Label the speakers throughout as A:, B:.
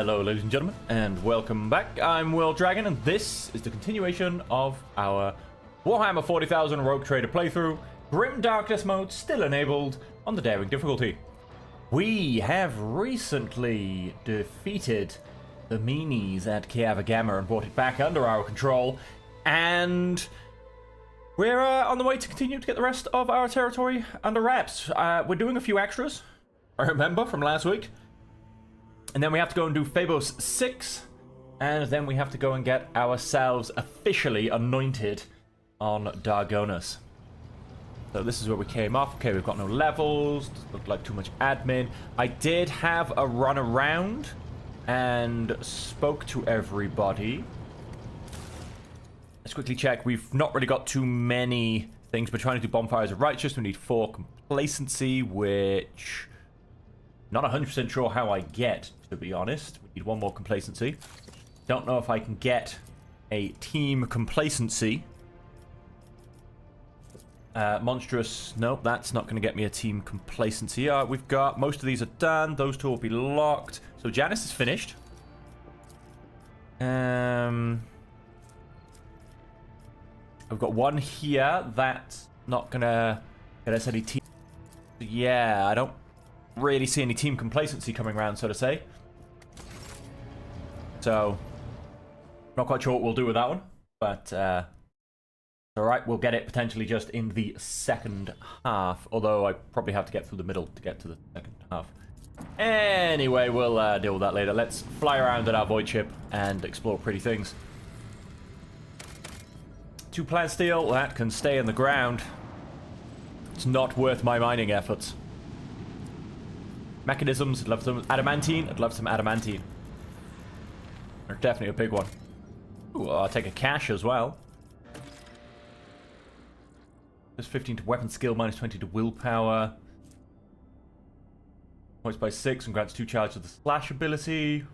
A: Hello ladies and gentlemen, and welcome back. I'm Will Dragon, and this is the continuation of our Warhammer 40,000 Rogue Trader playthrough. Grim Darkness mode still enabled on the Daring difficulty. We have recently defeated the meanies at Kiavagama and brought it back under our control, and we're on the way to continue to get the rest of our territory under wraps. We're doing a few extras, I remember, from last week. And then we have to go and do Phobos 6. And then we have to go and get ourselves officially anointed on Dargonus. So this is where we came off. Okay, we've got no levels. Doesn't look like too much admin. I did have a run around and spoke to everybody. Let's quickly check. We've not really got too many things. We're trying to do Bonfires of Righteous. We need 4 Complacency, which... not 100% sure how I get, to be honest. We need 1 more Complacency. Don't know if I can get a Team Complacency. Monstrous, nope, that's not going to get me a Team Complacency. We've got, most of these are done. Those 2 will be locked. So Janice is finished. We've got 1 here. That's not going to get us any team. Yeah, I don't really see any team complacency coming around, so to say. So, not quite sure what we'll do with that one, but alright, we'll get it potentially just in the second half, although I probably have to get through the middle to get to the second half. Anyway, we'll deal with that later. Let's fly around in our void ship and explore pretty things. 2 plant steel, that can stay in the ground. It's not worth my mining efforts. Mechanisms, I'd love some adamantine. I'd love some adamantine. They're definitely a big one. Ooh, I'll take a cash as well. Plus 15 to weapon skill, minus 20 to willpower. Points by 6 and grants 2 charge of the slash ability.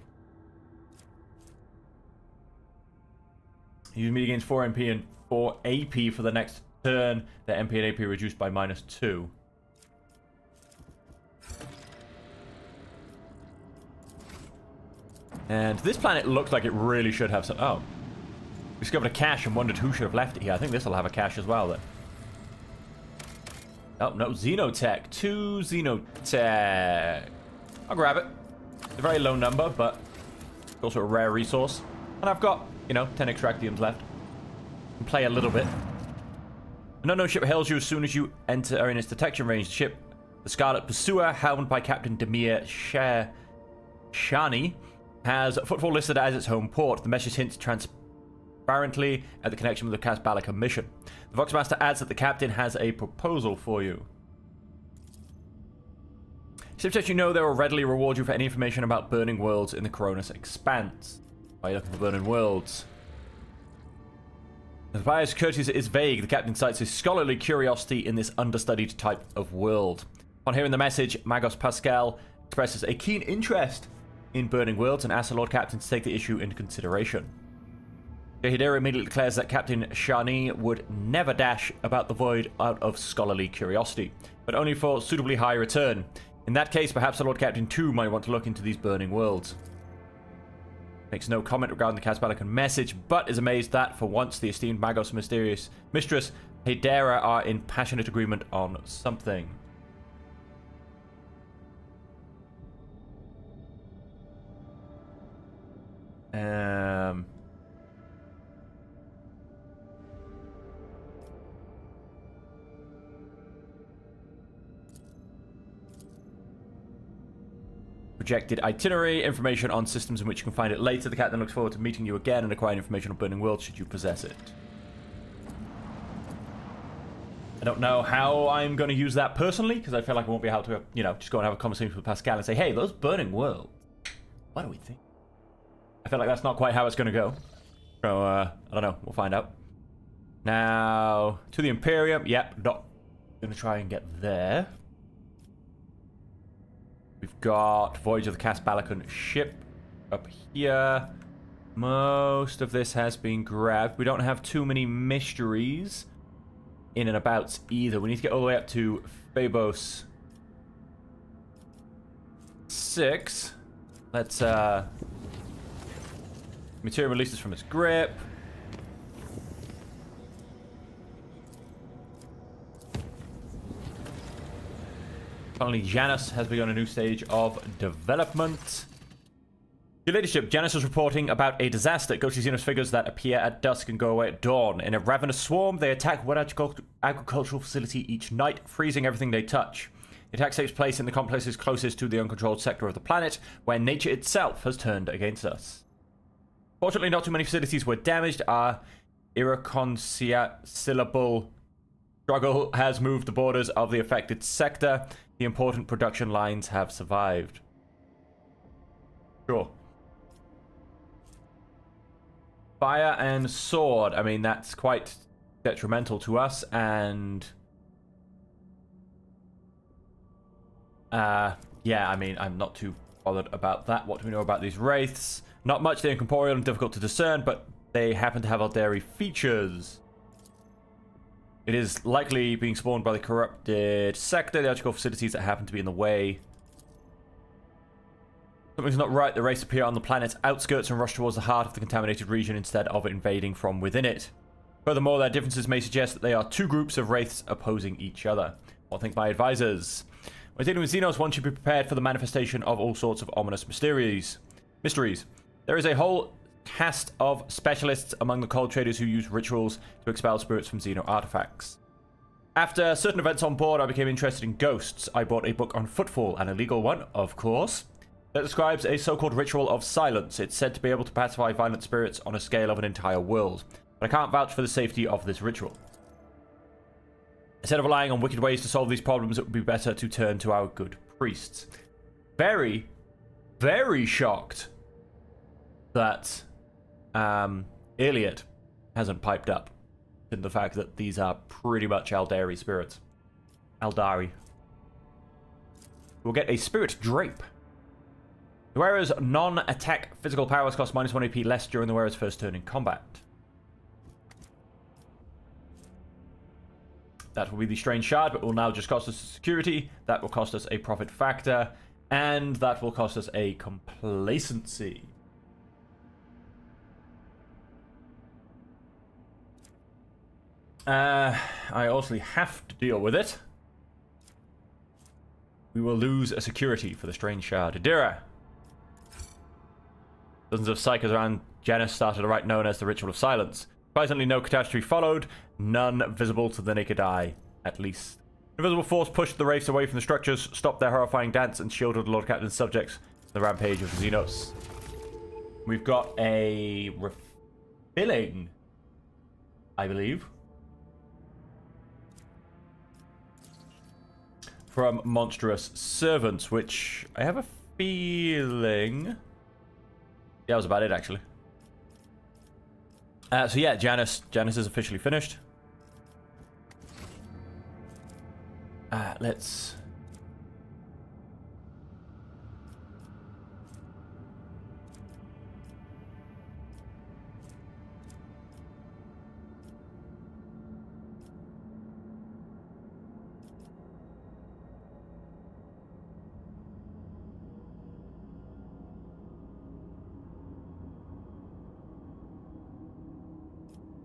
A: Use melee gains 4 MP and 4 AP for the next turn. The MP and AP reduced by minus 2. And this planet looks like it really should have some... oh. We discovered a cache and wondered who should have left it here. I think this will have a cache as well, then. Oh, no. Xenotech. 2 Xenotech. I'll grab it. It's a very low number, but it's also a rare resource. And I've got, you know, 10 Extractiums left. Can play a little bit. An unknown ship hails you as soon as you enter in its detection range. The ship, the Scarlet Pursuer, helmed by Captain Demir Shani, has Footfall listed as its home port. The message hints transparently at the connection with the Casballica mission. The Voxmaster adds that the captain has a proposal for you. Ships that you know they will readily reward you for any information about burning worlds in the Coronis Expanse. Why are you looking for burning worlds? The buyer's courtesy is vague. The captain cites his scholarly curiosity in this understudied type of world. On hearing the message, Magos Pascal expresses a keen interest in burning worlds and asks the Lord Captain to take the issue into consideration. Jehidera immediately declares that Captain Shani would never dash about the void out of scholarly curiosity, but only for suitably high return. In that case, perhaps the Lord Captain too might want to look into these burning worlds. Makes no comment regarding the Casballican message, but is amazed that, for once, the esteemed Magos' mysterious mistress, Hedera, are in passionate agreement on something. Projected itinerary, information on systems in which you can find it later. The captain looks forward to meeting you again and acquiring information on Burning World should you possess it. I don't know how I'm going to use that personally, because I feel like I won't be able to, you know, just go and have a conversation with Pascal and say, hey, those Burning Worlds, what do we think? I feel like that's not quite how it's going to go. So, I don't know. We'll find out. Now, to the Imperium. Yep, not going to try and get there. We've got Voyage of the Casballican ship up here. Most of this has been grabbed. We don't have too many mysteries in and abouts either. We need to get all the way up to Phobos 6. Let's material releases from its grip. Finally, Janus has begun a new stage of development. Your leadership, Janus is reporting about a disaster. Ghost Xenos figures that appear at dusk and go away at dawn. In a ravenous swarm, they attack one agricultural facility each night, freezing everything they touch. The attack takes place in the complexes closest to the uncontrolled sector of the planet, where nature itself has turned against us. Fortunately, not too many facilities were damaged. Our irreconcilable struggle has moved the borders of the affected sector. The important production lines have survived. Sure. Fire and sword. I mean, that's quite detrimental to us, and yeah, I mean, I'm not too bothered about that. What do we know about these wraiths? Not much. They're incorporeal and difficult to discern, but they happen to have Aldari features. It is likely being spawned by the corrupted sector, the electrical facilities that happen to be in the way. Something's not right. The wraiths appear on the planet's outskirts and rush towards the heart of the contaminated region instead of invading from within it. Furthermore, their differences may suggest that they are two groups of wraiths opposing each other. What think my advisors? When dealing with Xenos, one should be prepared for the manifestation of all sorts of ominous mysteries. There is a whole cast of specialists among the cold traders who use rituals to expel spirits from Xeno artifacts. After certain events on board, I became interested in ghosts. I bought a book on footfall, an illegal one, of course, that describes a so-called ritual of silence. It's said to be able to pacify violent spirits on a scale of an entire world, but I can't vouch for the safety of this ritual. Instead of relying on wicked ways to solve these problems, it would be better to turn to our good priests. Very, very shocked that Iliad hasn't piped up in the fact that these are pretty much Aldari spirits. Aldari. We'll get a Spirit Drape. The wearer's non-attack physical powers cost -1 AP less during the wearer's first turn in combat. That will be the Strange Shard, but will now just cost us security. That will cost us a profit factor, and that will cost us a complacency. I also have to deal with it. We will lose a security for the Strange Shard. Adira. Dozens of psychers around Janus started a rite known as the Ritual of Silence. Surprisingly, no catastrophe followed, none visible to the naked eye, at least. Invisible force pushed the wraiths away from the structures, stopped their horrifying dance, and shielded the Lord Captain's subjects from the rampage of the Xenos. We've got a refilling, I believe, from Monstrous Servants, which I have a feeling... yeah, that was about it, actually. So yeah, Janus is officially finished. Let's...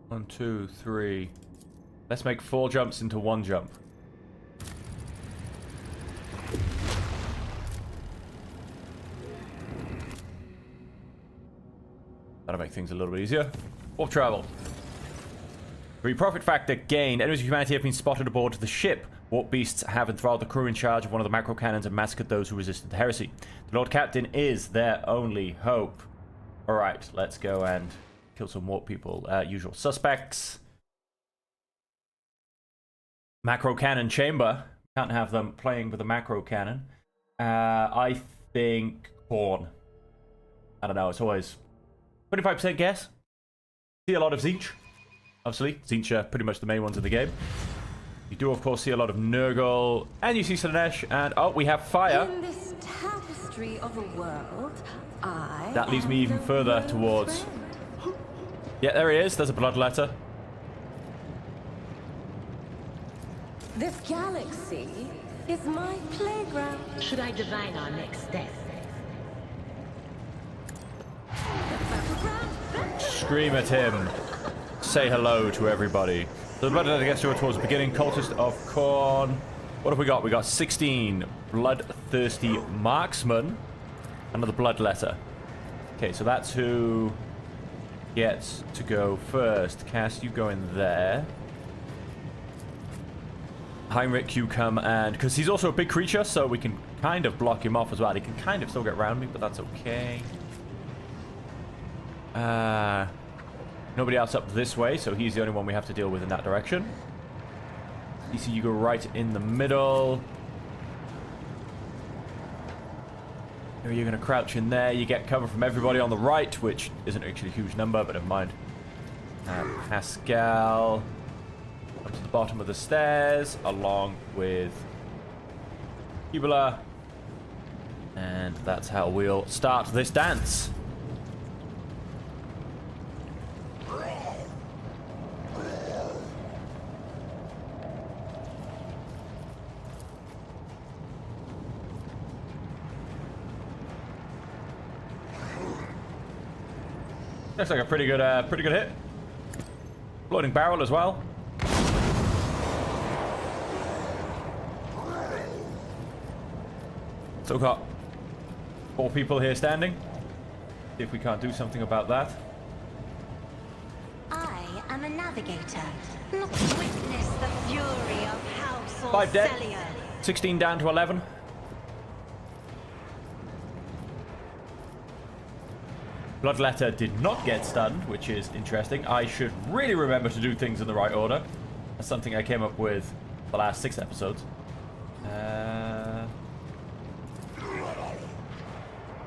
A: One, two, three. Let's make 4 jumps into 1 jump. That'll make things a little bit easier. Warp travel. 3 profit factor gained. Enemies of humanity have been spotted aboard the ship. Warp beasts have enthralled the crew in charge of one of the macro cannons and massacred those who resisted the heresy. The Lord Captain is their only hope. Alright, let's go and kill some warp people. Usual suspects. Macro cannon chamber. Can't have them playing with a macro cannon. I think corn. I don't know, it's always 25% guess. See a lot of Zinch. Obviously, Zinch are pretty much the main ones in the game. You do, of course, see a lot of Nurgle, and you see Slanesh, and oh, we have fire.
B: In this tapestry of a world,
A: that leads me even further towards... yeah, there he is. There's a blood letter.
B: This galaxy is my playground.
C: Should I divine our next step?
A: Scream at him. Say hello to everybody. So the bloodletter gets to it towards the beginning. Cultist of Corn. What have we got? We got 16 bloodthirsty marksmen. Another bloodletter. Okay, so that's who gets to go first. Cass, you go in there. Heinrich, you come and... Because he's also a big creature, so we can kind of block him off as well. He can kind of still get around me, but that's okay. Nobody else up this way, so he's the only one we have to deal with in that direction. DC, you go right in the middle. You're going to crouch in there. You get cover from everybody on the right, which isn't actually a huge number, but never mind. Pascal up to the bottom of the stairs, along with Cubula. And that's how we'll start this dance. Looks like a pretty good hit. Floating barrel as well. So we've got 4 people here standing. See if we can't do something about that.
B: I am a navigator, not witness the fury of House or
A: 5 dead.
B: Celia.
A: 16 down to 11. Bloodletter did not get stunned, which is interesting. I should really remember to do things in the right order. That's something I came up with the last 6 episodes.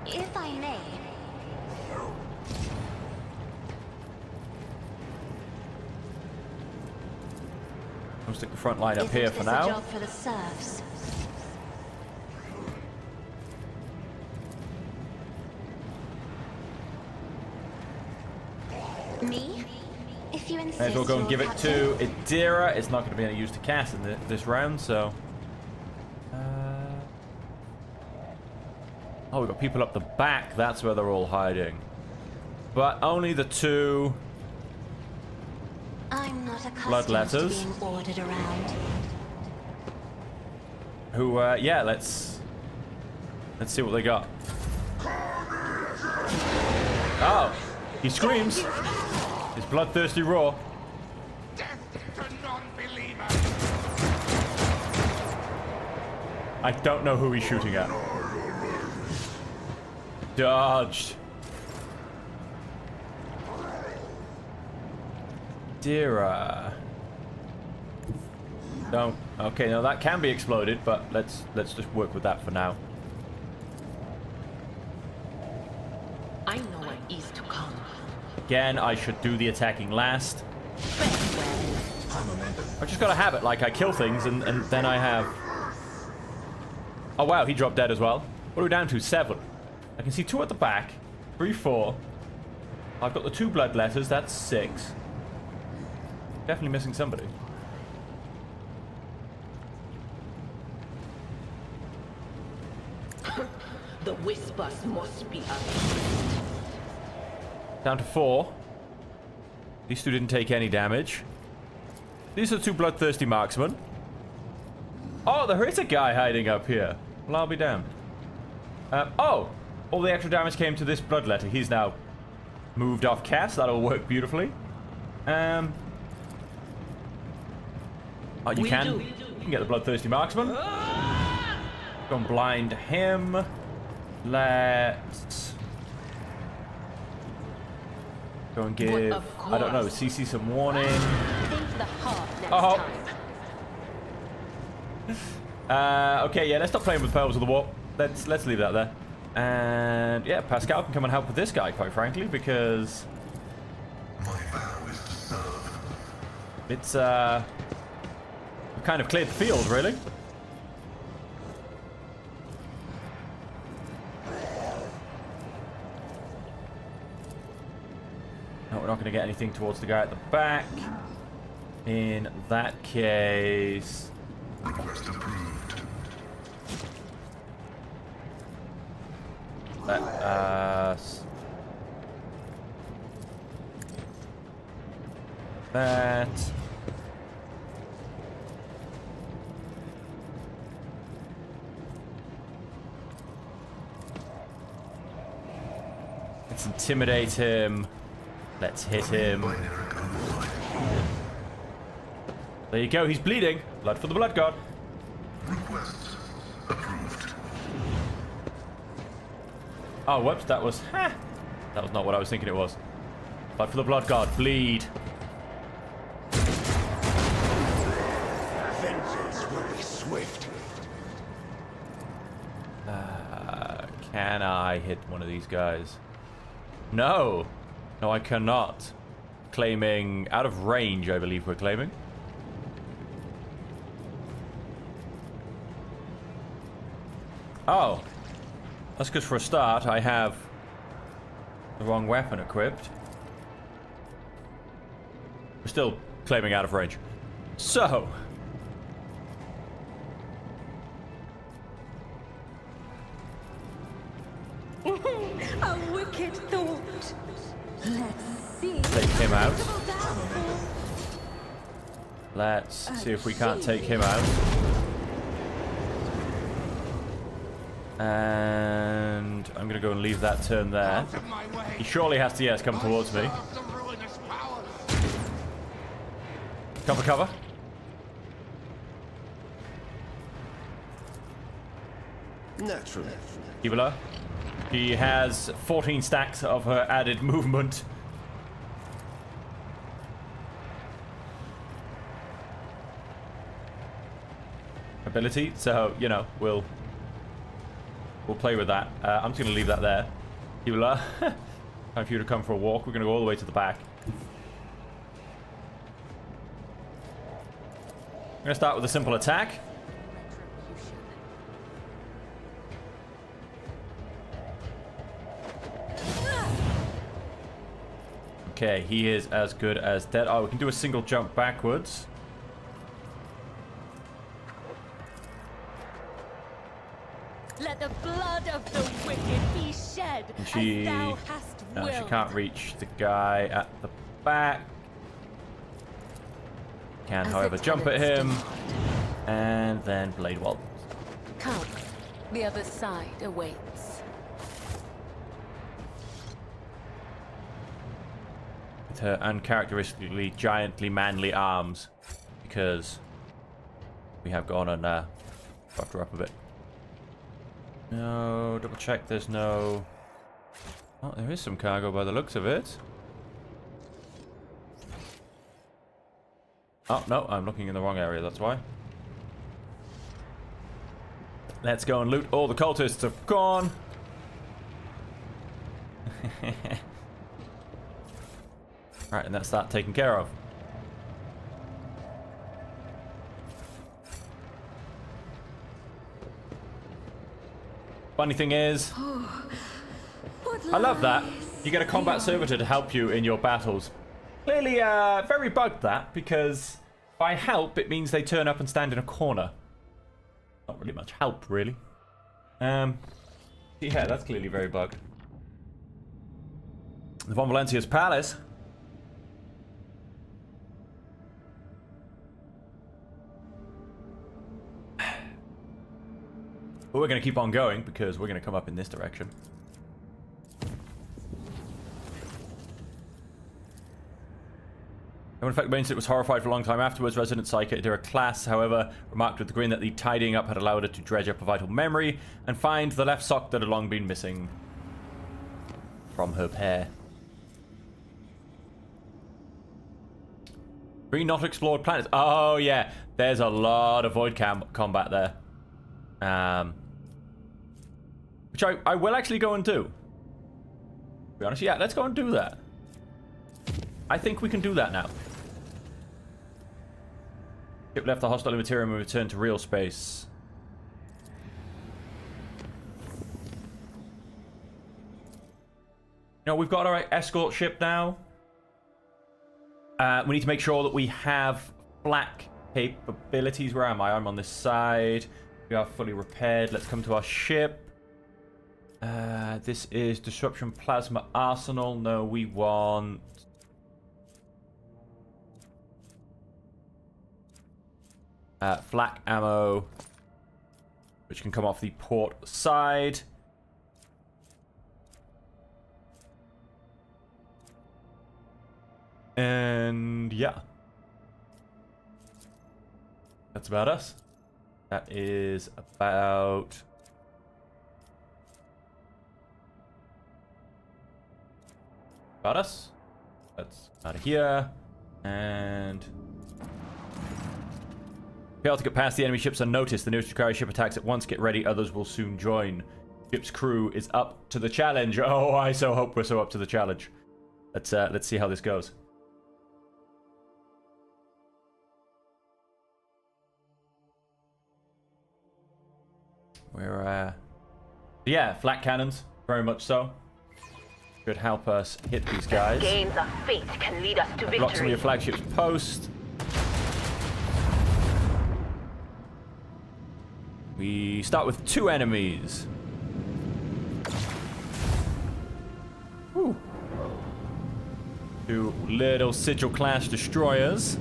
B: If I may,
A: I'll stick the front line up
B: isn't
A: here
B: this
A: for
B: a
A: now.
B: job for the serfs? Me? If you insist.
A: May as well go and
B: Lord
A: give it
B: Captain.
A: to Idira. It's not going to be any use to Cass in this round, so... Oh, we've got people up the back. That's where they're all hiding. But only the 2
B: I'm not accustomed
A: bloodletters.
B: to being ordered around.
A: Who, yeah, let's see what they got. Oh, he screams. His bloodthirsty roar.
C: Death to non-believers!
A: I don't know who he's shooting at. Dodged. Dira. Don't. Okay, now that can be exploded, but let's just work with that for now.
D: I know what is to come.
A: Again, I should do the attacking last. I've just got a habit, like I kill things and then I have... Oh wow, he dropped dead as well. What are we down to? 7. I can see 2 at the back. 3, 4. I've got the 2 bloodletters, that's 6. Definitely missing somebody.
D: The whispers must be appeased.
A: Down to 4. These 2 didn't take any damage. These are 2 bloodthirsty marksmen. Oh, there is a guy hiding up here. Well, I'll be damned. Oh! All the extra damage came to this bloodletter. He's now moved off Cass. That'll work beautifully. Oh, you can get the bloodthirsty marksman. Go and blind him. Let's go and give, I don't know, CC some warning.
D: Think the heart next
A: Oh.
D: time.
A: Okay, yeah, let's stop playing with pearls of the warp. Let's leave that there. And yeah, Pascal can come and help with this guy, quite frankly, because
C: My vow is to serve.
A: it's we've kind of cleared the field, really. No, we're not going to get anything towards the guy at the back. In that case,
C: Request approved.
A: let us that. Let's intimidate him. Let's hit him. There you go, he's bleeding. Blood for the blood god.
C: Request approved.
A: Oh, whoops, that was... that was not what I was thinking it was. Blood for the blood god, bleed.
C: Vengeance will be swift.
A: Can I hit one of these guys? No. No, I cannot. Claiming out of range, I believe we're claiming. Oh. That's because for a start, I have the wrong weapon equipped. We're still claiming out of range. So.
B: A wicked thought. Let's see.
A: Take him out. Let's see if we can't take him out. And I'm going to go and leave that turn there.
C: Out of my way.
A: He surely has to, yes, come towards me.
C: Serve the ruinous power.
A: Cover, cover.
E: Naturally.
A: Evila. She has 14 stacks of her added movement. Ability, so, you know, we'll play with that. I'm just going to leave that there. Evila, time for you to come for a walk. We're going to go all the way to the back. I'm going to start with a simple attack. Okay, he is as good as dead. Oh, we can do a single jump backwards.
D: Let the blood of the wicked be shed
A: And she...
D: as thou hast
A: No, she
D: willed.
A: can't reach the guy at the back. Can,
D: As
A: however,
D: it
A: jump at
D: talents
A: him.
D: demand.
A: And then Blade Wall.
D: Come, the other side awaits.
A: With her uncharacteristically giantly manly arms. Because we have gone and fucked her up a bit. No, double check there's no... Oh, there is some cargo by the looks of it. Oh, no, I'm looking in the wrong area, that's why. Let's go and loot. All the cultists have gone. Right, and that's that taken care of. Funny thing is, I love that. You get a combat servitor to help you in your battles. Clearly, very bugged that, because by help, it means they turn up and stand in a corner. Not really much help, really. Yeah, that's clearly very bugged. The Von Valencia's Palace. But we're going to keep on going, because we're going to come up in this direction. In fact, Mainsit was horrified for a long time afterwards. Resident Psychic Iconoclast, however, remarked with a grin that the tidying up had allowed her to dredge up a vital memory and find the left sock that had long been missing from her pair. 3 not explored planets. Oh, yeah. There's a lot of void combat there. Which I will actually go and do. To be honest, yeah, let's go and do that. I think we can do that now. Ship left the hostile material and returned to real space. You know, we've got our escort ship now. We need to make sure that we have flak capabilities. Where am I? I'm on this side. We are fully repaired. Let's come to our ship. This is Disruption Plasma Arsenal. No, we want... Flak ammo, which can come off the port side. And yeah. That's about us. That is about... us. That's out of here. And... fail to get past the enemy ships unnoticed. The nearest Drukhari ship attacks at once. Get ready, others will soon join. Ship's crew is up to the challenge. Oh, I so hope we're so up to the challenge. Let's see how this goes. We're yeah, flak cannons, very much so. Should help us hit these guys.
F: Games of fate can lead us to
A: Block some of
F: victory.
A: your flagship's post. We start with 2 enemies. Whew. 2 little sigil class destroyers.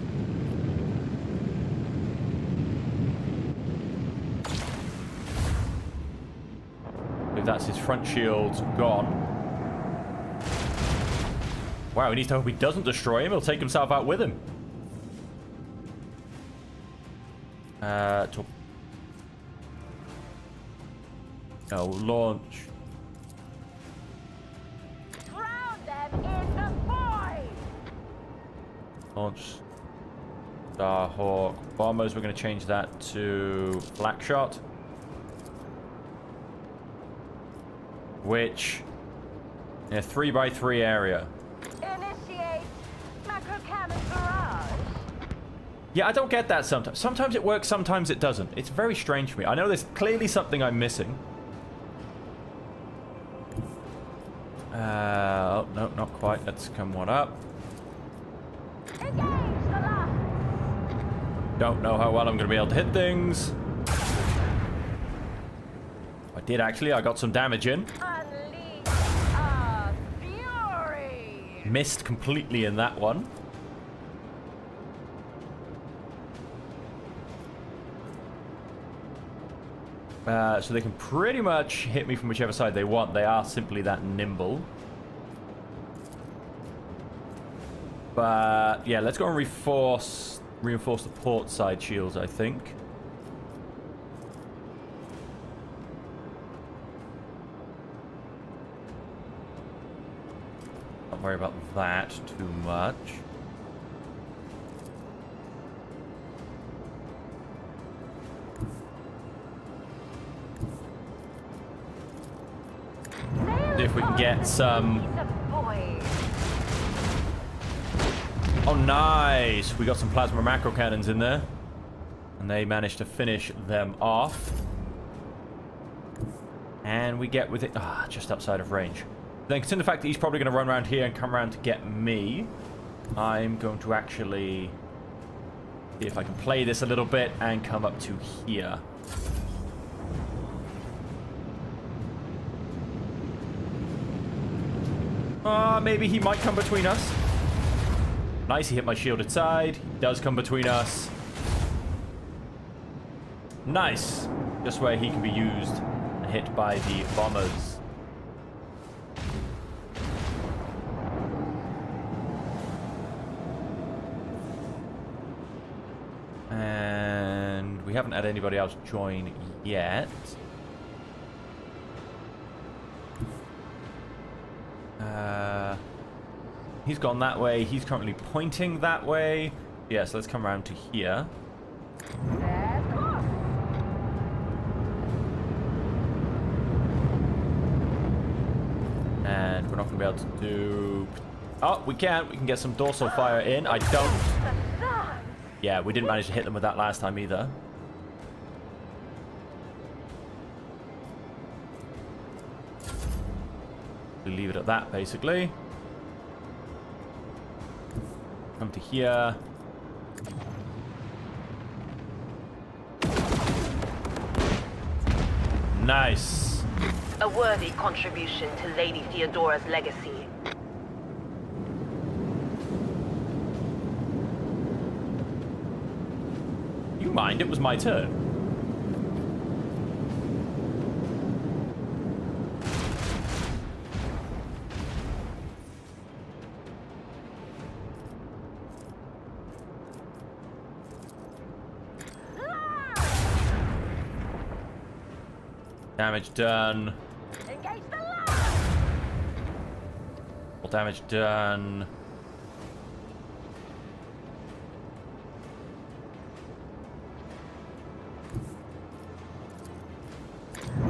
A: I believe that's his front shield gone. Wow, he needs to hope he doesn't destroy him. He'll take himself out with him. No, launch.
D: Drown them in the void!
A: Launch. Starhawk. Bombers, we're going to change that to Black Shot. Which, in a 3x3 area.
D: Initiate macro cannon barrage.
A: Yeah, I don't get that sometimes. Sometimes it works, sometimes it doesn't. It's very strange for me. I know there's clearly something I'm missing. Oh, no, not quite. Let's come one up.
D: Engage the last.
A: Don't know how well I'm going to be able to hit things. I did actually. I got some damage in.
D: Unleash our fury.
A: Missed completely in that one. So they can pretty much hit me from whichever side they want. They are simply that nimble. But yeah, let's go and reinforce the port side shields, I think. Don't worry about that too much. See if we can get some... Oh, nice! We got some plasma macro cannons in there. And they managed to finish them off. And we get with it... just outside of range. Then consider the fact that he's probably going to run around here and come around to get me. I'm going to actually... see if I can play this a little bit and come up to here. Maybe he might come between us. Nice, he hit my shielded side. He does come between us. Nice. Just where he can be used and hit by the bombers. And we haven't had anybody else join yet. He's gone that way. He's currently pointing that way. Yeah, so let's come around to here. And we're not going to be able to do... Oh, we can. We can get some dorsal fire in. I don't... Yeah, we didn't manage to hit them with that last time either. We leave it at that, basically. Come to here. Nice.
F: A worthy contribution to Lady Theodora's legacy.
A: You mind? It was my turn. Damage done.
D: Engage the line!
A: All damage done.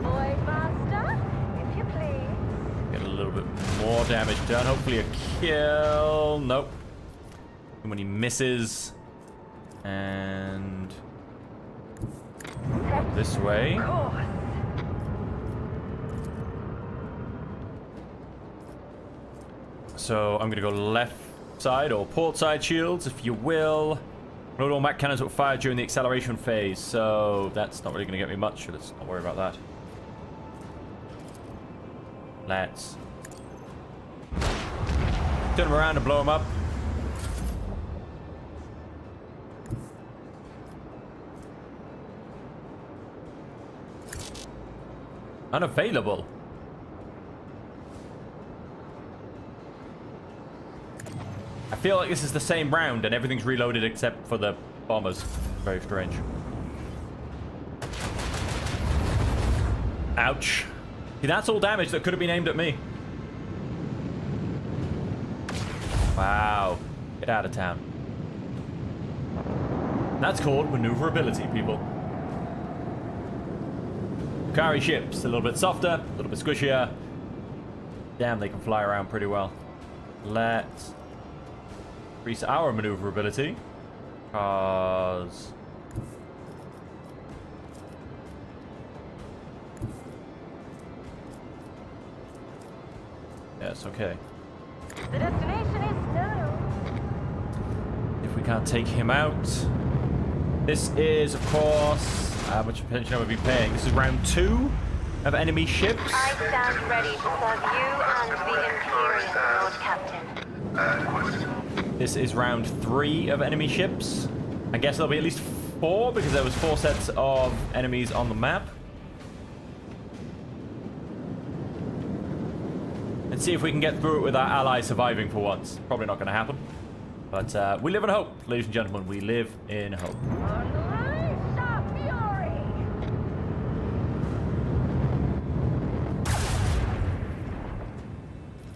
D: Boy master, if you please.
A: Get a little bit more damage done. Hopefully a kill. Nope. Too many misses. And this way. So I'm going to go left side, or port side shields, if you will. Load all Mac cannons that were fired during the acceleration phase, so that's not really going to get me much, so let's not worry about that. Let's turn them around and blow them up. Unavailable. I feel like this is the same round and everything's reloaded except for the bombers. Very strange. Ouch. See, that's all damage that could have been aimed at me. Wow. Get out of town. That's called maneuverability, people. Kari ships, a little bit softer, a little bit squishier. Damn, they can fly around pretty well. Let's increase our maneuverability. Cause yes, okay.
D: The destination is known.
A: If we can't take him out. This is, of course, how much attention I would be paying. This is round 2 of enemy ships.
B: I stand ready to serve you and the Imperium, Lord Captain.
A: This is round 3 of enemy ships. I guess there'll be at least 4 because there was 4 sets of enemies on the map. Let's see if we can get through it with our allies surviving for once. Probably not going to happen. But we live in hope, ladies and gentlemen. We live in hope.
D: Unleash the fury!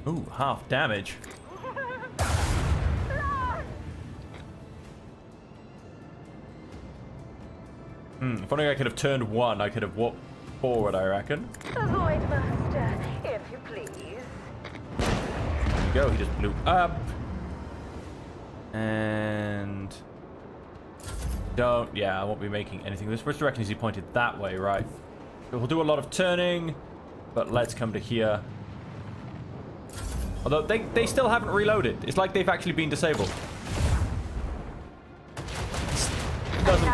A: Ooh, half damage. If only I could have turned 1, I could have walked forward, I reckon.
D: Avoid master, if you please.
A: There you go, he just blew up. And don't, yeah, I won't be making anything. Which direction is he pointed? That way, right? So we'll do a lot of turning, but let's come to here. Although they still haven't reloaded. It's like they've actually been disabled. Doesn't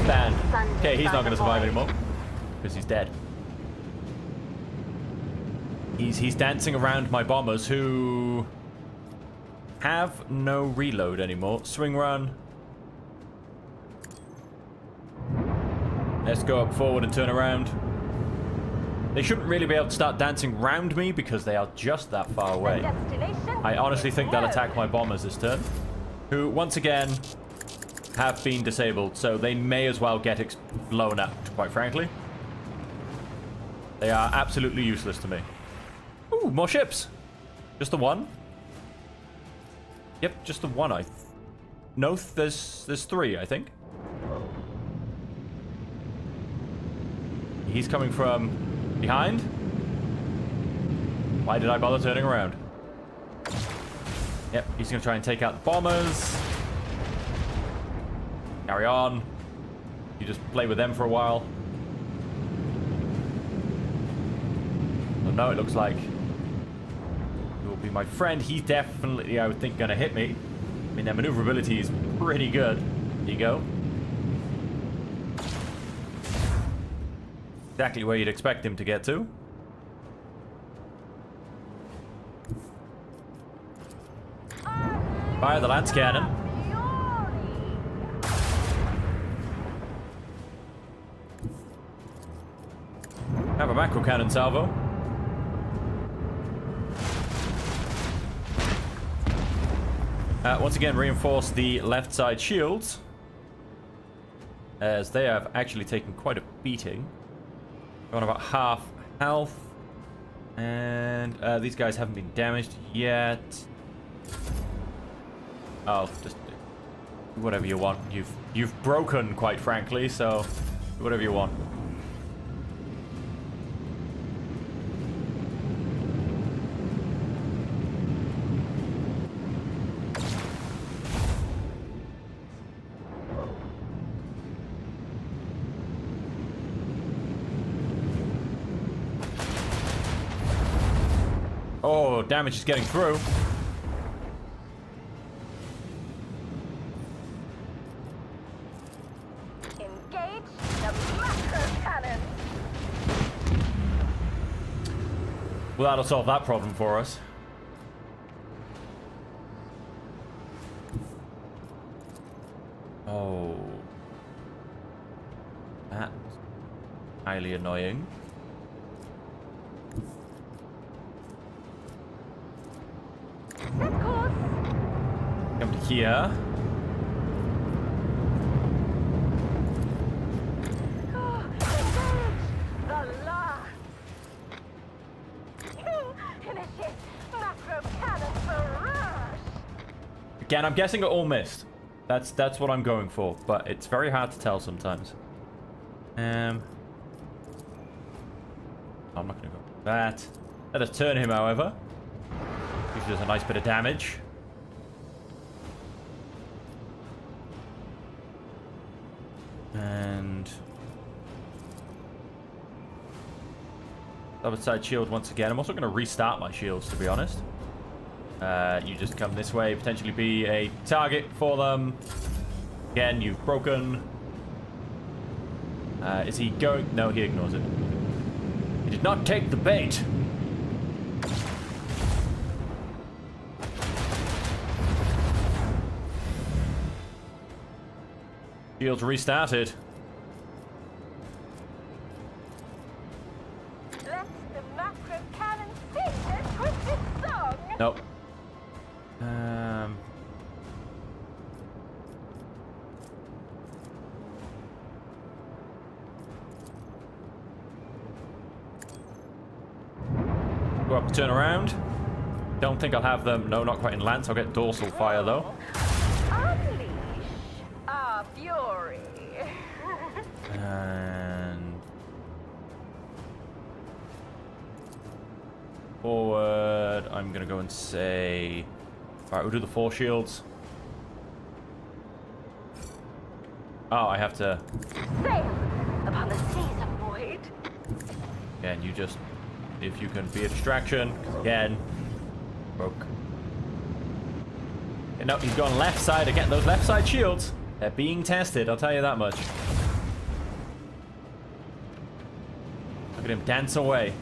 A: stand. Okay, he's not going to survive anymore because he's dead. He's dancing around my bombers who have no reload anymore. Swing run. Let's go up forward and turn around. They shouldn't really be able to start dancing round me because they are just that far away. I honestly think they'll attack my bombers this turn, who once again have been disabled, so they may as well get blown up, quite frankly. They are absolutely useless to me. Ooh, more ships. Just the one? Yep, just the one, No, there's 3, I think. He's coming from behind. Why did I bother turning around? Yep, he's going to try and take out the bombers. Carry on. You just play with them for a while. Oh, no, it looks like he will be my friend. He's definitely, I would think, going to hit me. I mean, their maneuverability is pretty good. There you go. Exactly where you'd expect him to get to. Fire the lance cannon. Have a macro cannon salvo. Once again, reinforce the left side shields, as they have actually taken quite a beating. Going about half health, and these guys haven't been damaged yet. Oh, just do whatever you want. You've broken, quite frankly, so do whatever you want. Oh, damage is getting through.
B: Engage the macro cannon.
A: Well, that'll solve that problem for us. Oh. That's highly annoying.
B: Set course.
A: Come to here.
B: Engage the last. Initiate macro cannon barrage.
A: Again, I'm guessing it all missed. That's what I'm going for, but it's very hard to tell sometimes. I'm not gonna go for that. Let us turn him, however. Usually does a nice bit of damage. And other side shield once again. I'm also going to restart my shields, to be honest. You just come this way, potentially be a target for them. Again, you've broken. Is he going? No, he ignores it. He did not take the bait. Shields restarted.
B: Let the macro cannon sing their twisted song.
A: Nope. Go up, turn around. Don't think I'll have them. No, not quite in lance. I'll get dorsal fire though.
B: Unleash our fury.
A: And forward. I'm gonna go and say. All right, we'll do the 4 shields. Oh, I have to.
B: Sail upon the seas of void.
A: Again, you just, if you can be a distraction. 'Cause again, broke. And no, he's going left side again. Those left side shields, they're being tested. I'll tell you that much. Look at him dance away.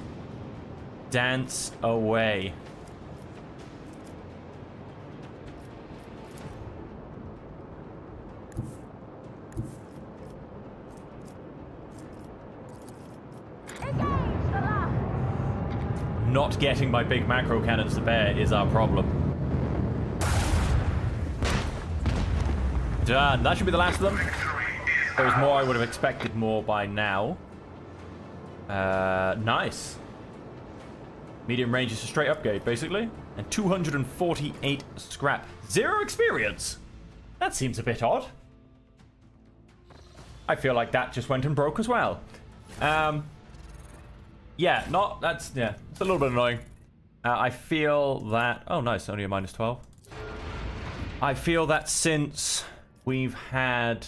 A: Dance away. Not getting my big macro cannons to bear is our problem. Done. That should be the last of them. There was more. I would have expected more by now. Nice. Medium range is a straight upgrade, basically. And 248 scrap. 0 experience. That seems a bit odd. I feel like that just went and broke as well. Yeah, yeah, it's a little bit annoying. I feel that, oh nice, only a -12. I feel that since we've had,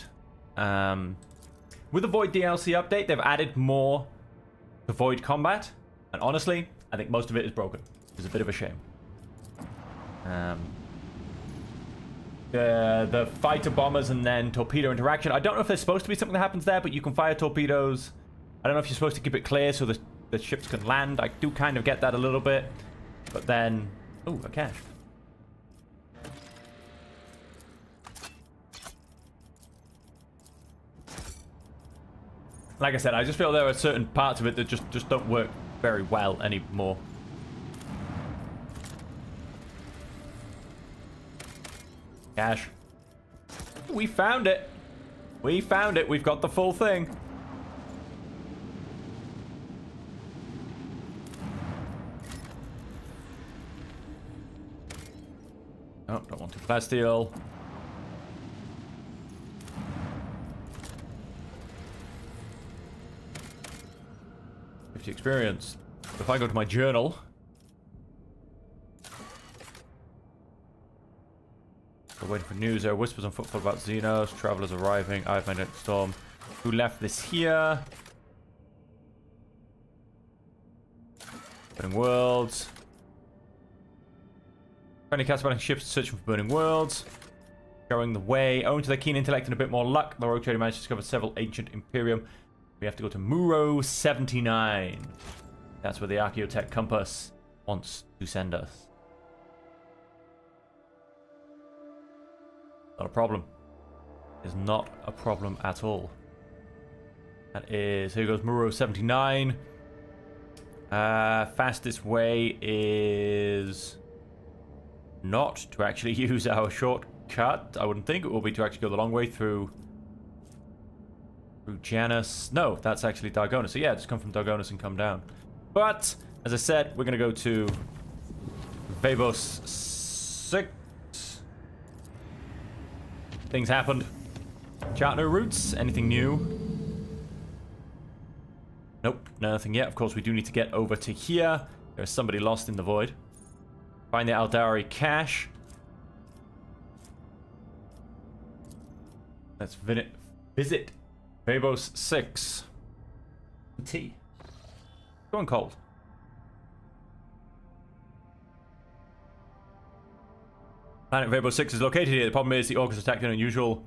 A: with the Void DLC update, they've added more to Void combat. And honestly, I think most of it is broken. It's a bit of a shame. The fighter bombers and then torpedo interaction. I don't know if there's supposed to be something that happens there, but you can fire torpedoes. I don't know if you're supposed to keep it clear so the ships can land. I do kind of get that a little bit. But then... Ooh, a cache. Like I said, I just feel there are certain parts of it that just don't work very well anymore. Cash. We found it. We found it. We've got the full thing. Oh, don't want to plasteel. Experience. If I go to my journal, we're waiting for news. There are whispers on footfall about Xenos, travelers arriving. I've made a storm. Who left this here? Burning worlds. Friendly cast battling ships searching for burning worlds. Showing the way. Owing to their keen intellect and a bit more luck, the rogue trader managed to discover several ancient Imperium. We have to go to Muro 79. That's where the Archaeotech Compass wants to send us. Not a problem. It's not a problem at all. That is... Here goes Muro 79. Fastest way is... not to actually use our shortcut. I wouldn't think it will be to actually go the long way through Janus. No, that's actually Dargonus. So yeah, just come from Dargonus and come down. But, as I said, we're going to go to Vabos 6. Things happened. Chart no routes. Anything new? Nope, nothing yet. Of course, we do need to get over to here. There's somebody lost in the void. Find the Aldari cache. Let's visit Vabos 6. Tea. Going cold. Planet Vabos 6 is located here. The problem is the Orcus attacked an unusual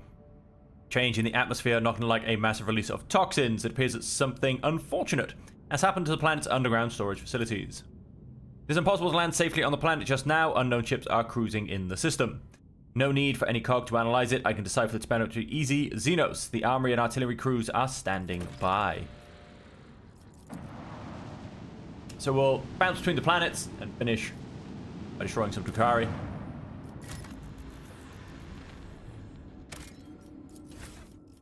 A: change in the atmosphere, not unlike a massive release of toxins. It appears that something unfortunate has happened to the planet's underground storage facilities. It is impossible to land safely on the planet just now. Unknown ships are cruising in the system. No need for any cog to analyze it. I can decipher its boundary easy. Xenos, the armory and artillery crews are standing by. So we'll bounce between the planets and finish by destroying some Drukhari.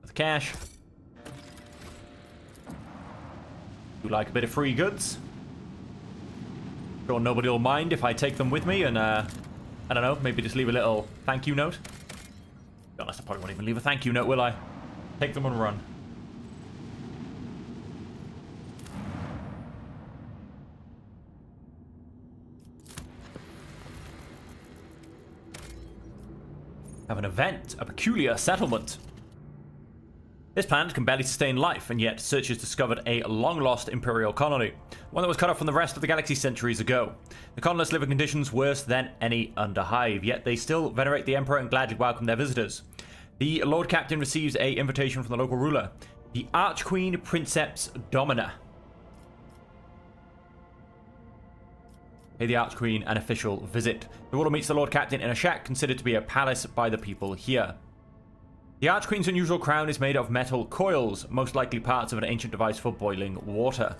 A: The cash. You like a bit of free goods? Sure, nobody will mind if I take them with me and, I don't know, maybe just leave a little thank you note. To be honest, I probably won't even leave a thank you note, will I? Take them and run. Have an event, a peculiar settlement. This planet can barely sustain life, and yet searchers discovered a long-lost Imperial colony, one that was cut off from the rest of the galaxy centuries ago. The colonists live in conditions worse than any underhive, yet they still venerate the Emperor and gladly welcome their visitors. The Lord Captain receives an invitation from the local ruler, the Archqueen Princeps Domina. Pay the Archqueen an official visit. The ruler meets the Lord Captain in a shack considered to be a palace by the people here. The Archqueen's unusual crown is made of metal coils, most likely parts of an ancient device for boiling water.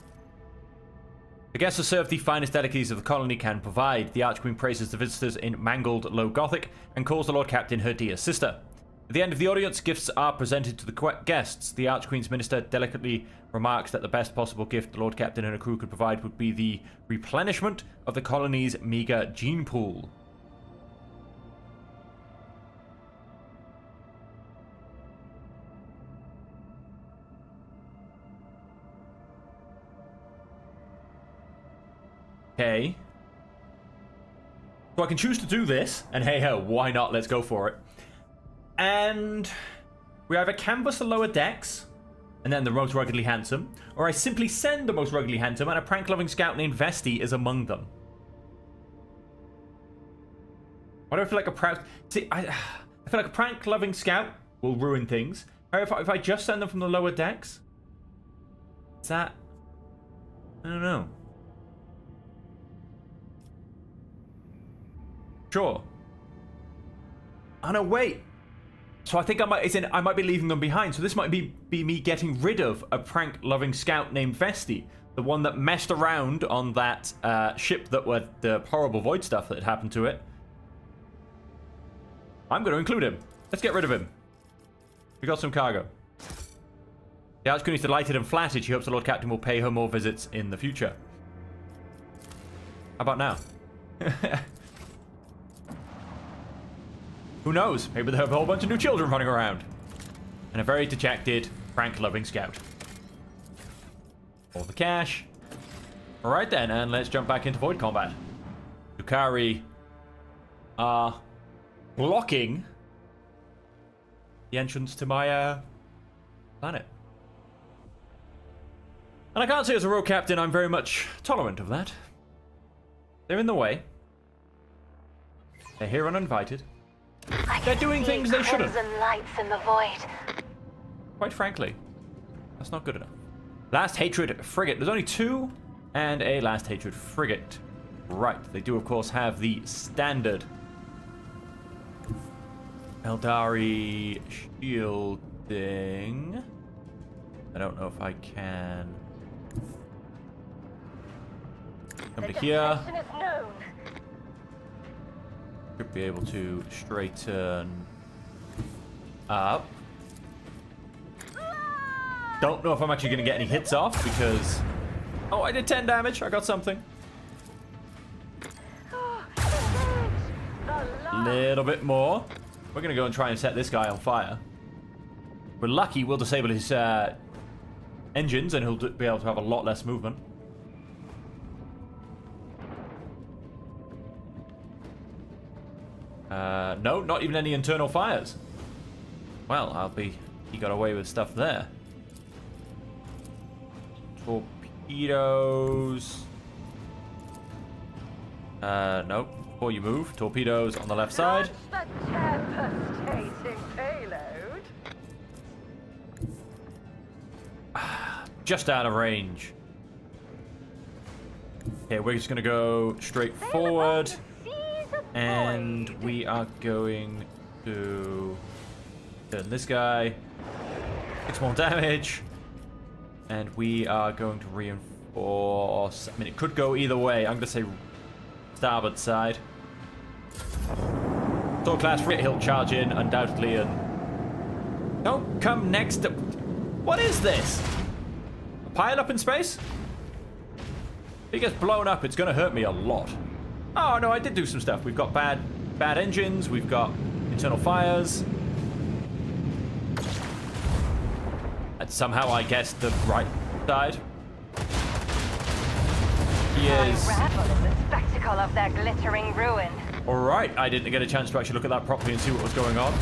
A: The guests are served the finest delicacies of the colony can provide. The Archqueen praises the visitors in mangled Low Gothic and calls the Lord Captain her dear sister. At the end of the audience, gifts are presented to the guests. The Archqueen's minister delicately remarks that the best possible gift the Lord Captain and her crew could provide would be the replenishment of the colony's meager gene pool. Okay. So I can choose to do this, and hey ho, why not? Let's go for it. And we either canvas the lower decks, and then the most ruggedly handsome, or I simply send the most ruggedly handsome, and a prank-loving scout named Vesti is among them. Why do I feel like a proud... See, I feel like a prank-loving scout will ruin things. However, if I just send them from the lower decks, is that... I don't know. Sure. Oh no, wait. So I think I might be leaving them behind. So this might be me getting rid of a prank-loving scout named Vesti, the one that messed around on that ship that were the horrible void stuff that had happened to it. I'm going to include him. Let's get rid of him. We got some cargo. The Archqueen is delighted and flattered. She hopes the Lord Captain will pay her more visits in the future. How about now? Who knows? Maybe they have a whole bunch of new children running around. And a very dejected, prank-loving scout. All the cash. Alright then, and let's jump back into void combat. Yukari are blocking the entrance to my planet. And I can't say as a rogue captain I'm very much tolerant of that. They're in the way. They're here uninvited. They're doing things they shouldn't.
B: Crimson lights in the void.
A: Quite frankly, that's not good enough. Last Hatred frigate. There's only 2 and a Last Hatred frigate. Right. They do, of course, have the standard Eldari shielding. I don't know if I can come to here.
B: Destination is known.
A: Should be able to straighten up. Don't know if I'm actually going to get any hits off because... Oh, I did 10 damage. I got something. Little bit more. We're going to go and try and set this guy on fire. If we're lucky, we'll disable his engines and he'll be able to have a lot less movement. No, not even any internal fires. Well, he got away with stuff there. Torpedoes. Nope. Before you move, torpedoes on the left side. Just out of range. Okay, we're just gonna go straight forward. And we are going to turn this guy. 6 more damage. And we are going to reinforce. I mean, it could go either way. I'm going to say starboard side. Iconoclast frigate, he'll charge in, undoubtedly, and... Don't come next to... What is this? A pile up in space? If he gets blown up, it's going to hurt me a lot. Oh, no, I did do some stuff. We've got bad engines. We've got internal fires. And somehow I guessed the right side. He is...
B: Unravel in the spectacle of their glittering ruin.
A: Alright, I didn't get a chance to actually look at that properly and see what was going on.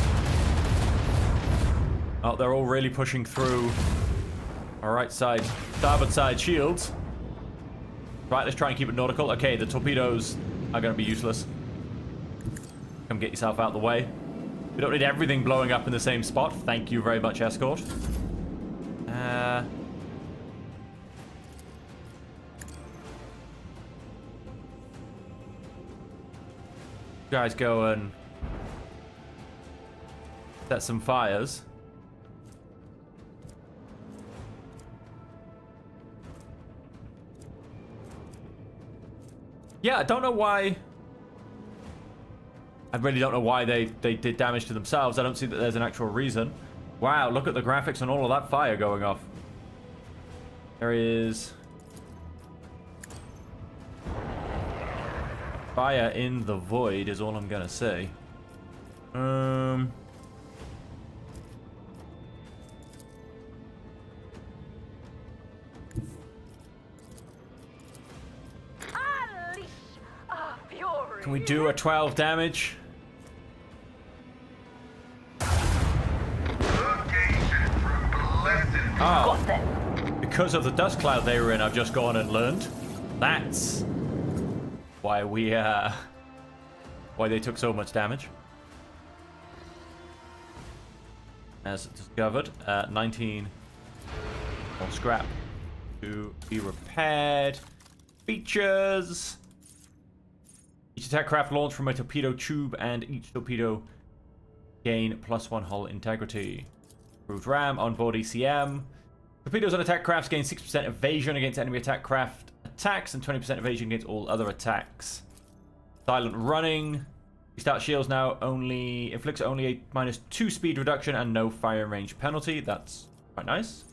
A: Oh, they're all really pushing through our right side, starboard side shields. Right, let's try and keep it nautical. Okay, the torpedoes are going to be useless. Come get yourself out of the way. We don't need everything blowing up in the same spot. Thank you very much, escort. Guys go and set some fires. Yeah, I don't know why. I really don't know why they did damage to themselves. I don't see that there's an actual reason. Wow, look at the graphics and all of that fire going off. There is fire in the void is all I'm gonna say. Can we do a 12 damage? Oh, because of the dust cloud they were in, I've just gone and learned. That's why why they took so much damage. As discovered, 19 more scrap to be repaired. Features. Each attack craft launched from a torpedo tube, and each torpedo gain +1 hull integrity. Improved RAM, onboard ECM. Torpedoes on attack crafts gain 6% evasion against enemy attack craft attacks and 20% evasion against all other attacks. Silent running. Restart shields now only inflicts only a -2 speed reduction and no fire range penalty. That's quite nice.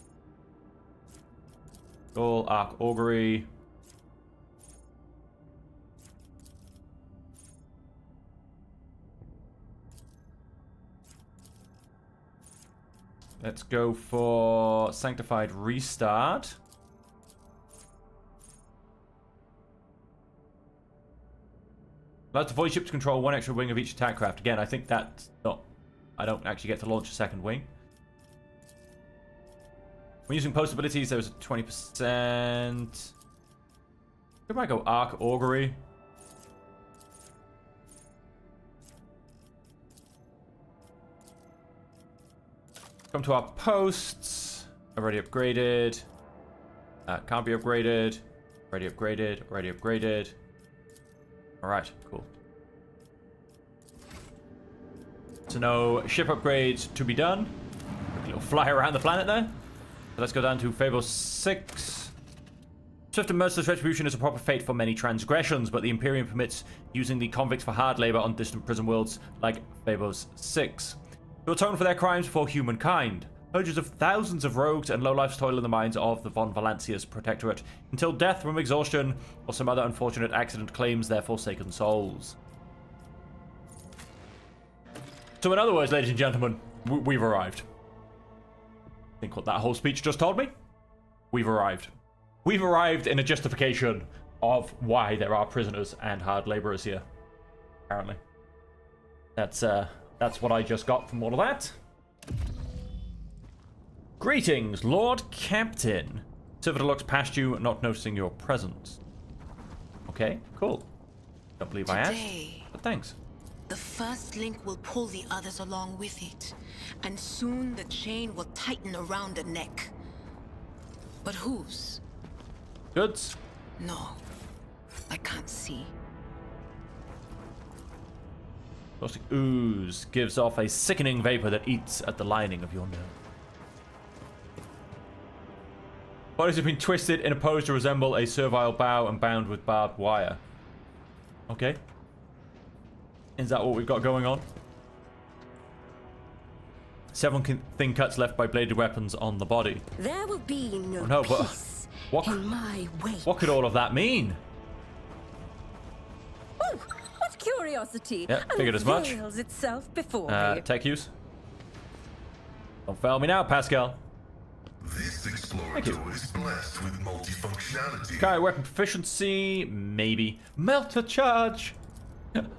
A: Goal, arc, augury. Let's go for Sanctified Restart. Allows the void ship to control one extra wing of each attack craft. Again, I think that's not... I don't actually get to launch a second wing. When using post abilities, there's a 20%... Could I go Arc Augury? Come to our posts. Already upgraded. Can't be upgraded. Already upgraded. Already upgraded. Alright, cool. So no ship upgrades to be done. Quick little fly around the planet there. So let's go down to Fable 6. Swift and merciless retribution is a proper fate for many transgressions, but the Imperium permits using the convicts for hard labor on distant prison worlds like Fables 6. To atone for their crimes before humankind. Hundreds of thousands of rogues and lowlifes toil in the mines of the Von Valancia's protectorate until death from exhaustion or some other unfortunate accident claims their forsaken souls. So in other words, ladies and gentlemen, we've arrived. Think what that whole speech just told me? We've arrived. We've arrived in a justification of why there are prisoners and hard laborers here. Apparently. That's what I just got from all of that. Greetings, Lord Captain. Servitor looks past you, not noticing your presence. Okay, cool. Don't believe I asked, but thanks.
G: The first link will pull the others along with it, and soon the chain will tighten around the neck. But whose?
A: Goods?
G: No, I can't see.
A: Caustic ooze gives off a sickening vapor that eats at the lining of your nerve. Bodies have been twisted in a pose to resemble a servile bow and bound with barbed wire. Okay. Is that what we've got going on? Several thin cuts left by bladed weapons on the body.
D: There will be no,
A: No, but
D: peace
A: what,
D: in my wake.
A: what could all of that mean?
D: Oh, what curiosity!
A: Yeah, figured as much.
D: Unveils itself before me.
A: Tech use. Don't fail me now, Pascal.
C: This explorator is blessed with multifunctionality.
A: Okay, weapon proficiency, maybe. Melter charge!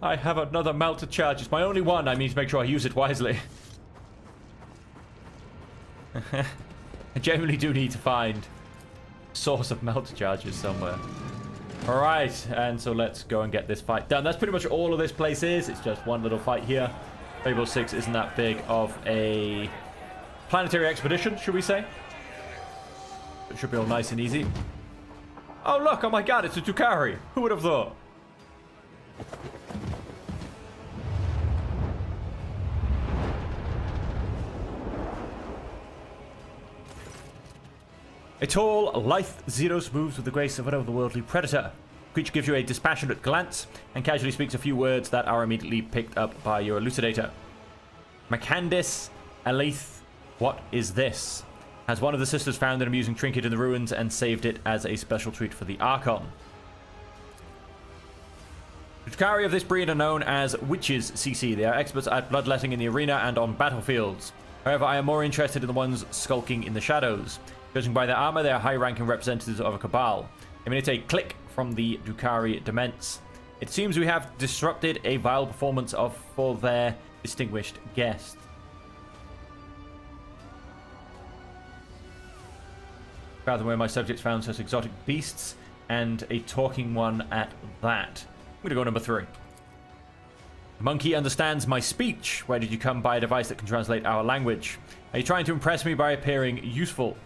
A: I have another melter charge. It's my only one. I need to make sure I use it wisely. I genuinely do need to find source of melter charges somewhere. Alright, and so let's go and get this fight done. That's pretty much all of this place is. It's just one little fight here. Fable 6 isn't that big of a planetary expedition, should we say? It should be all nice and easy. Oh look, oh my god, it's a Dukari. Who would have thought? A tall, lithe Xenos moves with the grace of an otherworldly predator. The creature gives you a dispassionate glance and casually speaks a few words that are immediately picked up by your elucidator. Macandis Aleth, what is this? Has one of the sisters found an amusing trinket in the ruins and saved it as a special treat for the Archon. The Dukari of this breed are known as Witches CC. They are experts at bloodletting in the arena and on battlefields. However, I am more interested in the ones skulking in the shadows. Judging by their armor, they are high-ranking representatives of a cabal. Emanate a click from the Dukari Dements. It seems we have disrupted a vile performance for their distinguished guest. Rather where my subjects found such exotic beasts, and a talking one at that. I'm gonna go number 3. Monkey understands my speech. Where did you come by a device that can translate our language? Are you trying to impress me by appearing useful?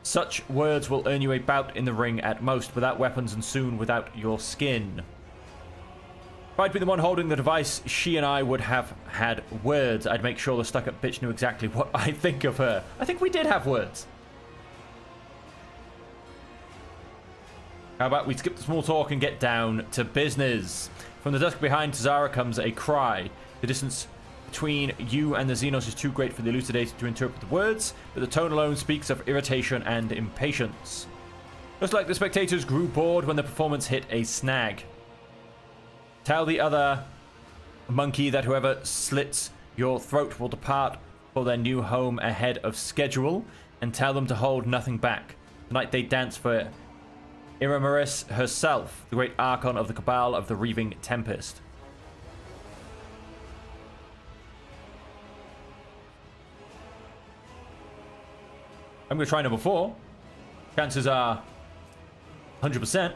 A: Such words will earn you a bout in the ring at most, without weapons and soon without your skin. If I'd been the one holding the device, she and I would have had words. I'd make sure the stuck-up bitch knew exactly what I think of her. I think we did have words. How about we skip the small talk and get down to business? From the dusk behind Tazara comes a cry. The distance between you and the Xenos is too great for the elucidator to interpret the words, but the tone alone speaks of irritation and impatience. Just like the spectators grew bored when the performance hit a snag. Tell the other monkey that whoever slits your throat will depart for their new home ahead of schedule, and tell them to hold nothing back. Tonight they dance for Iramaris herself, the great Archon of the Cabal of the Reaving Tempest. I'm going to try number 4. Chances are 100%.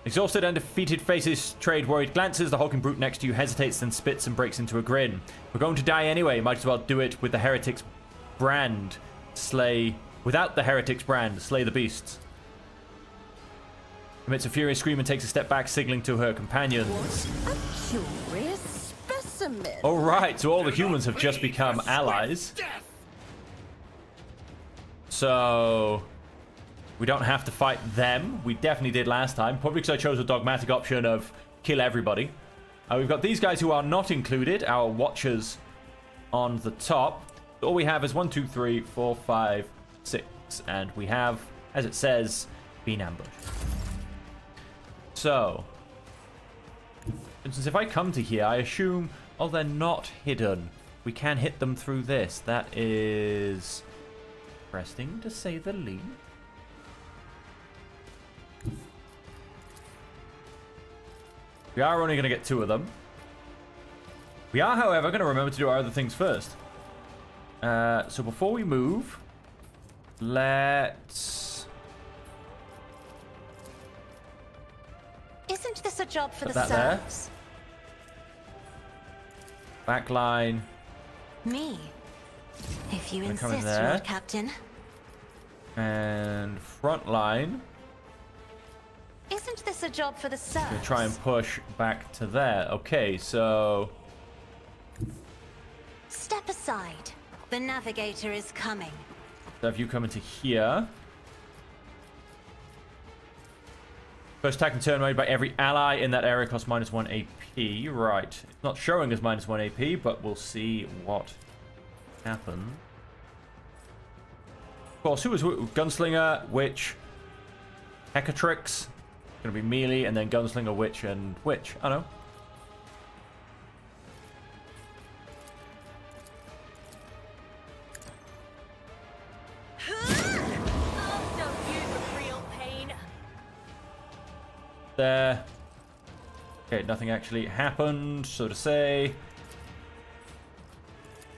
A: Exhausted and defeated faces trade worried glances. The hulking brute next to you hesitates, then spits and breaks into a grin. We're going to die anyway. Might as well do it with the heretic's brand. Without the heretic's brand. Slay the beasts. Emits a furious scream and takes a step back, signaling to her companions.
D: What a curious specimen.
A: Alright, so all the humans have just become allies. So we don't have to fight them. We definitely did last time. Probably because I chose a dogmatic option of kill everybody. We've got these guys who are not included, our watchers on the top. All we have is 1, 2, 3, 4, 5, 6. And we have, as it says, been ambushed. So, for instance, if I come to here, I assume, oh, they're not hidden. We can hit them through this. That is interesting, to say the least. We are only going to get 2 of them. We are, however, going to remember to do our other things first. So before we move, let's...
D: Isn't this a job for
A: Put
D: the
A: that there.
D: serfs?
A: Backline.
D: Me. If you
A: Gonna come in
D: insist,
A: there.
D: Lord Captain.
A: And front line.
D: Isn't this a job for the serfs?
A: Gonna try and push back to there. Okay, so...
D: Step aside. The navigator is coming.
A: So if you come into here... First attack and turn made by every ally in that area costs -1 AP. Right. It's not showing as -1 AP, but we'll see what happens. Of course, who was Gunslinger, Witch, Hecatrix. Gonna be melee, and then Gunslinger, Witch, and Witch. I don't know.
D: Oh, don't use the real pain.
A: There. Okay, nothing actually happened, so to say.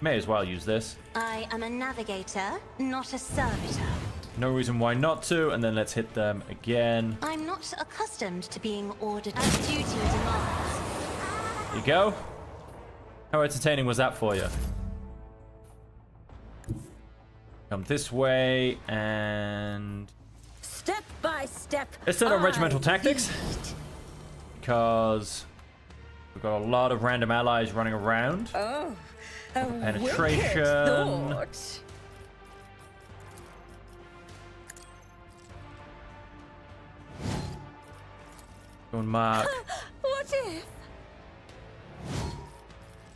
A: May as well use this.
D: I am a navigator, not a servitor.
A: No reason why not to, and then let's hit them again.
D: I'm not accustomed to being ordered as duty demands.
A: There you go. How entertaining was that for you? Come this way, and...
D: Step by step.
A: Let's turn on regimental tactics.
D: lead.
A: Because we've got a lot of random allies running around.
D: Oh, a
A: Penetration.
D: wicked thought.
A: Go and mark
D: What if?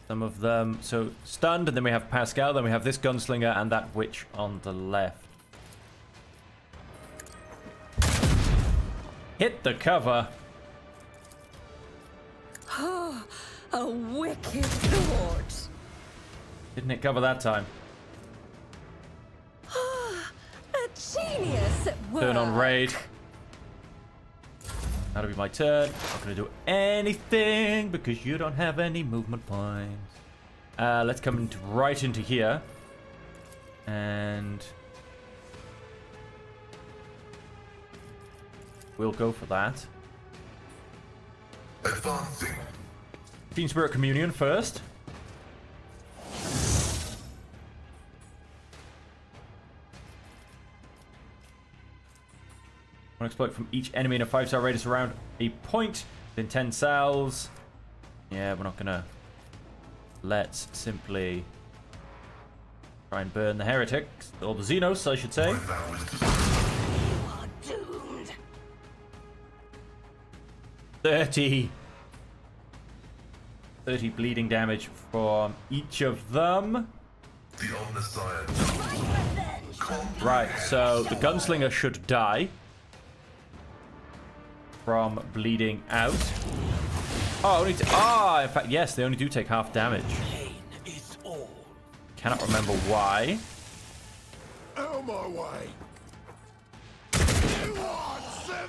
A: some of them. So stunned, and then we have Pascal, then we have this gunslinger and that witch on the left. Hit the cover.
D: A wicked thought.
A: Didn't hit cover that time.
D: A genius at work.
A: Turn on raid. That'll be my turn. Not gonna do anything because you don't have any movement points. Let's come right into here. And we'll go for that.
C: Advancing.
A: Team Spirit Communion first. One exploit from each enemy in a 5-star radius around a point. In 10 cells. Yeah, we're not gonna. Let's simply try and burn the heretics, or the Xenos, I should say.
D: You are doomed.
A: 30 bleeding damage from each of them.
C: The Omniscient.
A: Right, so the gunslinger should die from bleeding out. Oh, in fact, yes, they only do take half damage.
E: Pain is all.
A: Cannot remember why.
E: Out of my way.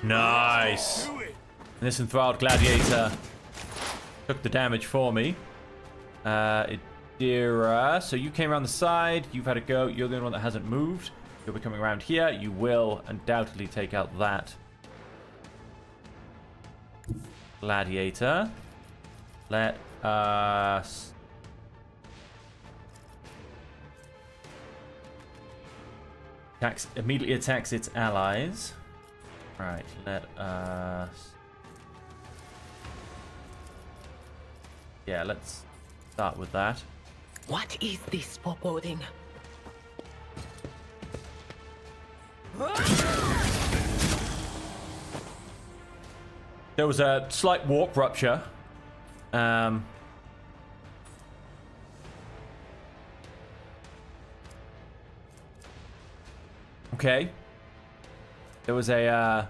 A: Nice. This enthralled gladiator took the damage for me. Idira, so you came around the side. You've had a go. You're the only one that hasn't moved. You'll be coming around here. You will undoubtedly take out that gladiator. Let us immediately attacks its allies. Right, let us. Yeah, let's start with that.
G: What is this foreboding?
A: There was a slight warp rupture. Okay. There was a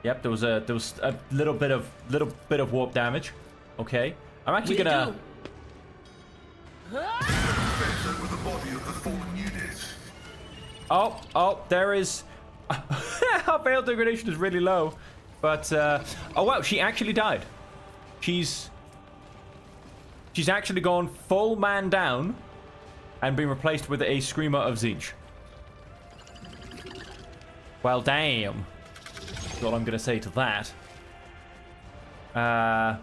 A: Yep, there was a little bit of warp damage. Okay. I'm actually gonna
C: Over the body of the fallen unit.
A: Oh, there is. Our failed degradation is really low, but oh wow, she actually died. She's actually gone full man down and been replaced with a screamer of Zinch. Well, damn. That's all I'm gonna say to that.
D: I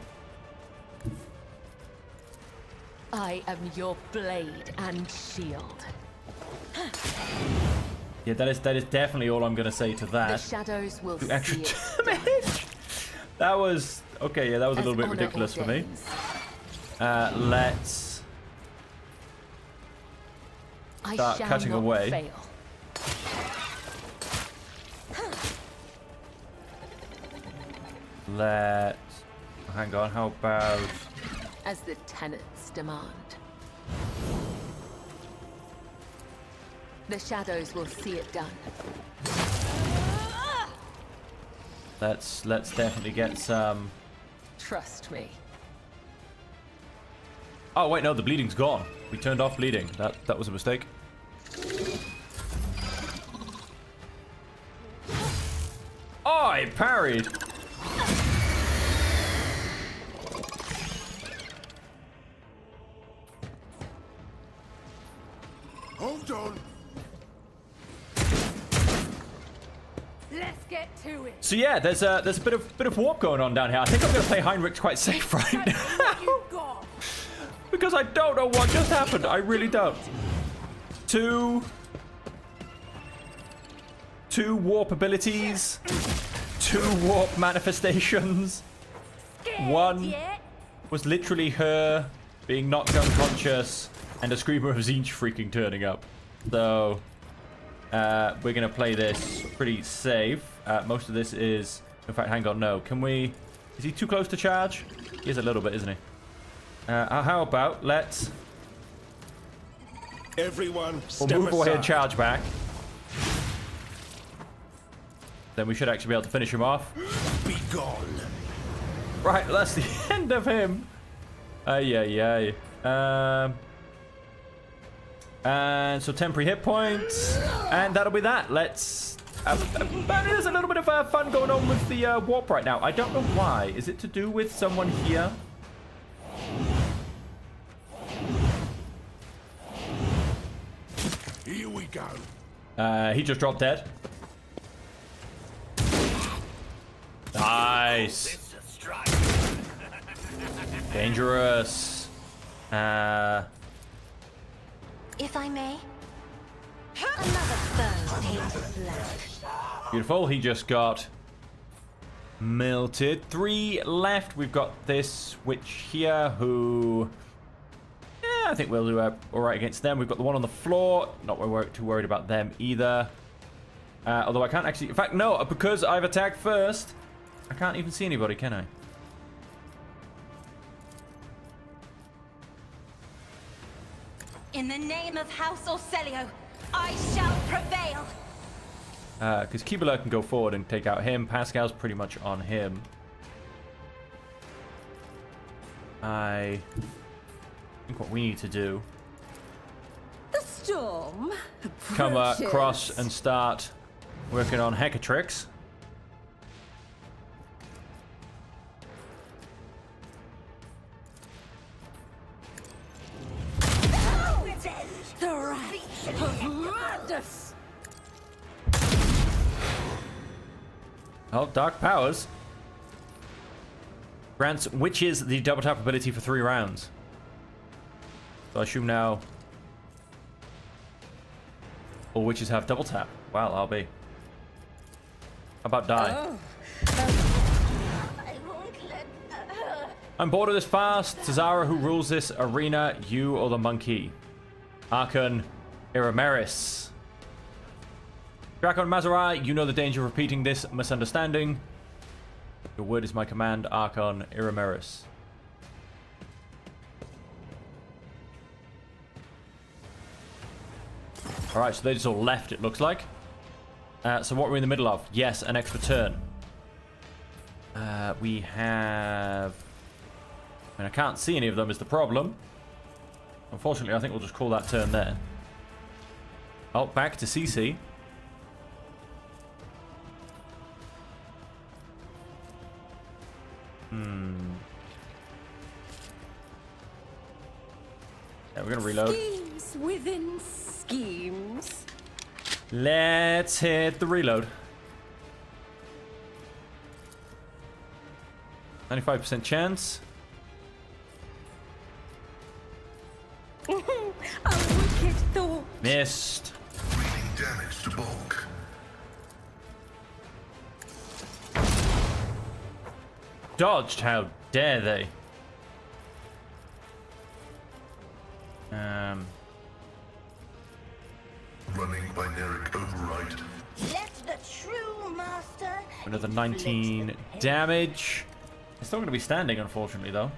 D: am your blade and shield.
A: Yeah, that is definitely all I'm gonna say to
D: The
A: that.
D: shadows will
A: Do
D: see
A: extra
D: it
A: damage. That was okay. Yeah, that was a
D: as
A: little bit
D: honor
A: ridiculous for me.
D: ordains.
A: Let's
D: I
A: start
D: shall
A: cutting
D: not
A: away.
D: fail.
A: Hang on. How about?
D: As the tenants demand. The shadows will see it done.
A: Let's definitely get some.
D: Trust me.
A: Oh wait, no, the bleeding's gone. We turned off bleeding. That was a mistake. Oh, I parried.
E: Hold on.
D: Let's get to it.
A: So yeah, there's a bit of warp going on down here. I think I'm gonna play Heinrich quite safe right now.
D: You got.
A: Because I don't know what just happened. I really don't. Two warp abilities. 2 warp manifestations.
D: Scared
A: One
D: yet?
A: was literally her being knocked unconscious and a screamer of Zinch freaking turning up. So we're gonna play this pretty safe. Most of this is, in fact, hang on, no. Can we? Is he too close to charge? He is a little bit, isn't he? How about let's?
E: Everyone,
A: We'll
E: step
A: move away and
E: aside.
A: charge back. Then we should actually be able to finish him off.
E: Be gone.
A: Right, that's the end of him. Ay. And so temporary hit points. And that'll be that. Let's... there's a little bit of fun going on with the warp right now. I don't know why. Is it to do with someone here?
E: Here we go.
A: He just dropped dead. Nice. Dangerous.
B: If I may. Another foe tainted flesh.
A: Beautiful. He just got melted. 3 left. We've got this witch here who... Yeah, I think we'll do alright against them. We've got the one on the floor. Not too worried about them either. Although I can't actually... In fact, no, because I've attacked first, I can't even see anybody, can I?
D: In the name of House Orselio, I shall prevail.
A: Because Kibula can go forward and take out him. Pascal's pretty much on him. I think what we need to do...
D: The storm.
A: Come
D: approaches.
A: across and start working on Hecatrix.
D: The wrath of madness.
A: Oh, Dark Powers. Grants witches the double tap ability for 3 rounds. So I assume now all witches have double tap. Wow, I'll be. How about die?
D: Oh. I won't let her.
A: I'm bored of this fast. Tazara, who rules this arena, you or the monkey? Archon Irameris. Drakon Mazarai, you know the danger of repeating this misunderstanding. Your word is my command, Archon Irameris. Alright, so they just all left, it looks like. So what are we in the middle of? Yes, an extra turn. We have... I mean, I can't see any of them is the problem. Unfortunately, I think we'll just call that turn there. Oh, back to CC. Yeah, we're going to reload.
D: Schemes within schemes.
A: Let's hit the reload. 95% chance.
D: A wicked thought.
A: Missed.
C: Reading damage to bulk.
A: Dodged, how dare they?
C: Running binaric override.
D: Let the true master.
A: Another 19 damage. It's still going to be standing, unfortunately, though.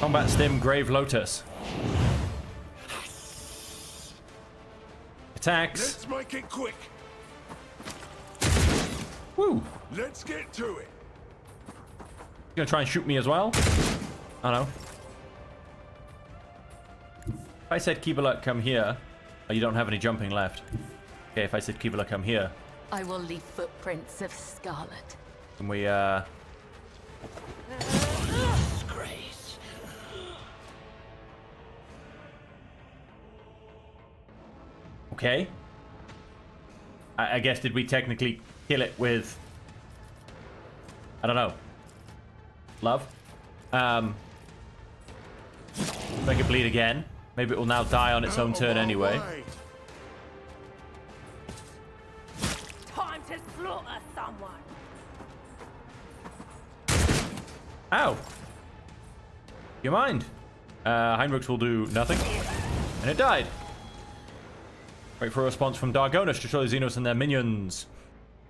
A: Combat Stim, Grave Lotus. Attacks.
E: Let's make it quick.
A: Woo!
E: Let's get to it.
A: You gonna try and shoot me as well? Oh no. If I said Kibula, come here. Oh, you don't have any jumping left. Okay, if I said Kibula, come here.
D: I will leave footprints of scarlet.
A: Can we,
E: Disgrace.
A: Okay. I guess, did we technically kill it with... I don't know. Love? Make it bleed again. Maybe it will now die on its own turn anyway.
D: Time to slaughter someone.
A: Ow! You mind? Heinrichs will do nothing. And it died. Wait for a response from Dargonis to show the Xenos and their minions.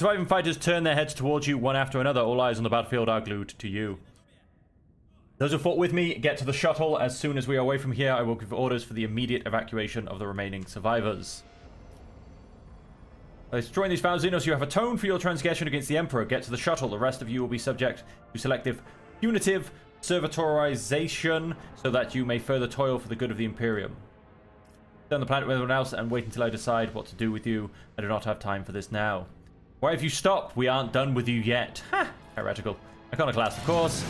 A: Surviving fighters turn their heads towards you one after another. All eyes on the battlefield are glued to you. Those who fought with me, get to the shuttle. As soon as we are away from here, I will give orders for the immediate evacuation of the remaining survivors. By destroying these foul Xenos, you have atoned for your transgression against the Emperor. Get to the shuttle. The rest of you will be subject to selective punitive servitorization so that you may further toil for the good of the Imperium. Stay on the planet with everyone else and wait until I decide what to do with you. I do not have time for this now. Why have you stopped? We aren't done with you yet. Ha! Heretical. Iconoclast, of course.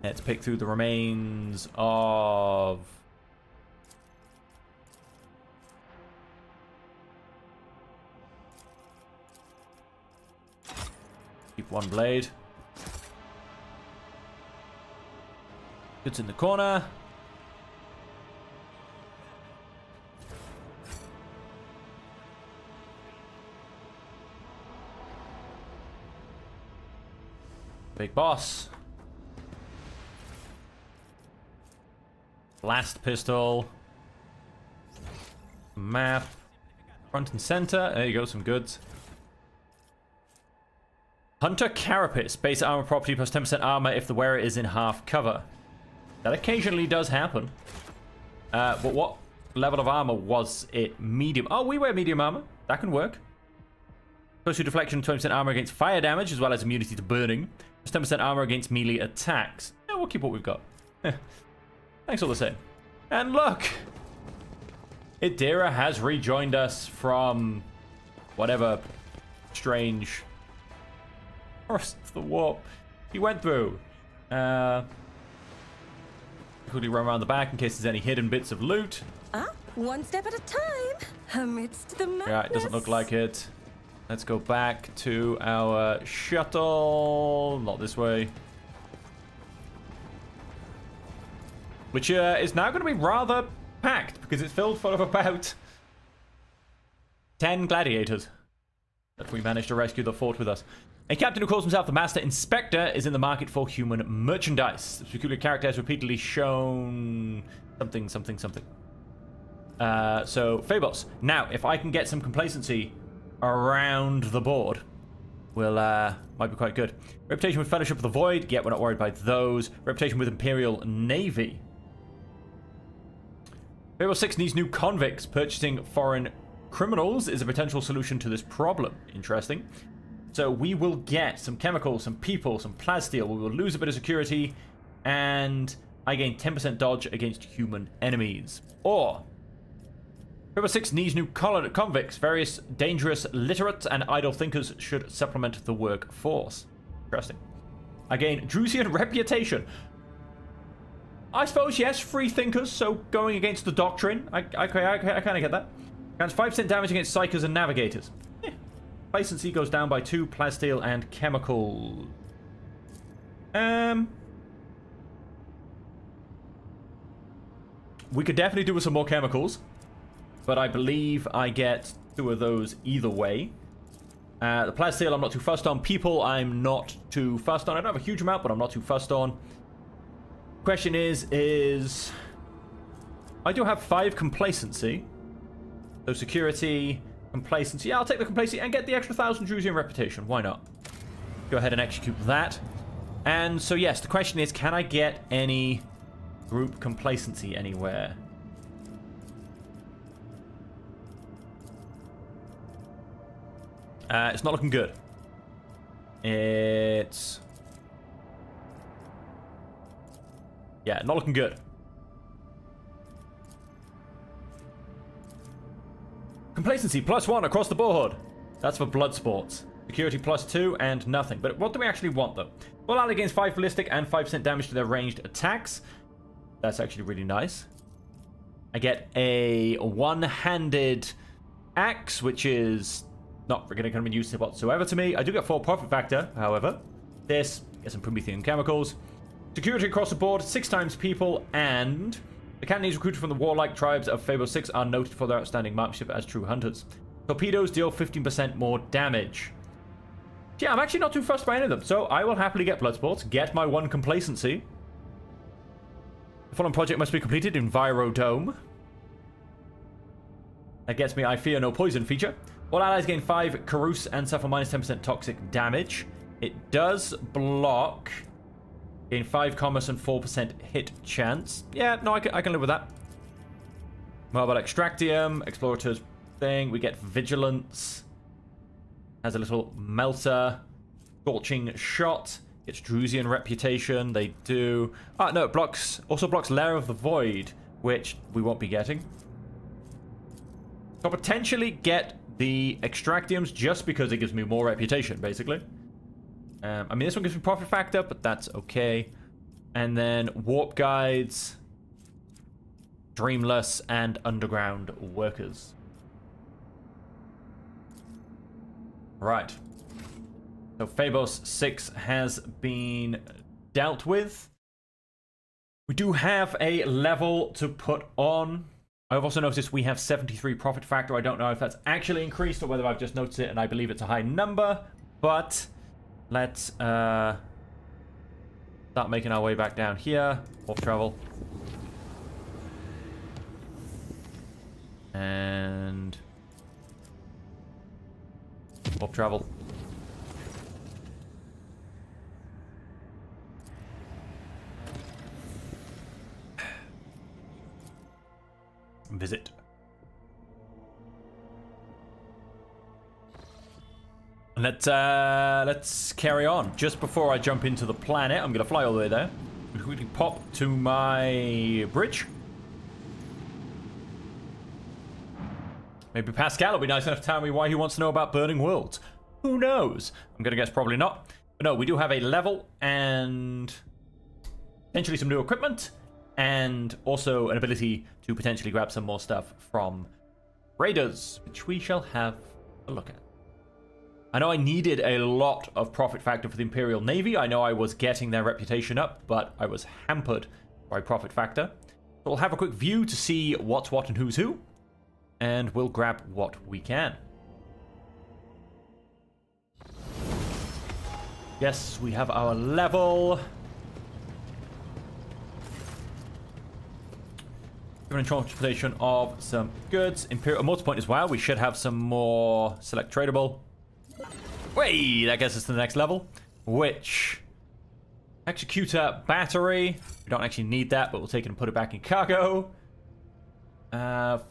A: Let's pick through the remains of... Keep one blade. Goods in the corner. Big boss. Blast pistol. Map. Front and center. There you go, some goods. Hunter Carapace. Base armor property plus 10% armor if the wearer is in half cover. That occasionally does happen. But what level of armor was it? Medium. Oh, we wear medium armor. That can work. Plus 2 deflection, 20% armor against fire damage, as well as immunity to burning. Plus 10% armor against melee attacks. Yeah, we'll keep what we've got. Thanks all the same. And look! Idira has rejoined us from whatever strange forest of the warp he went through. Quickly run around the back in case there's any hidden bits of loot.
D: One step at a time, amidst the madness.
A: Yeah, it doesn't look like it. Let's go back to our shuttle. Not this way. Which is now going to be rather packed because it's filled full of about 10 gladiators that we managed to rescue the fort with us. A captain who calls himself the Master Inspector is in the market for human merchandise. This peculiar character has repeatedly shown something. So, Phabos. Now, if I can get some complacency around the board, will might be quite good. Reputation with Fellowship of the Void. Yeah, we're not worried by those. Reputation with Imperial Navy. Phabos 6 needs new convicts. Purchasing foreign criminals is a potential solution to this problem. Interesting. So we will get some chemicals, some people, some plasteel. We will lose a bit of security, and I gain 10% dodge against human enemies. Or Phabos 6 needs new convicts. Various dangerous literates and idle thinkers should supplement the workforce. Interesting. I gain Drusian reputation. I suppose, yes, free thinkers, so going against the doctrine. I kind of get that. Grants 5% damage against psychers and navigators. Complacency goes down by 2, plasteel and chemical. We could definitely do with some more chemicals, but I believe I get 2 of those either way. The plasteel I'm not too fussed on. People I'm not too fussed on. I don't have a huge amount, but I'm not too fussed on. Question is I do have 5 complacency. So security, complacency. Yeah, I'll take the complacency and get the extra 1,000 Drusian reputation. Why not? Go ahead and execute that. And so yes, the question is, can I get any group complacency anywhere? It's not looking good. It's... yeah, not looking good. Complacency +1 across the board. That's for blood sports. Security +2 and nothing. But what do we actually want, though? Well, ally gains 5 ballistic and 5% damage to their ranged attacks. That's actually really nice. I get a one-handed axe, which is not going to come in use whatsoever to me. I do get 4 profit factor, however. This, get some Promethean chemicals. Security across the board, 6 times people, and the Cantonese recruited from the warlike tribes of Phabos 6 are noted for their outstanding marksmanship as true hunters. Torpedoes deal 15% more damage. Yeah, I'm actually not too fussed by any of them, so I will happily get blood sports, get my 1 complacency. The following project must be completed in Virodome. That gets me I Fear No Poison feature. All allies gain 5 Carouse and suffer minus 10% toxic damage. It does block. Gain 5 commerce and 4% hit chance. Yeah, no, I can live with that. Mobile Extractium, Explorator's thing. We get Vigilance. Has a little Melter. Scorching Shot. Gets Drusian Reputation. They do... ah, no, it blocks... also blocks Lair of the Void, which we won't be getting. So potentially get the Extractiums just because it gives me more reputation, basically. I mean, this one gives me profit factor, but that's okay. And then Warp Guides, Dreamless, and Underground Workers. Right. So Phabos 6 has been dealt with. We do have a level to put on. I've also noticed we have 73 profit factor. I don't know if that's actually increased or whether I've just noticed it and I believe it's a high number. But let's start making our way back down here. Warp travel. And warp travel. Visit. Let's carry on. Just before I jump into the planet, I'm gonna fly all the way there. We can pop to my bridge. Maybe Pascal will be nice enough to tell me why he wants to know about burning worlds. Who knows? I'm gonna guess probably not. But no, we do have a level and potentially some new equipment. And also an ability to potentially grab some more stuff from raiders, which we shall have a look at. I know I needed a lot of profit factor for the Imperial Navy. I know I was getting their reputation up, but I was hampered by profit factor. So we'll have a quick view to see what's what and who's who, and we'll grab what we can. Yes, we have our level. Given transportation of some goods. Imperial multipoint as well. We should have some more select tradable. Wait, that gets us to the next level. Which executor battery. We don't actually need that, but we'll take it and put it back in cargo.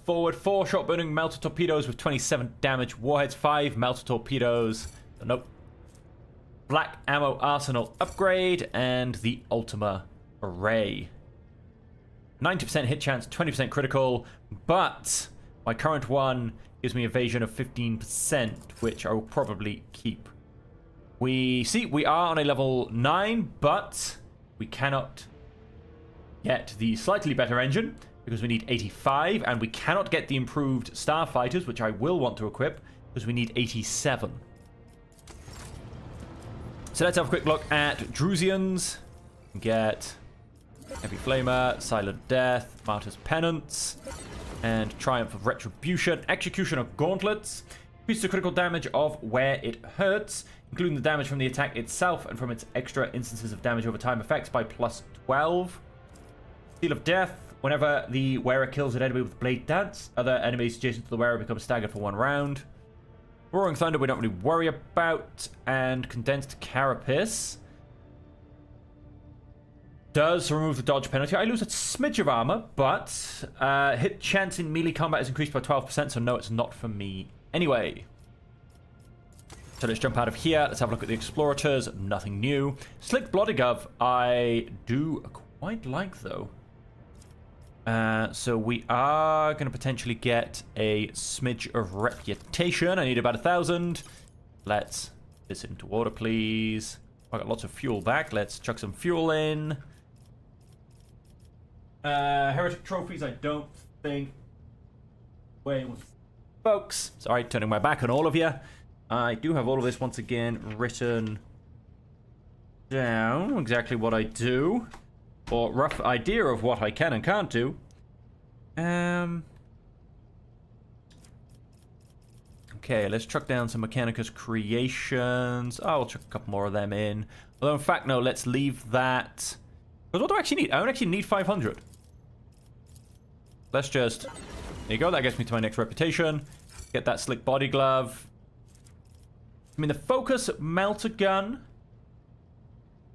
A: Forward 4 shot burning melter torpedoes with 27 damage. Warheads 5 melter torpedoes. Nope. Black ammo arsenal upgrade and the Ultima array. 90% hit chance, 20% critical, but my current one gives me evasion of 15%, which I will probably keep. We are on a level 9, but we cannot get the slightly better engine because we need 85, and we cannot get the improved starfighters, which I will want to equip because we need 87. So let's have a quick look at Drusians. Get Heavy Flamer, Silent Death, Martyr's Penance, and Triumph of Retribution. Execution of Gauntlets. Increases the critical damage of where it hurts, including the damage from the attack itself and from its extra instances of damage over time effects by plus 12. Seal of Death. Whenever the wearer kills an enemy with Blade Dance, other enemies adjacent to the wearer become staggered for 1 round. Roaring Thunder we don't really worry about. And Condensed Carapace does remove the dodge penalty. I lose a smidge of armor, but hit chance in melee combat is increased by 12%, so no, it's not for me anyway. So let's jump out of here. Let's have a look at the Explorators. Nothing new. Slick Blodigov, I do quite like, though. So we are going to potentially get a smidge of reputation. I need about 1,000. Let's get this into order, please. I got lots of fuel back. Let's chuck some fuel in. Heretic trophies, I don't think. Wait, folks. Sorry, turning my back on all of you. I do have all of this once again written down. Exactly what I do, or rough idea of what I can and can't do. Okay, let's chuck down some Mechanicus creations. Oh, I'll chuck a couple more of them in. Although, in fact, no, let's leave that. Because what do I actually need? I don't actually need 500. Let's just... There you go, that gets me to my next reputation. Get that slick body glove. I mean, the focus melter gun.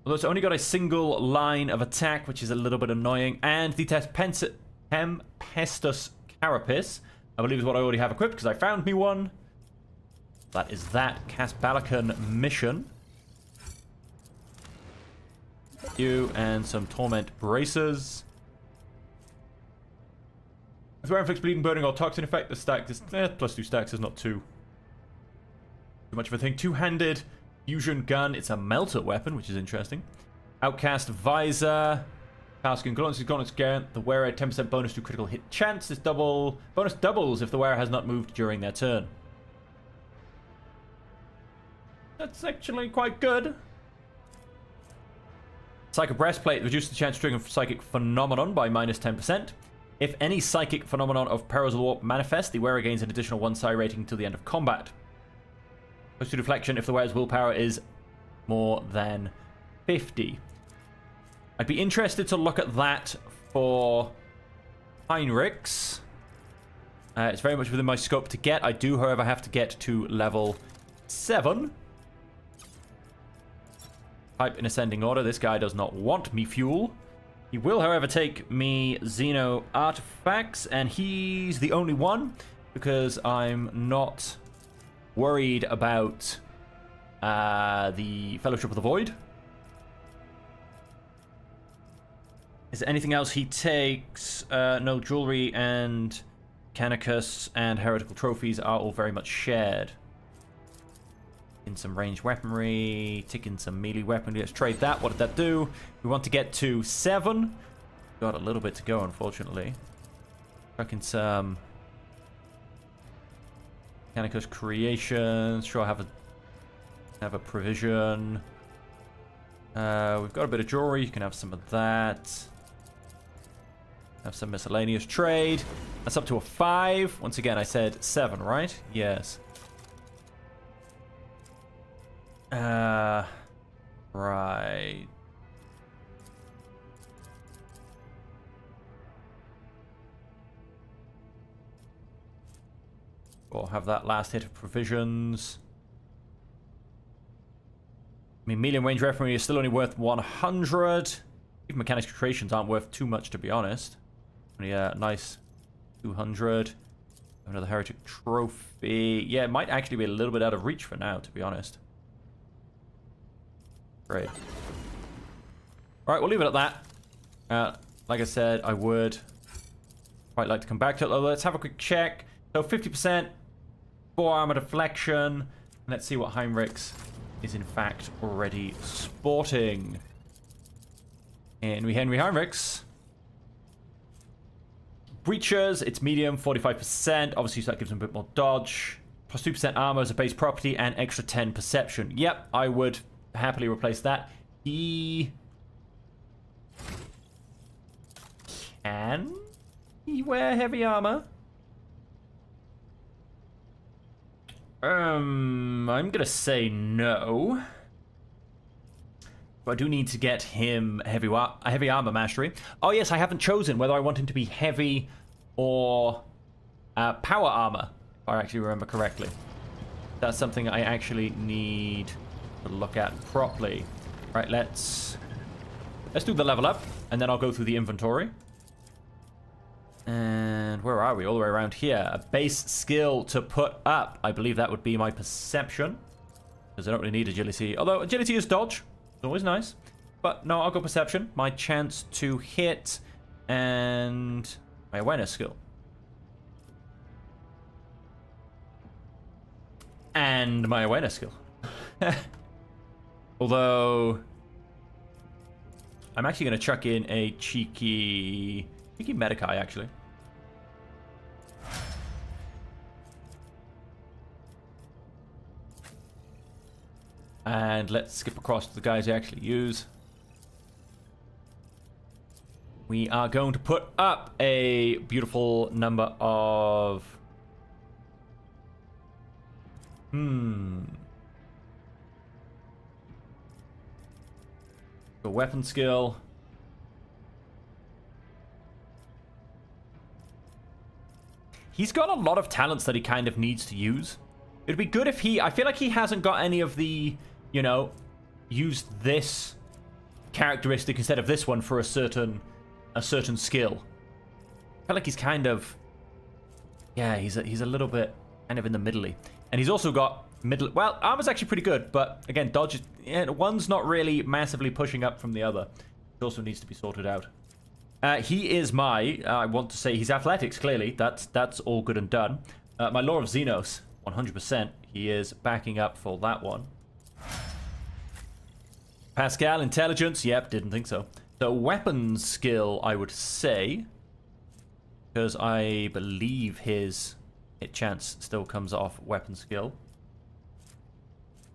A: Although it's only got a single line of attack, which is a little bit annoying. And the Tempestus Carapace, I believe is what I already have equipped because I found me one. That is that Casbalacan mission. You and some Torment Bracers. With wear inflicts bleeding, burning, or toxin effect, the stack is plus 2 stacks is not too much of a thing. Two-handed fusion gun. It's a melter weapon, which is interesting. Outcast visor. Task and gauntlets grant the wearer 10% bonus to critical hit chance. This bonus doubles if the wearer has not moved during their turn. That's actually quite good. Psychic Breastplate reduces the chance of triggering Psychic Phenomenon by minus 10%. If any Psychic Phenomenon of Perils of the Warp manifests, the wearer gains an additional 1 psi rating until the end of combat. Goes to Deflection if the wearer's willpower is more than 50. I'd be interested to look at that for Heinrichs. It's very much within my scope to get. I do, however, have to get to level 7. Type in ascending order. This guy does not want me fuel. He will, however, take me Xeno artifacts, and he's the only one because I'm not worried about the Fellowship of the Void. Is there anything else he takes? No, jewelry and Canicus and heretical trophies are all very much shared. In some ranged weaponry, taking some melee weaponry. Let's trade that. What did that do? We want to get to 7. Got a little bit to go, unfortunately. Fucking some Canicus creations. Sure, have a provision. We've got a bit of jewelry. You can have some of that. Have some miscellaneous trade. That's up to a 5. Once again, I said 7, right? Yes. Right. We'll have that last hit of provisions. I mean, medium range weaponry is still only worth 100. Even mechanics creations aren't worth too much, to be honest. Only a nice 200. Another heretic trophy. Yeah, it might actually be a little bit out of reach for now, to be honest. Great. Alright, we'll leave it at that. Like I said, I would quite like to come back to it. Let's have a quick check. So 50%, 4 armor deflection. Let's see what Heinrichs is in fact already sporting. Henry Heinrichs. Breachers, it's medium, 45%. Obviously, so that gives him a bit more dodge. Plus 2% armor as a base property and extra 10 perception. Yep, I would happily replace that. He can he wear heavy armor? I'm gonna say no. But I do need to get him heavy armor mastery. Oh yes, I haven't chosen whether I want him to be heavy or power armor, if I actually remember correctly. That's something I actually need to look at properly. Right, let's do the level up, and then I'll go through the inventory. And where are we? All the way around here. A base skill to put up. I believe that would be my perception, because I don't really need agility. Although agility is dodge. It's always nice. But no, I'll go perception. My chance to hit and my awareness skill. And my awareness skill. Although I'm actually going to chuck in a cheeky Medicae, actually. And let's skip across to the guys I actually use. We are going to put up a beautiful number of... The weapon skill. He's got a lot of talents that he kind of needs to use. It'd be good if he... I feel like he hasn't got any of the, you know, use this characteristic instead of this one for a certain skill. I feel like he's kind of... Yeah, he's a little bit kind of in the middly. And he's also got middle... Well, armor's actually pretty good, but again, dodge is... Yeah, one's not really massively pushing up from the other. It also needs to be sorted out. He is my... I want to say he's athletics, clearly. That's all good and done. My Law of Xenos, 100%. He is backing up for that one. Pascal, intelligence. Yep, didn't think so. So weapons skill, I would say. Because I believe his hit chance still comes off weapon skill.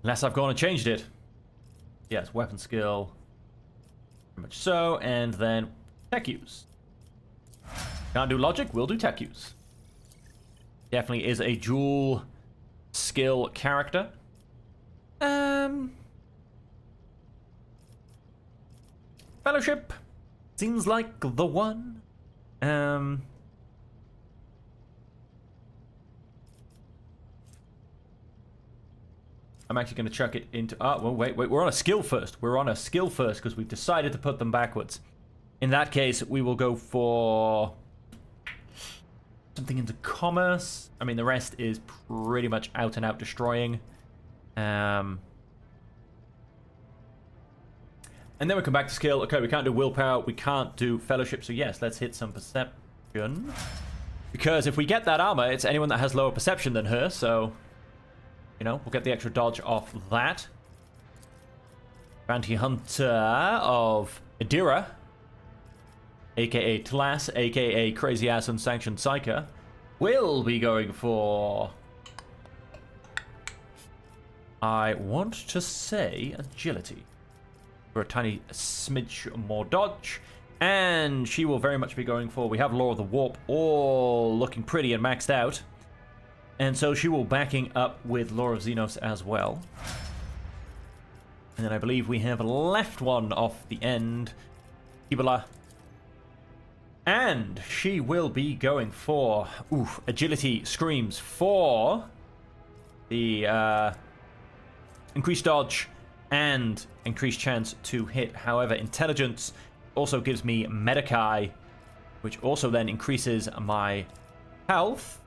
A: Unless I've gone and changed it. Yes, weapon skill. Very much so, and then tech use. Can't do logic, we'll do tech use. Definitely is a dual skill character. Fellowship seems like the one. I'm actually going to chuck it into... Oh, well, wait, we're on a skill first. We're on a skill first because we've decided to put them backwards. In that case, we will go for something into commerce. I mean, the rest is pretty much out and out destroying. And then we come back to skill. Okay, we can't do willpower. We can't do fellowship. So yes, let's hit some perception. Because if we get that armor, it's anyone that has lower perception than her. So, you know, we'll get the extra dodge off that. Bounty Hunter of Adira, aka Tlas, aka Crazy Ass Unsanctioned Psyker, will be going for... I want to say agility. For a tiny smidge more dodge. And she will very much be going for... We have Law of the Warp all looking pretty and maxed out. And so she will backing up with Law of Xenos as well. And then I believe we have a left one off the end. Ibala. And she will be going for... Oof, agility screams for... the increased dodge and increased chance to hit. However, intelligence also gives me Medicae, which also then increases my health.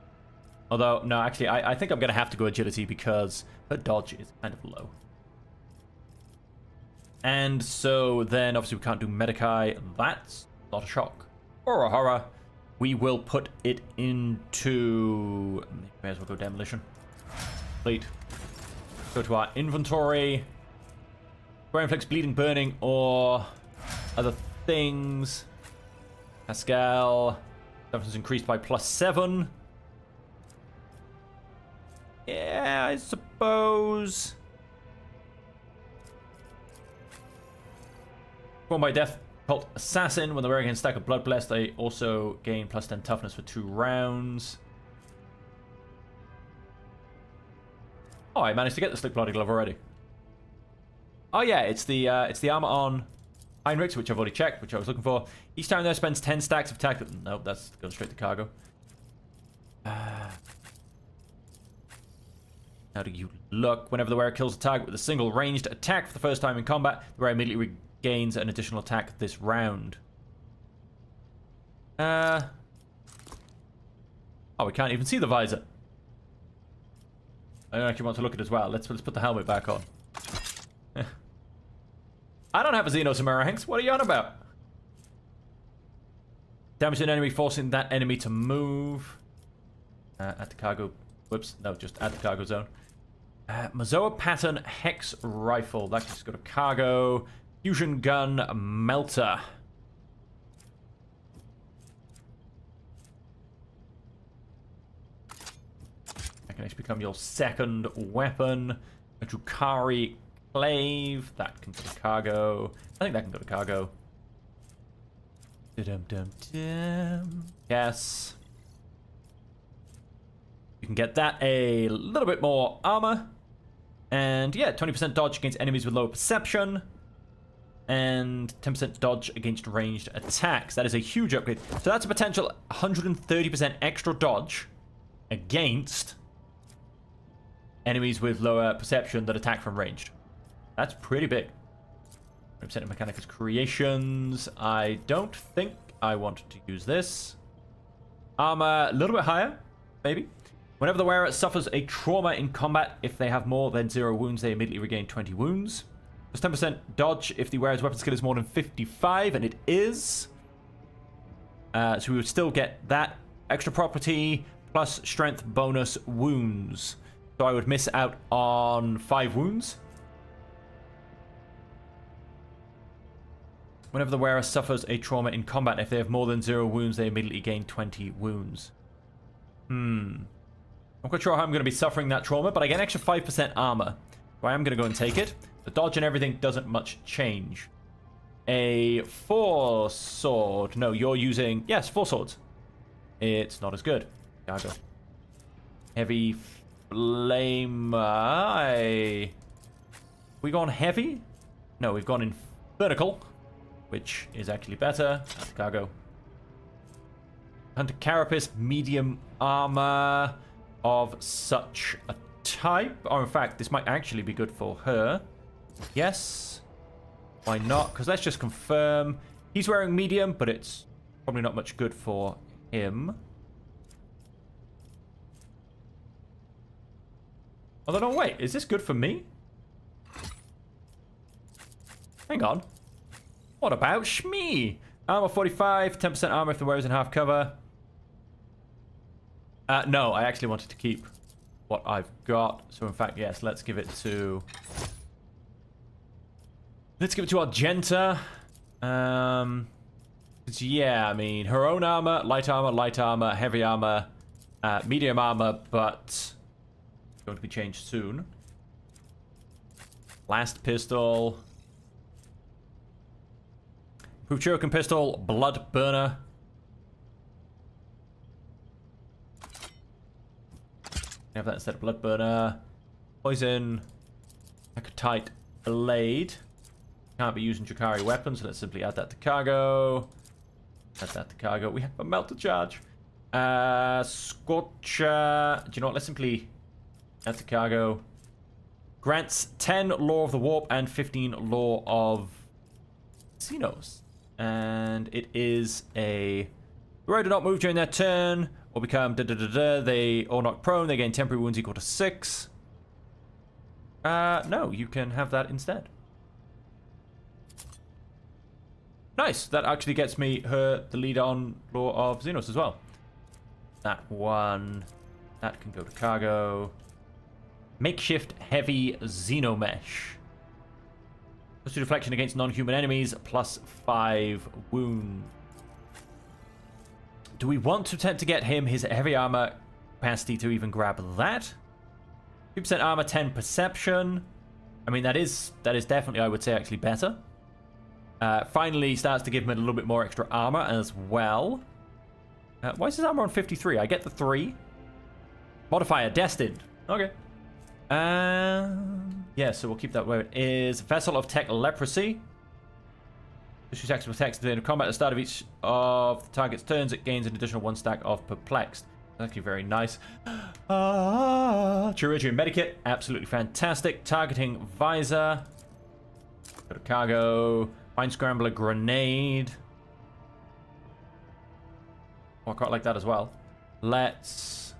A: Although, no, actually, I think I'm going to have to go agility because her dodge is kind of low. And so then, obviously, we can't do Medicae. That's not a shock or a horror. We will put it into... May as well go demolition. Complete. Go to our inventory. Square inflicts bleeding, burning, or other things. Pascal. Toughness increased by +7. Yeah, I suppose. Born by Death Cult Assassin. When the wearer against stack of Blood Blessed, they also gain +10 toughness for 2 rounds. Oh, I managed to get the Slick Bloody Glove already. Oh yeah, it's the armor on Heinrichs, which I've already checked, which I was looking for. Each time there spends 10 stacks of attack. Nope, that's going straight to cargo. How do you look? Whenever the wearer kills a target with a single ranged attack for the first time in combat, the wearer immediately regains an additional attack this round. Oh, we can't even see the visor. I don't actually want to look at it as well. Let's put the helmet back on. I don't have a Xenos Ranks. What are you on about? Damage to an enemy, forcing that enemy to move. At the cargo. Whoops. No, just at the cargo zone. Mazoa Pattern Hex Rifle. That can just go to cargo. Fusion Gun Melter. That can actually become your second weapon. A Drukari Clave. That can go to cargo. I think that can go to cargo. Dum-dum-dum. Yes. You can get that a little bit more armor. And yeah, 20% dodge against enemies with lower perception. And 10% dodge against ranged attacks. That is a huge upgrade. So that's a potential 130% extra dodge against enemies with lower perception that attack from ranged. That's pretty big. 20% of Mechanicus creations. I don't think I want to use this. Armor a little bit higher, maybe. Whenever the wearer suffers a trauma in combat, if they have more than 0 wounds, they immediately regain 20 wounds. Plus 10% dodge if the wearer's weapon skill is more than 55, and it is. So we would still get that extra property plus strength bonus wounds. So I would miss out on 5 wounds. Whenever the wearer suffers a trauma in combat, if they have more than 0 wounds, they immediately gain 20 wounds. I'm quite sure how I'm going to be suffering that trauma, but I get an extra 5% armor. So I am going to go and take it. The dodge and everything doesn't much change. a 4 sword. No, you're using... Yes, 4 swords. It's not as good. Cargo. Heavy flame. We gone heavy? No, we've gone infernal, which is actually better. That's cargo. Hunter Carapace, medium armor of such a type. Or in fact, this might actually be good for her. Yes. Why not? Because let's just confirm. He's wearing medium, but it's probably not much good for him. Although, no, wait. Is this good for me? Hang on. What about Shmee? Armor 45, 10% armor if the wearer's in half cover. No, I actually wanted to keep what I've got. So, in fact, yes, let's give it to... Let's give it to Argenta. Yeah, I mean, her own armor, light armor, heavy armor, medium armor, but it's going to be changed soon. Last pistol. Improved shuriken pistol, blood burner. Have that instead of blood burner. Poison. Hecatite blade. Can't be using Drakari weapons, so let's simply add that to cargo. Add that to cargo. We have a melter charge. Scorcher. Do you know what? Let's simply add to cargo. Grants 10 Law of the Warp and 15 Law of Xenos. And it is a... The rider do not move during their turn or become they or knock prone. They gain temporary wounds equal to 6. No, you can have that instead. Nice. That actually gets me the lead on Law of Xenos as well. That one. That can go to cargo. Makeshift heavy Xenomesh. Plus 2 deflection against non-human enemies. Plus 5 wound. Do we want to attempt to get him his heavy armor capacity to even grab that? 2% armor, 10 perception. I mean, that is definitely, I would say, actually better. Finally starts to give him a little bit more extra armor as well. Why is his armor on 53? I get the 3. Modifier, destined. Okay. Yeah, so we'll keep that where it is. Vessel of Tech Leprosy. This attacks and protects at the end of combat. At the start of each of the target's turns, it gains an additional 1 stack of Perplexed. That's actually very nice. Chirurgian Medikit. Absolutely fantastic. Targeting Visor. Go to cargo. Mind Scrambler Grenade. Oh, I quite like that as well. Let's...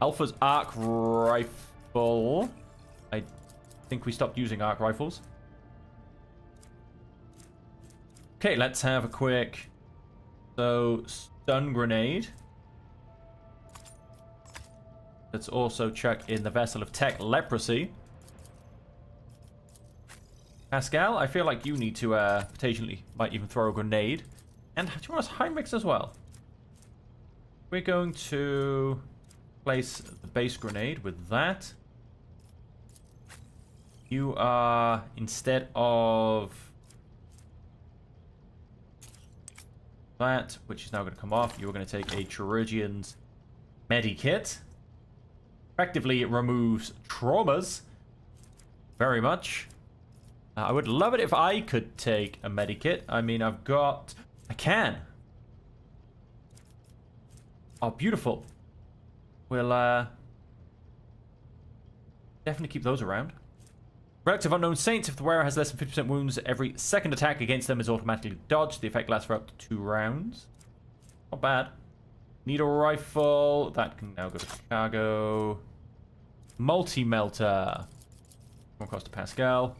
A: Alpha's Arc Rifle. I think we stopped using arc rifles. Okay, let's have a quick... So, Stun Grenade. Let's also check in the Vessel of Tech Leprosy. Pascal, I feel like you need to potentially might even throw a grenade. And do you want us high mix as well? We're going to place the base grenade with that. You are, instead of that, which is now going to come off, you're going to take a Chirurgian's Medikit. Effectively, it removes traumas. Very much. I would love it if I could take a Medikit. I mean, I've got... I can. Oh, beautiful. We'll, definitely keep those around. Relics of Unknown Saints. If the wearer has less than 50% wounds, every second attack against them is automatically dodged. The effect lasts for up to 2 rounds. Not bad. Needle Rifle. That can now go to cargo. Multi-Melter. Come across to Pascal.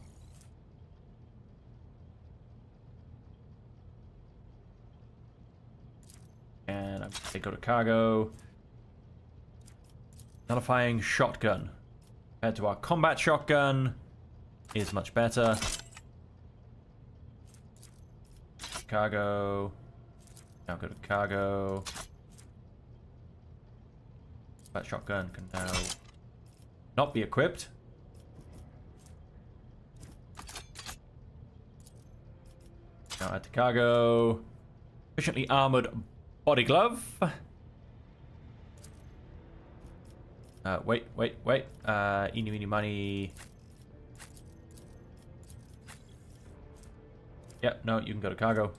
A: And I'm going to say go to cargo. Nullifying Shotgun. Compared to our combat shotgun is much better. Cargo. Now go to cargo. That shotgun can now not be equipped. Now add to cargo. Efficiently armored body glove. Wait. Eeny, meeny, money. Yep, no, you can go to cargo.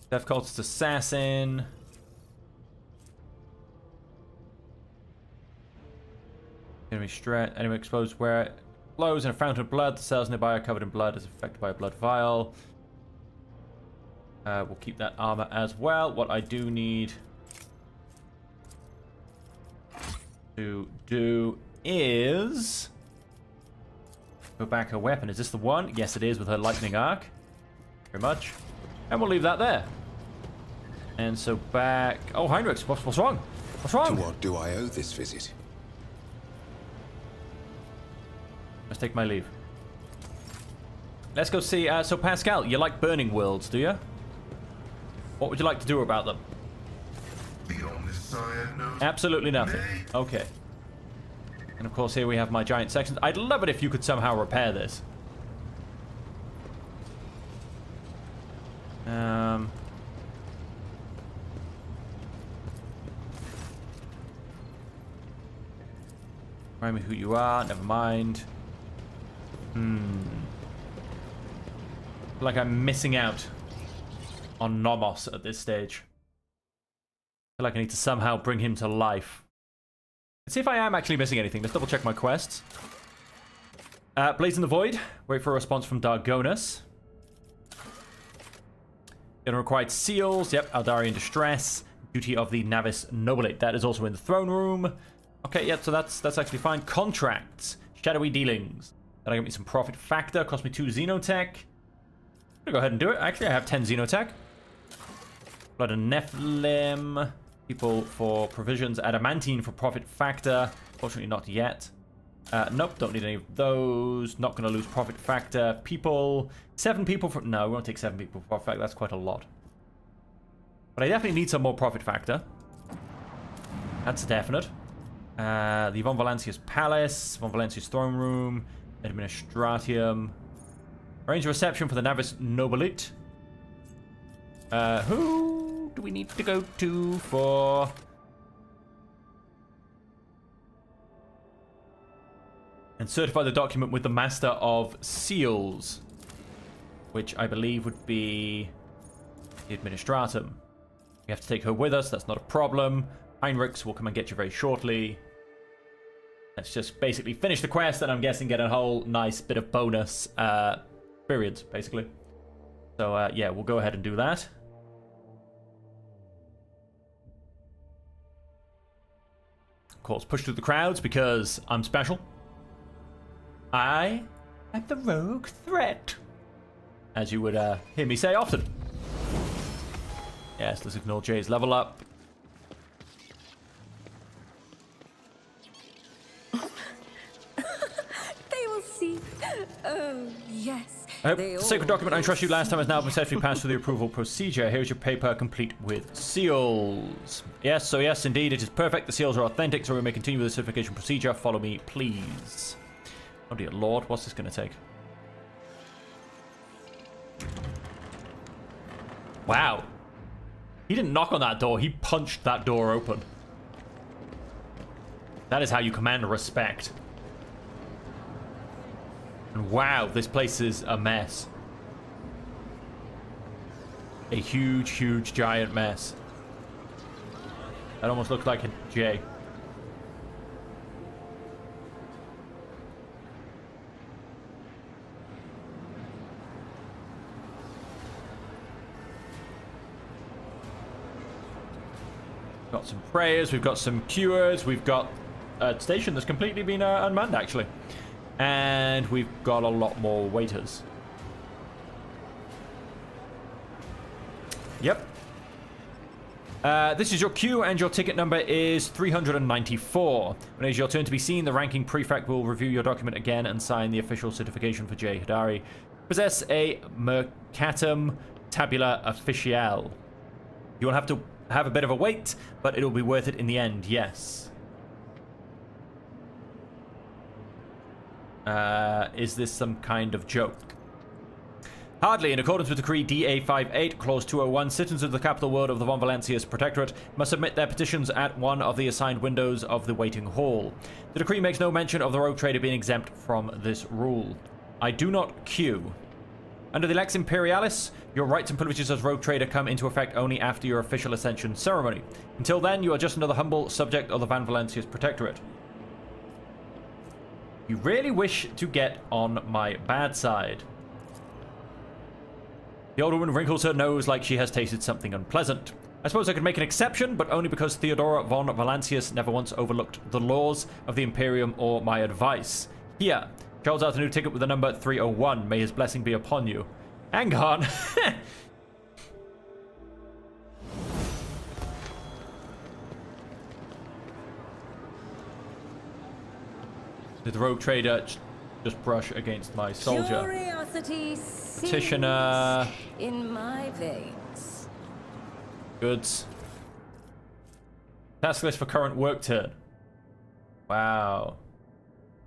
A: Death Cultist Assassin. Enemy stretch. Enemy exposed where it flows in a fountain of blood. The cells nearby are covered in blood as affected by a blood vial. We'll keep that armor as well. What I do need to do is go back her weapon. Is this the one? Yes, it is, with her lightning arc. Very much. And we'll leave that there. And so back... Oh, Heinrich, what's wrong? What's wrong?
H: To what do I owe this visit?
A: Let's take my leave. Let's go see... so Pascal, you like burning worlds, do you? What would you like to do about them?
C: The Omnissiah knows.
A: Absolutely nothing. Okay. And of course here we have my giant sections. I'd love it if you could somehow repair this. Remind me who you are. Never mind. Feel like I'm missing out on Nomos at this stage. Feel like I need to somehow bring him to life. Let's see if I am actually missing anything. Let's double check my quests. Blaze in the Void. Wait for a response from Dargonus. Unrequited seals. Yep, Aldarian Distress. Duty of the Navis Nobilate. That is also in the throne room. Okay, yeah, so that's actually fine. Contracts. Shadowy dealings. That'll give me some profit factor. Cost me 2 Xenotech. I'm gonna go ahead and do it. Actually, I have 10 Xenotech. Blood and Nephilim. People for provisions. Adamantine for profit factor. Fortunately, not yet. Nope, don't need any of those. Not going to lose profit factor. People. 7 people for... No, we won't take 7 people for profit factor. That's quite a lot. But I definitely need some more profit factor. That's definite. The Von Valancius Palace. Von Valancius Throne Room. Administratium. Arrange a reception for the Navis Nobilate. Who do we need to go to for... And certify the document with the Master of Seals, which I believe would be the Administratum. We have to take her with us. That's not a problem. Heinrichs will come and get you very shortly. Let's just basically finish the quest, and I'm guessing get a whole nice bit of bonus experience, basically. So, yeah, we'll go ahead and do that. Of course, push through the crowds because I'm special. I am the rogue threat, as you would hear me say often. Yes, let's ignore Jay's level up.
D: They will see. Oh, yes.
A: Sacred document I entrust you last time has now been successfully passed through the approval procedure. Here's your paper complete with seals. Yes, so yes, indeed, it is perfect. The seals are authentic, so we may continue with the certification procedure. Follow me, please. Oh dear lord, what's this going to take? Wow. He didn't knock on that door, he punched that door open. That is how you command respect. And wow, this place is a mess. A huge, huge, giant mess. That almost looks like a J. Got some prayers, we've got some cures, we've got a station that's completely been unmanned, actually. And we've got a lot more waiters. Yep. This is your queue, and your ticket number is 394. When it is your turn to be seen, the ranking prefect will review your document again and sign the official certification for J. Hidari. Possess a Mercatum Tabula Officiale. You will have to have a bit of a wait, but it'll be worth it in the end, yes. Is this some kind of joke? Hardly. In accordance with Decree DA58, Clause 201, citizens of the capital world of the Von Valancius Protectorate must submit their petitions at one of the assigned windows of the waiting hall. The decree makes no mention of the rogue trader being exempt from this rule. I do not queue. Under the Lex Imperialis, your rights and privileges as rogue trader come into effect only after your official ascension ceremony. Until then, you are just another humble subject of the Von Valancius Protectorate. You really wish to get on my bad side. The old woman wrinkles her nose like she has tasted something unpleasant. I suppose I could make an exception, but only because Theodora von Valancius never once overlooked the laws of the Imperium or my advice. Here, she holds out a new ticket with the number 301. May his blessing be upon you. Hang on. Did the rogue trader just brush against my soldier?
D: Curiosity
A: Petitioner.
D: in my veins.
A: Goods. Task list for current work turn. Wow.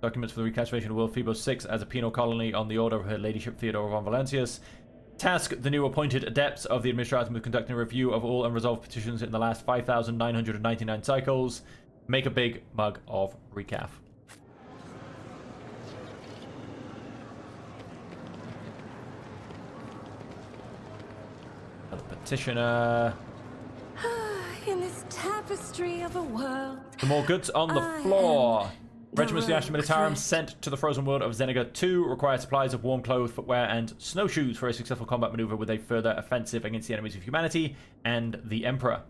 A: Documents for the recapitulation of World Phoebo 6 as a penal colony on the order of Her Ladyship Theodora von Valancius. Task the new appointed adepts of the administration with conducting a review of all unresolved petitions in the last 5,999 cycles. Make a big mug of recaf. Petitioner.
D: In this tapestry of a world.
A: Some more goods on the floor. Regiments of the Astra Militarum sent to the frozen world of Zeniga 2 require supplies of warm clothes, footwear, and snowshoes for a successful combat maneuver with a further offensive against the enemies of humanity and the Emperor.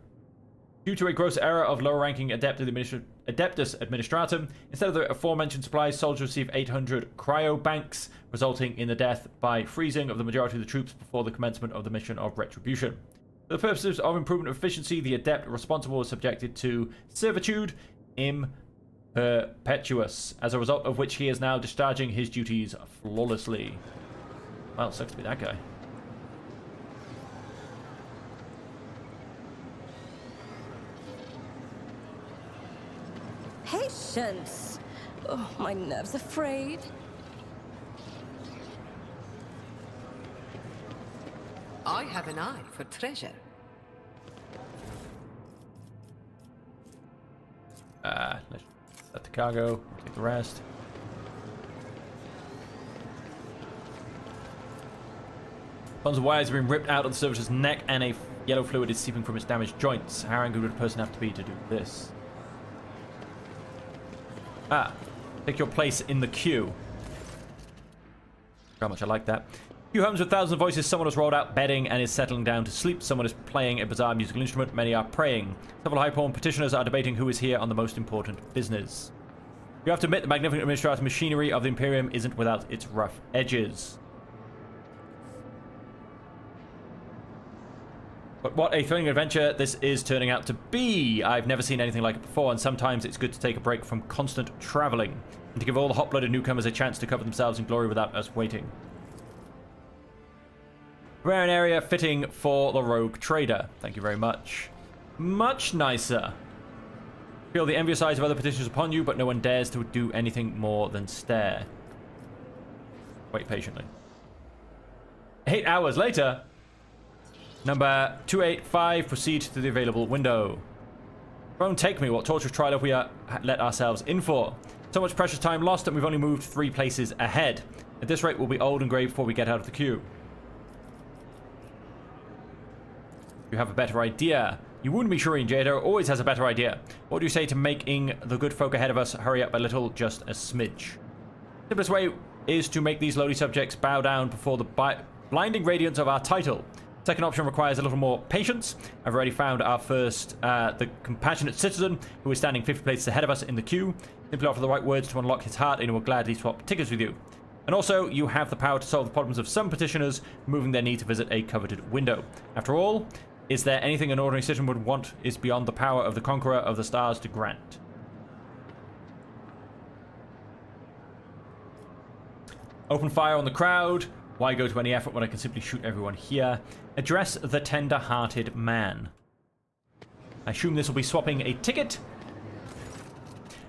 A: Due to a gross error of lower-ranking Adeptus Administratum, instead of the aforementioned supplies, soldiers receive 800 cryobanks, resulting in the death by freezing of the majority of the troops before the commencement of the mission of Retribution. For the purposes of improvement of efficiency, the adept responsible is subjected to servitude imperpetuous, as a result of which he is now discharging his duties flawlessly. Well, sucks to be that guy.
D: Patience. Oh, my nerves are frayed.
H: I have an eye for treasure.
A: Let's set the cargo, take the rest. Tons of wires have been ripped out of the servitor's neck, and a yellow fluid is seeping from its damaged joints. How angry would a person have to be to do this? Take your place in the queue. How much I like that. Few homes with thousands of voices. Someone has rolled out bedding and is settling down to sleep. Someone is playing a bizarre musical instrument. Many are praying. Several high-born petitioners are debating who is here on the most important business. You have to admit the magnificent administrative machinery of the Imperium isn't without its rough edges. But what a thrilling adventure this is turning out to be. I've never seen anything like it before, and sometimes it's good to take a break from constant traveling and to give all the hot-blooded newcomers a chance to cover themselves in glory without us waiting. Prepare an area fitting for the rogue trader. Thank you very much. Much nicer. Feel the envious eyes of other petitioners upon you, but no one dares to do anything more than stare. Wait patiently. 8 hours later. Number 285, proceed to the available window. Won't take me, what torturous trial have we let ourselves in for? So much precious time lost that we've only moved 3 places ahead. At this rate, we'll be old and grey before we get out of the queue. You have a better idea. You wound me, Shireen. Jada always has a better idea. What do you say to making the good folk ahead of us hurry up a little, just a smidge? The simplest way is to make these lowly subjects bow down before the blinding radiance of our title. Second option requires a little more patience. I've already found our first, the compassionate citizen who is standing 50 places ahead of us in the queue. Simply offer the right words to unlock his heart and he will gladly swap tickets with you. And also, you have the power to solve the problems of some petitioners, removing their need to visit a coveted window. After all, is there anything an ordinary citizen would want is beyond the power of the conqueror of the stars to grant. Open fire on the crowd. Why go to any effort when I can simply shoot everyone here? Address the tender-hearted man. I assume this will be swapping a ticket.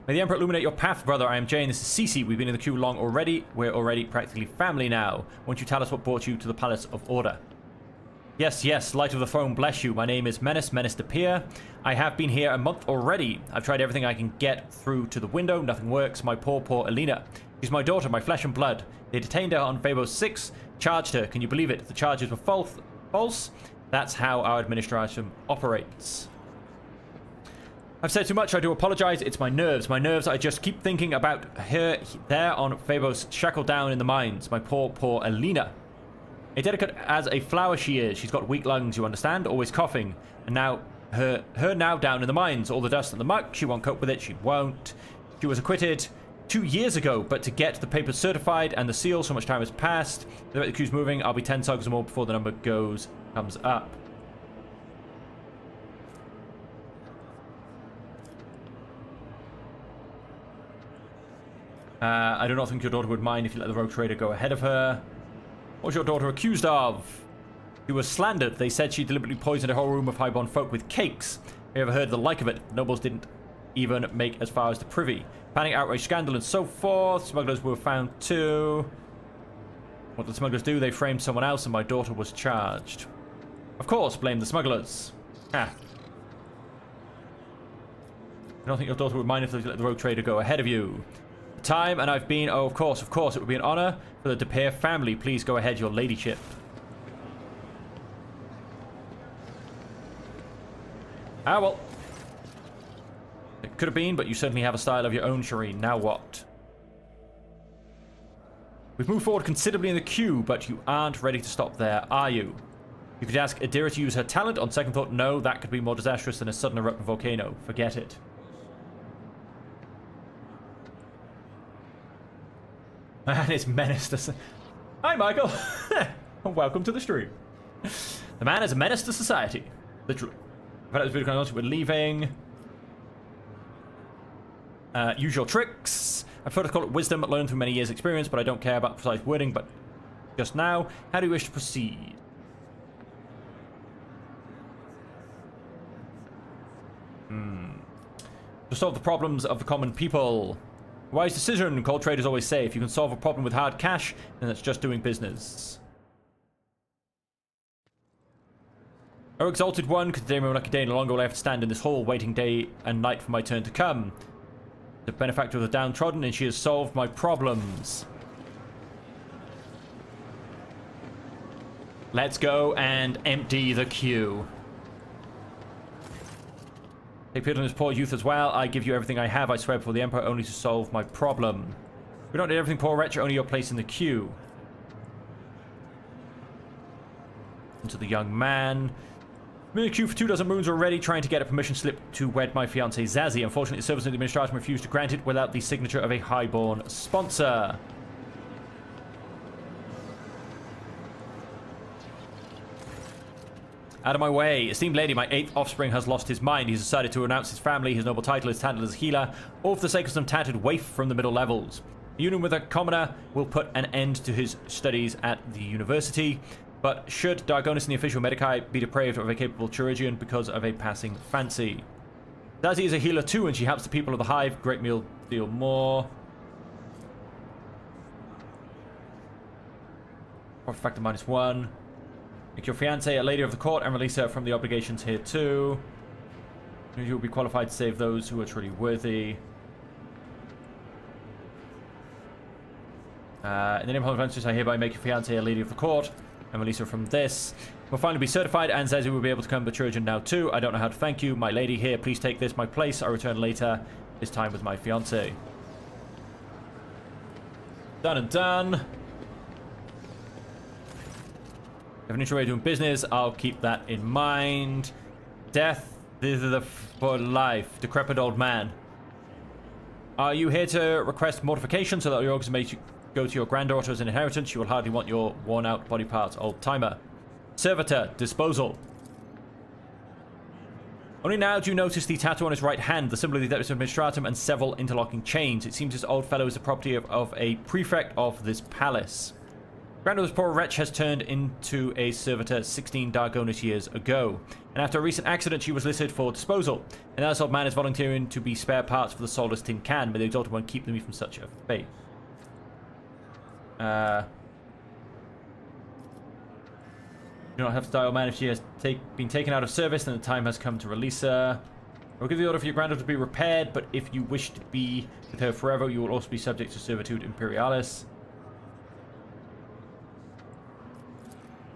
A: May the Emperor illuminate your path, brother. I am Jane. This is Cece. We've been in the queue long already. We're already practically family now. Won't you tell us what brought you to the Palace of Order? Yes, yes, Light of the Throne, bless you. My name is Menace de Pier. I have been here a month already. I've tried everything I can get through to the window. Nothing works. My poor Elena. She's my daughter, my flesh and blood. They detained her on Fabo 6, charged her. Can you believe it? The charges were false. That's how our administration operates. I've said too much. I do apologize. It's my nerves. My nerves. I just keep thinking about her there on Fabos, shackled down in the mines. My poor Elena. A delicate as a flower she is. She's got weak lungs, you understand? Always coughing. And now, her now down in the mines. All the dust and the muck. She won't cope with it. She won't. She was acquitted 2 years ago, but to get the papers certified and the seal, so much time has passed. The queue's moving. I'll be 10 seconds or more before the number comes up. I do not think your daughter would mind if you let the rogue trader go ahead of her. What was your daughter accused of? She was slandered. They said she deliberately poisoned a whole room of highborn folk with cakes. Have you ever heard the like of it? Nobles didn't even make as far as the privy. Panic, outrage, scandal, and so forth. Smugglers were found too. What did the smugglers do? They framed someone else and my daughter was charged. Of course, blame the smugglers. Ah. I don't think your daughter would mind if they let the rogue trader go ahead of you. Time, and I've been... Oh, of course, it would be an honor for the De Pere family. Please go ahead, your ladyship. Ah, well. It could have been, but you certainly have a style of your own, Shireen. Now what? We've moved forward considerably in the queue, but you aren't ready to stop there, are you? You could ask Adira to use her talent. On second thought, no, that could be more disastrous than a sudden erupting volcano. Forget it. And it's menace to... Hi, Michael. Welcome to the stream. The man is a menace to society. Literally. We're leaving. Use your tricks. I prefer to call it wisdom, learned through many years' experience, but I don't care about precise wording. But just now, how do you wish to proceed? To solve the problems of the common people. Wise decision, gold traders always say. If you can solve a problem with hard cash, then that's just doing business. Oh, exalted one, consider me a lucky day. No longer will I have to stand in this hall, waiting day and night for my turn to come. The benefactor of the downtrodden, and she has solved my problems. Let's go and empty the queue. Take pity on this poor youth as well. I give you everything I have, I swear before the Emperor, only to solve my problem. We don't need everything, poor wretch, only your place in the queue. And to the young man. I'm in the queue for 24 moons already, trying to get a permission slip to wed my fiancée Zazie. Unfortunately, the service of the administration refused to grant it without the signature of a highborn sponsor. Out of my way. Esteemed lady, my 8th offspring has lost his mind. He's decided to renounce his family, his noble title, his title as healer, all for the sake of some tattered waif from the middle levels. A union with a commoner will put an end to his studies at the university. But should Dargonis and the official Medici be depraved of a capable chirurgeon because of a passing fancy? Zazie is a healer too, and she helps the people of the Hive. Great deal more. Profit factor -1. Make your fiancée a lady of the court and release her from the obligations here too. You will be qualified to save those who are truly worthy. In the name of Adventures, I hereby make your fiancée a lady of the court and release her from this. We'll finally be certified, and Zazie will be able to become the chirurgeon now too. I don't know how to thank you, my lady. Here, please take this, my place. I'll return later, this time with my fiancée. Done and done. Have an interesting way of doing business. I'll keep that in mind. Death for life. Decrepit old man. Are you here to request mortification so that your organs may go to your granddaughter as an inheritance? She will hardly want your worn-out body parts, old timer. Servitor. Disposal. Only now do you notice the tattoo on his right hand, the symbol of the Deputy Administratum, and several interlocking chains. It seems this old fellow is the property of a prefect of this palace. Granddaughter's poor wretch has turned into a servitor 16 Dargonus years ago, and after a recent accident she was listed for disposal. And that old man is volunteering to be spare parts for the soulless tin can. May the Exalted One keep me from such a fate. Do not have to die, old man. If she has been taken out of service, then the time has come to release her. I will give the order for your granddaughter to be repaired, but if you wish to be with her forever, you will also be subject to servitude imperialis.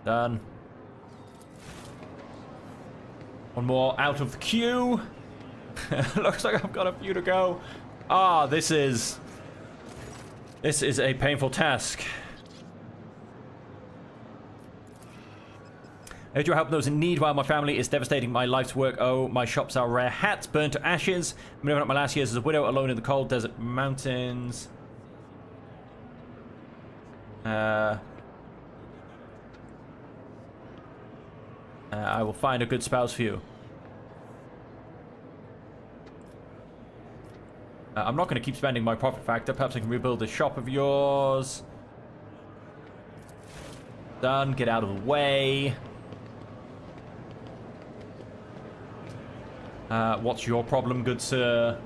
A: Done. One more out of the queue. Looks like I've got a few to go. Ah, this is a painful task. I need your help those in need while my family is devastating my life's work. Oh, my shops are rare hats burned to ashes. I'm living up my last years as a widow alone in the cold desert mountains. I will find a good spouse for you. I'm not going to keep spending my profit factor. Perhaps I can rebuild this shop of yours. Done. Get out of the way. What's your problem, good sir?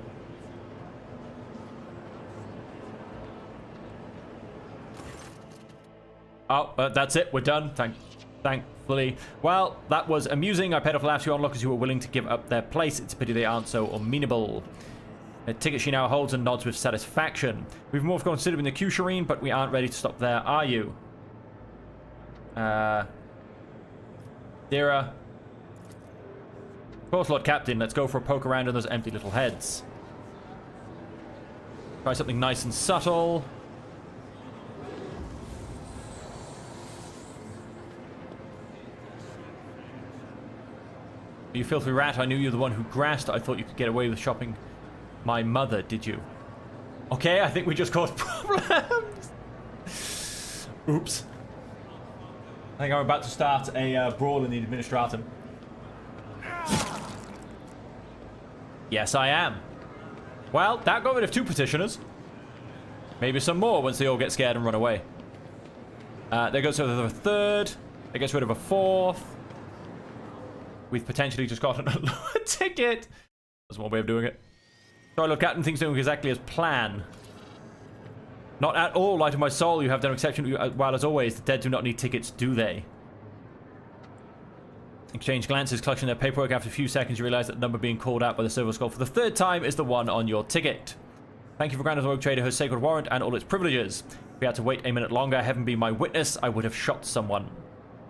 A: Oh, that's it. We're done. Thankfully. Well, that was amusing. I paid off the last few onlookers who were willing to give up their place. It's a pity they aren't so amenable. A ticket she now holds and nods with satisfaction. We've more considered in the queue, Shireen, but we aren't ready to stop there, are you? Dira. Of course, Lord Captain. Let's go for a poke around in those empty little heads. Try something nice and subtle. You filthy rat, I knew you were the one who grasped. I thought you could get away with shopping my mother, did you? Okay, I think we just caused problems. Oops. I think I'm about to start a brawl in the Administratum. Yes, I am. Well, that got rid of 2 petitioners. Maybe some more once they all get scared and run away. There goes rid of a 3rd. That gets rid of a 4th. We've potentially just gotten a lower ticket. That's one way of doing it. Sorry, Lord Captain, things don't go exactly as planned. Not at all, light of my soul. You have done exceptionally well as always. The dead do not need tickets, do they? Exchange glances, clutching their paperwork. After a few seconds, you realize that the number being called out by the server skull for the 3rd time is the one on your ticket. Thank you for granting the rogue trader her sacred warrant and all its privileges. If we had to wait a minute longer, heaven be my witness, I would have shot someone.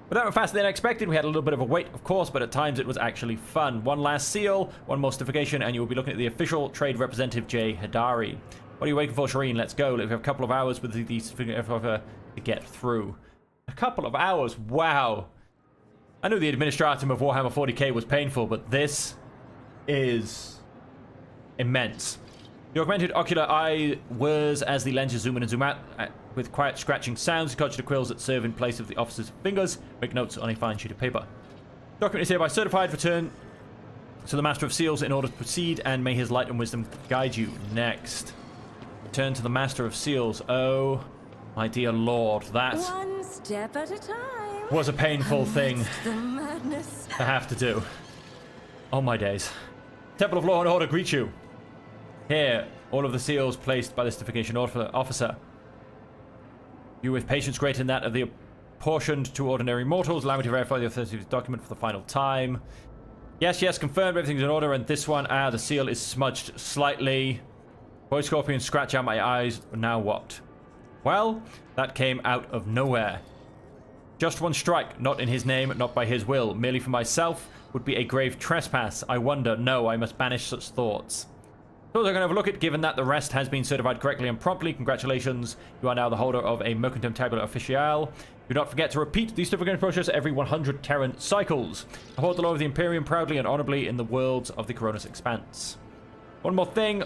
A: But that went faster than expected. We had a little bit of a wait, of course, but at times it was actually fun. One last seal, one more certification, and you will be looking at the official trade representative, Jay Hadari. What are you waiting for, Shireen? Let's go. We have a couple of hours with the certificate to get through. A couple of hours? Wow. I knew the administratum of Warhammer 40K was painful, but this is immense. The augmented ocular eye whirs as the lenses zoom in and zoom out with quiet scratching sounds. Touch the quills that serve in place of the officer's fingers. Make notes on a fine sheet of paper. Document is hereby certified. Return to the Master of Seals in order to proceed, and may his light and wisdom guide you. Next. Return to the Master of Seals. Oh, my dear Lord, that
D: One step at a time.
A: was a painful thing
D: The madness.
A: to have to do. Oh my days. Temple of Law and Order greet you. Here, all of the seals placed by the certification officer. You with patience greater than that of the apportioned to ordinary mortals. Allow me to verify the authority of the document for the final time. Yes, confirmed. Everything's in order. And this one, the seal is smudged slightly. Boy Scorpion, scratch out my eyes. Now what? Well, that came out of nowhere. Just one strike, not in his name, not by his will. Merely for myself would be a grave trespass. I wonder. No, I must banish such thoughts. So I'm going to overlook it, given that the rest has been certified correctly and promptly. Congratulations, you are now the holder of a Mercantum Tabular Official. Do not forget to repeat the certificate process every 100 Terran cycles. I hold the law of the Imperium proudly and honorably in the worlds of the Coronis Expanse. One more thing.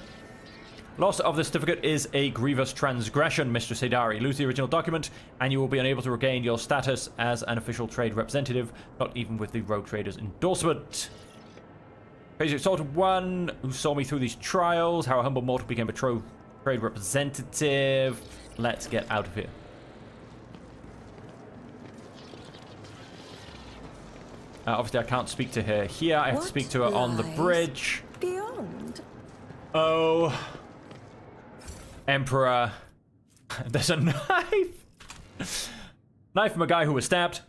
A: Loss of the certificate is a grievous transgression, Mr. Sedari. Lose the original document, and you will be unable to regain your status as an official trade representative, not even with the Rogue Trader's endorsement. Crazy Exalted One, who saw me through these trials, how a humble mortal became a trade representative. Let's get out of here. Obviously, I can't speak to her here. I have to speak to her on the bridge.
I: Beyond.
A: Oh. Emperor. There's a knife. Knife from a guy who was stabbed.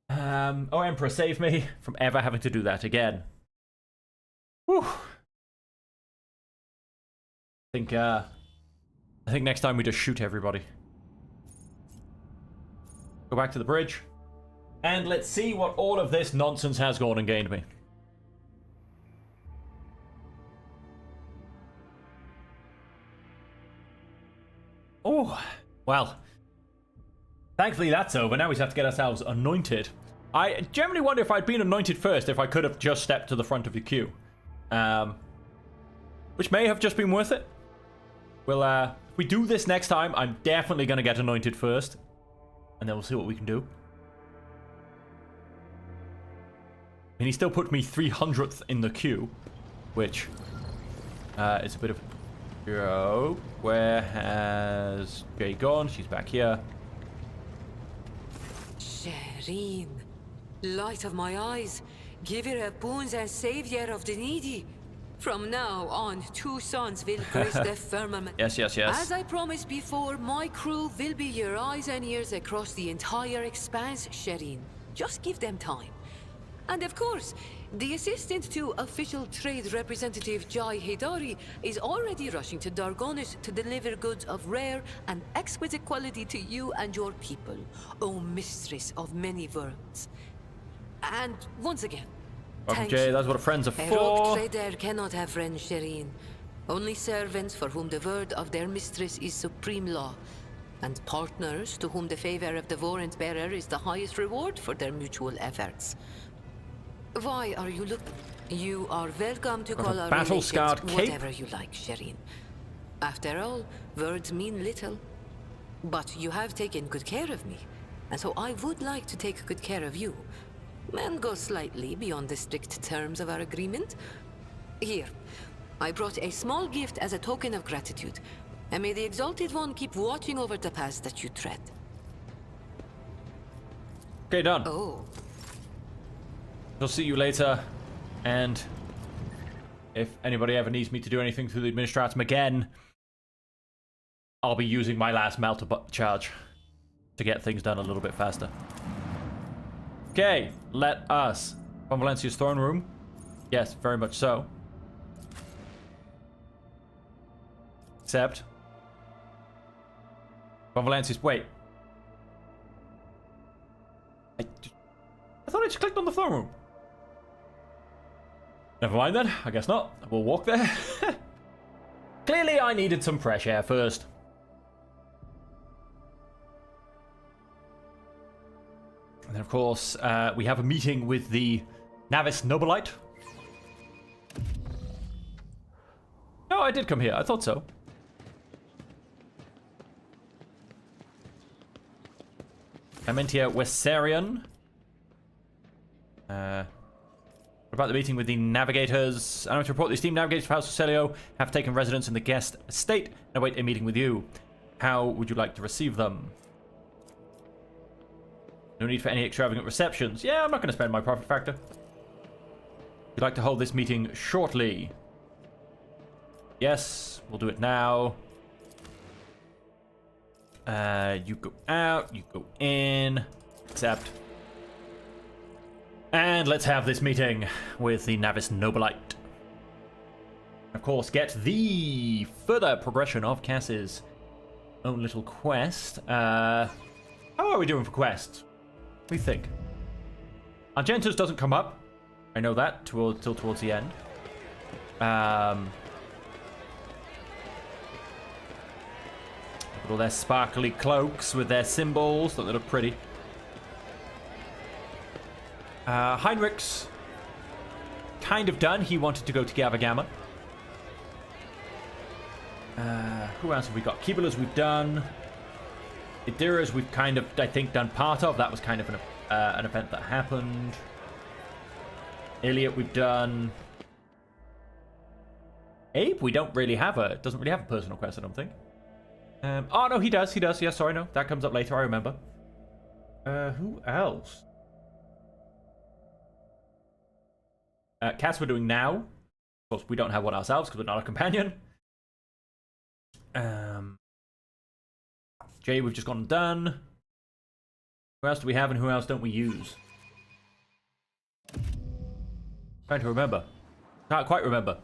A: Oh, Emperor, save me from ever having to do that again. Whew. I think next time we just shoot everybody. Go back to the bridge. And let's see what all of this nonsense has gone and gained me. Oh, well. Thankfully that's over. Now we just have to get ourselves anointed. I generally wonder if I'd been anointed first, if I could have just stepped to the front of the queue. Which may have just been worth it. Well, if we do this next time, I'm definitely going to get anointed first. And then we'll see what we can do. And he still put me 300th in the queue. Which is a bit of... Oh, where has Jay gone? She's back here.
H: Shireen, light of my eyes, giver of boons and savior of the needy. From now on, two sons will grace the firmament.
A: Yes, yes, yes.
H: As I promised before, my crew will be your eyes and ears across the entire expanse, Shireen. Just give them time. And of course, the assistant to official trade representative Jai Hidari is already rushing to Dargonis to deliver goods of rare and exquisite quality to you and your people, O mistress of many worlds. And once again,
A: Welcome,
H: thank
A: Jay.
H: you.
A: That's what friends are
H: A
A: for.
H: rogue trader cannot have friends, Shireen. Only servants for whom the word of their mistress is supreme law. And partners to whom the favor of the warrant bearer is the highest reward for their mutual efforts. Why are you looking? You are welcome to call our
A: battle-scarred
H: relations
A: cape.
H: whatever you like, Shireen. After all, words mean little. But you have taken good care of me, and so I would like to take good care of you. And go slightly beyond the strict terms of our agreement. Here, I brought a small gift as a token of gratitude. And may the Exalted One keep watching over the paths that you tread.
A: Okay, done.
H: Oh.
A: I'll see you later. And if anybody ever needs me to do anything through the Administratum again, I'll be using my last melter charge to get things done a little bit faster. Okay, let us. Von Valencia's throne room. Yes, very much so. Except Von Valencia's... Wait. I thought I just clicked on the throne room. Never mind then. I guess not. We'll walk there. Clearly I needed some fresh air first. And then, of course, we have a meeting with the Navis Nobilite. No, I did come here. I thought so. Amentia Wessarian. What about the meeting with the navigators? I want to report the esteemed navigators of House Celio have taken residence in the guest estate and await a meeting with you. How would you like to receive them? No need for any extravagant receptions. Yeah, I'm not going to spend my profit factor. We'd like to hold this meeting shortly. Yes, we'll do it now. You go out, you go in. Accept. And let's have this meeting with the Navis Nobilite. Of course, get the further progression of Cass's own little quest. How are we doing for quests? What do you think? Argentus doesn't come up. I know that till towards the end. Look at all their sparkly cloaks with their symbols that look pretty. Heinrich's kind of done. He wanted to go to Gavagama. Who else have we got? Kibula's we've done. Idira's we've kind of, I think, done part of. That was kind of an event that happened. Iliot we've done. Abe, we don't really have a, doesn't really have a personal quest, I don't think. Oh, no, he does. Yeah, sorry, no. That comes up later, I remember. Who else? Cass we're doing now. Of course, we don't have one ourselves because we're not a companion. Jay, we've just gone and done. Who else do we have and who else don't we use? Trying to remember. Can't quite remember.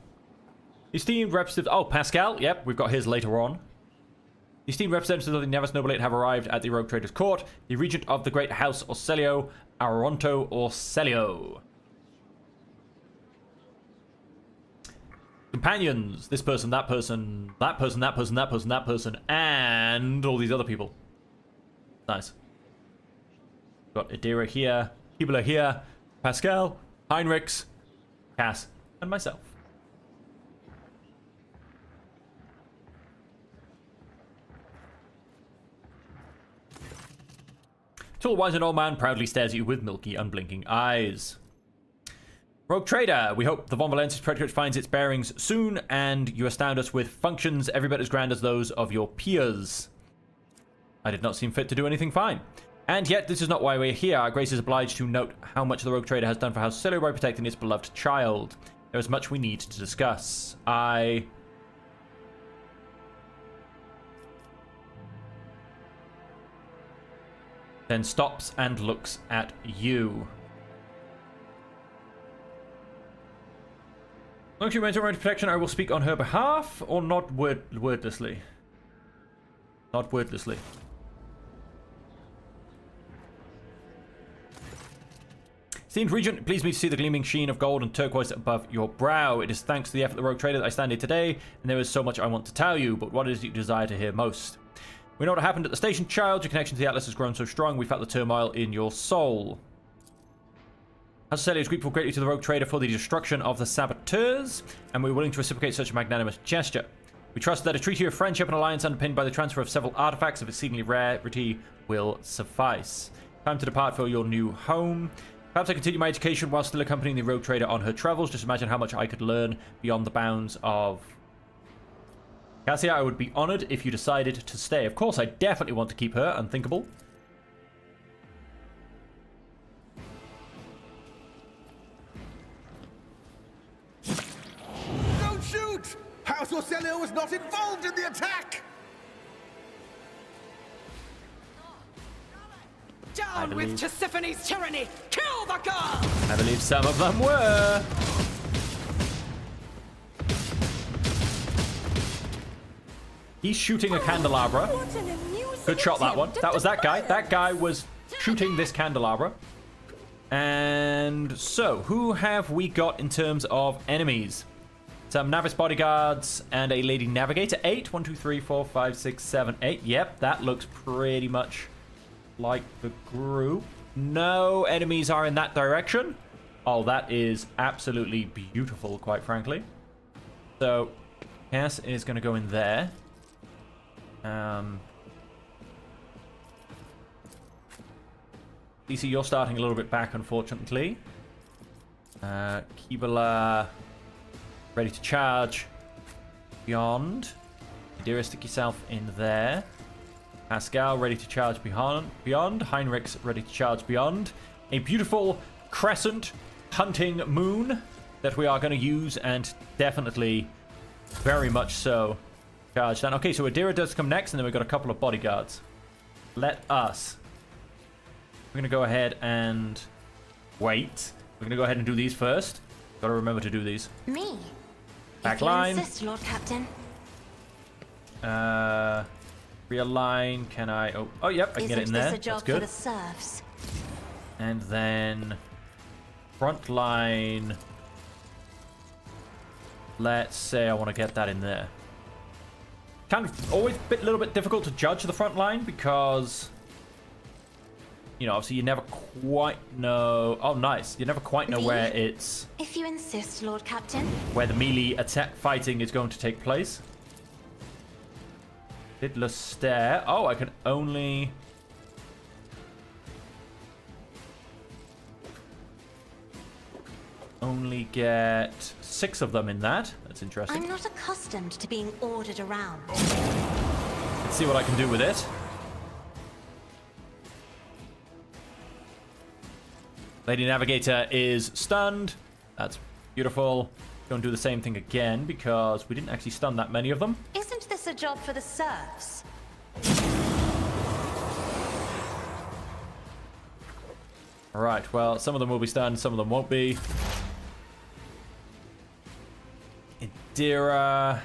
A: Esteemed representatives. Oh, Pascal. Yep, we've got his later on. Esteemed representatives of the Nevis Nobilate have arrived at the Rogue Trader's Court. The Regent of the Great House Orselio, Aronto Orselio. Companions. This person, that person, that person, that person, that person, that person, and all these other people. Nice. Got Adira here, Hibula here, Pascal, Heinrichs, Cass, and myself. Tall, wise, and old man proudly stares at you with milky, unblinking eyes. Rogue Trader, we hope the Von Valensis Predicate finds its bearings soon, and you astound us with functions every bit as grand as those of your peers. I did not seem fit to do anything fine. And yet, this is not why we're here. Our Grace is obliged to note how much the Rogue Trader has done for House Celio by protecting its beloved child. There is much we need to discuss. Then stops and looks at you. As long as you maintain my protection, I will speak on her behalf, or not wordlessly. Not wordlessly. Esteemed Regent, please me to see the gleaming sheen of gold and turquoise above your brow. It is thanks to the effort of the Rogue Trader that I stand here today, and there is so much I want to tell you, but what is it you desire to hear most? We know what happened at the station, child. Your connection to the Atlas has grown so strong, we felt the turmoil in your soul. House Celio is grateful greatly to the Rogue Trader for the destruction of the saboteurs, and we're willing to reciprocate such a magnanimous gesture. We trust that a treaty of friendship and alliance underpinned by the transfer of several artifacts of exceedingly rarity will suffice. Time to depart for your new home. Perhaps I continue my education while still accompanying the Rogue Trader on her travels. Just imagine how much I could learn beyond the bounds of... Cassia, I would be honored if you decided to stay. Of course, I definitely want to keep her. Unthinkable.
E: Don't shoot! House Orselio was not involved in the attack!
G: Down with Tisiphone's tyranny! Kill the girl!
A: I believe some of them were. He's shooting a candelabra. Good shot, that one. That was that guy. That guy was shooting this candelabra. And so, who have we got in terms of enemies? Some Navis bodyguards and a lady navigator. 8. 1, 2, 3, 4, 5, 6, 7, 8. Yep, that looks pretty much like the group. No enemies are in that direction. Oh, that is absolutely beautiful, quite frankly. So, Cass is going to go in there. DC, you're starting a little bit back, unfortunately. Kibala, ready to charge. Beyond. Adira, stick yourself in there. Pascal, ready to charge beyond. Heinrichs, ready to charge beyond. A beautiful crescent hunting moon that we are going to use, and definitely, very much so, charge down. Okay, so Adira does come next, and then we've got a couple of bodyguards. Let us. We're going to go ahead and wait. We're going to go ahead and do these first. Got to remember to do these.
B: Me?
A: Back
B: if you
A: line.
B: insist, Lord Captain.
A: Real line. Can I? Oh, yep. I can get it in there.
B: Isn't this a job
A: That's good.
B: for the serfs?
A: And then front line. Let's say I want to get that in there. Kind of always a little bit difficult to judge the front line because, you know, obviously you never quite know. Oh, nice. You never quite know where it's.
B: If you insist, Lord Captain.
A: Where the melee attack fighting is going to take place. Did Lestaire. Oh, I can only. Only get 6 of them in that. That's interesting.
B: I'm not accustomed to being ordered around.
A: Let's see what I can do with it. Lady Navigator is stunned. That's Beautiful. Go and do the same thing again because we didn't actually stun that many of them.
B: Isn't this a job for the serfs?
A: Alright, well, some of them will be stunned, some of them won't be. Indira.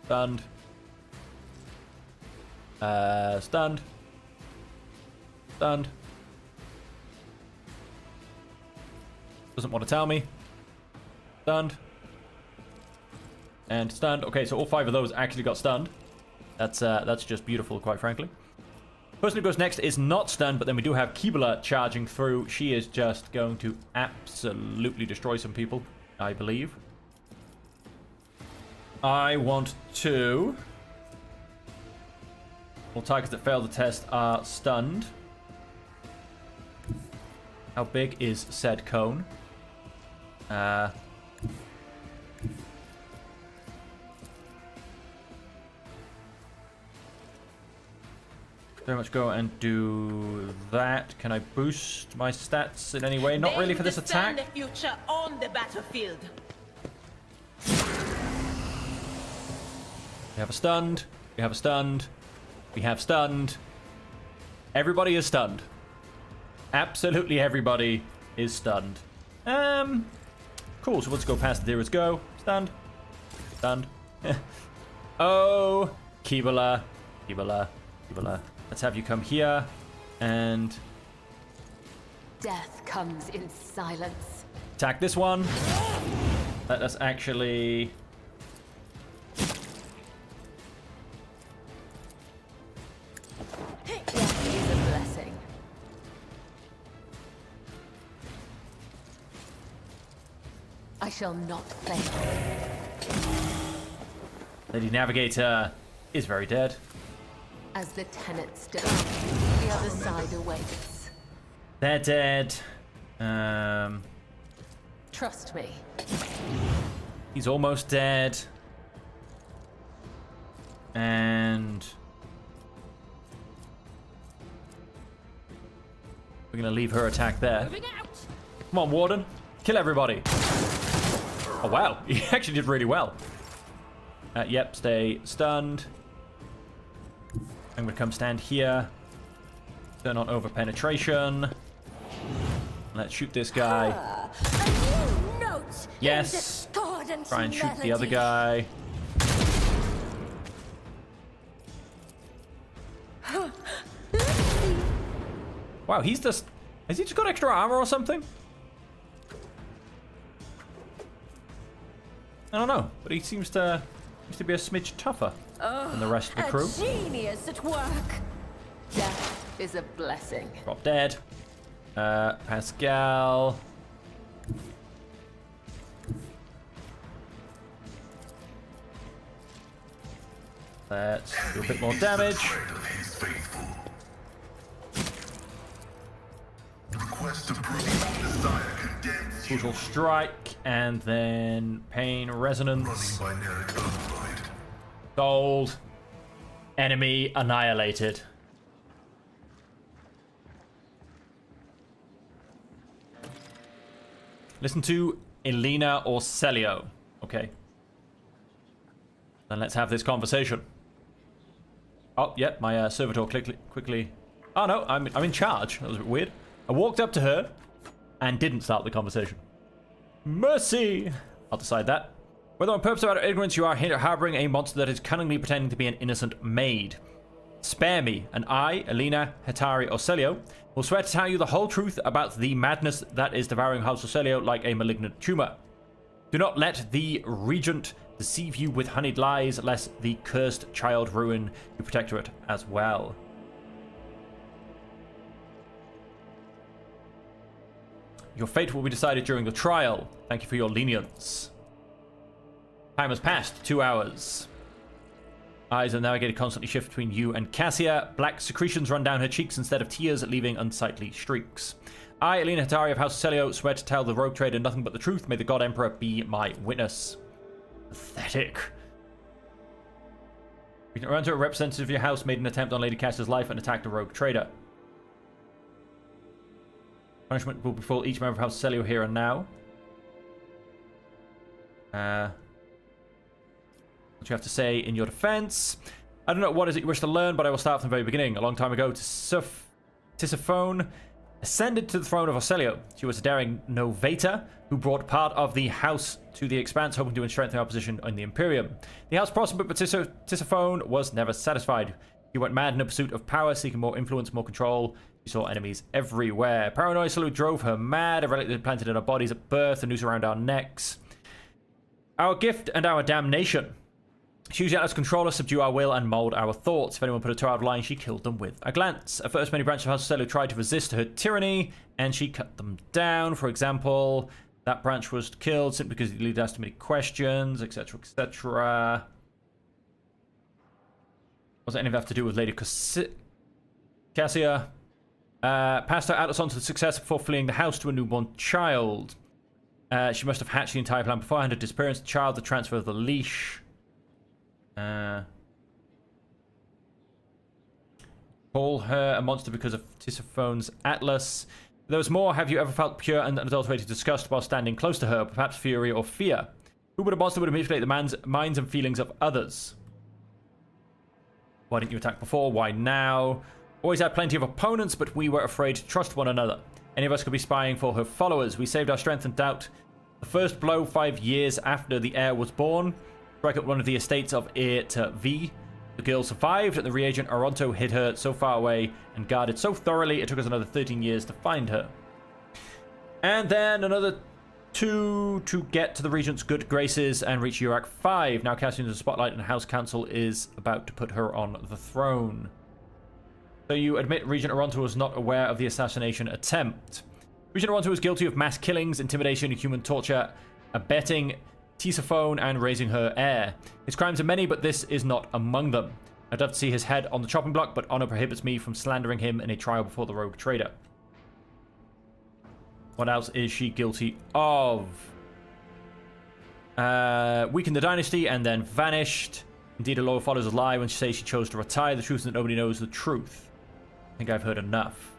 A: Stunned. Stunned. Stunned. Doesn't want to tell me. Stunned. And stunned. Okay, so all 5 of those actually got stunned. That's just beautiful, quite frankly. Person who goes next is not stunned, but then we do have Kibala charging through. She is just going to absolutely destroy some people, I believe. I want to... All targets that fail the test are stunned. How big is said cone? Very much go and do that. Can I boost my stats in any way? Not really for this attack.
F: The future on the battlefield.
A: We have a stunned. We have a stunned. We have stunned. Everybody is stunned. Absolutely everybody is stunned. Cool, so let's go past the Let's go. Stunned. Stunned. Oh, Kibala. Kibala. Kibala. Let's have you come here. And
H: Death comes in silence.
A: attack this one. Let us actually...
H: Death is a blessing. I shall not fail.
A: Lady Navigator is very dead.
H: As the tenants die, the other side awaits.
A: They're dead.
H: Trust me.
A: He's almost dead. And we're gonna leave her attack there. Come on, Warden. Kill everybody. Oh, wow. He actually did really well. Yep, stay stunned. I'm gonna come stand here. Turn on over penetration. Let's shoot this guy. Yes. Try and shoot the other guy. Wow, he's just... Has he just got extra armor or something? I don't know, but he seems to be a smidge tougher than the rest of the crew.
B: Genius at work.
H: Death is a blessing.
A: Drop dead. Pascal. Let's do a bit more damage. Brutal strike, and then pain resonance. Gold. Enemy annihilated. Listen to Elena or Celio. Okay. Then let's have this conversation. Oh, yeah, my servitor quickly... Oh, no, I'm in charge. That was a bit weird. I walked up to her and didn't start the conversation. Mercy! I'll decide that. Whether on purpose or out of ignorance, you are harboring a monster that is cunningly pretending to be an innocent maid. Spare me, and I, Elena, Hetari, or Celio, will swear to tell you the whole truth about the madness that is devouring House Celio like a malignant tumor. Do not let the Regent deceive you with honeyed lies, lest the cursed child ruin your protectorate as well. Your fate will be decided during the trial. Thank you for your lenience. Time has passed, 2 hours. Eyes are navigated constantly shift between you and Cassia. Black secretions run down her cheeks instead of tears, leaving unsightly streaks. I, Elena Hetari of House Celio, swear to tell the rogue trader nothing but the truth. May the God Emperor be my witness. Pathetic. We can run to a representative of your house, made an attempt on Lady Cassia's life and attacked a rogue trader. Punishment will befall each member of House Celio here and now. What do you have to say in your defense? I don't know what is it you wish to learn, but I will start from the very beginning. A long time ago, Tisiphone ascended to the throne of Orcelio. She was a daring novator who brought part of the house to the Expanse, hoping to strengthen our position in the Imperium. The house prospered, but Tisiphone was never satisfied. He went mad in a pursuit of power, seeking more influence, more control. She saw enemies everywhere. Paranoia slowly drove her mad. A relic implanted in our bodies at birth, a noose around our necks. Our gift and our damnation. She used it as controller, subdue our will, and mold our thoughts. If anyone put a toe out of line, she killed them with a glance. At first, many branches of House Celio tried to resist her tyranny, and she cut them down. For example, that branch was killed simply because it asked too many questions, etc., etc. Was it anything have to do with Lady Cassia? Passed her atlas on to the success before fleeing the house to a newborn child. She must have hatched the entire plan beforehand. Her disappearance, the child, the transfer of the leash. Call her a monster because of Tisiphone's atlas. If there was more. Have you ever felt pure and unadulterated disgust while standing close to her? Perhaps fury or fear? Who would a monster would manipulate the man's minds and feelings of others? Why didn't you attack before? Why now? Always had plenty of opponents, but we were afraid to trust one another. Any of us could be spying for her followers. We saved our strength and doubt. The first blow 5 years after the heir was born. Strike at one of the estates of heir to V. The girl survived, and the reagent Oronto hid her so far away and guarded so thoroughly it took us another 13 years to find her. And then another 2 to get to the regent's good graces and reach Urak 5. Now casting into the spotlight, and House Council is about to put her on the throne. So you admit Regent Oronto was not aware of the assassination attempt. Regent Oronto was guilty of mass killings, intimidation, human torture, abetting Tisiphone, and raising her heir. His crimes are many, but this is not among them. I'd love to see his head on the chopping block, but honor prohibits me from slandering him in a trial before the rogue trader. What else is she guilty of? Weakened the dynasty and then vanished. Indeed, a lawyer follows a lie when she says she chose to retire. The truth is that nobody knows the truth. I think I've heard enough.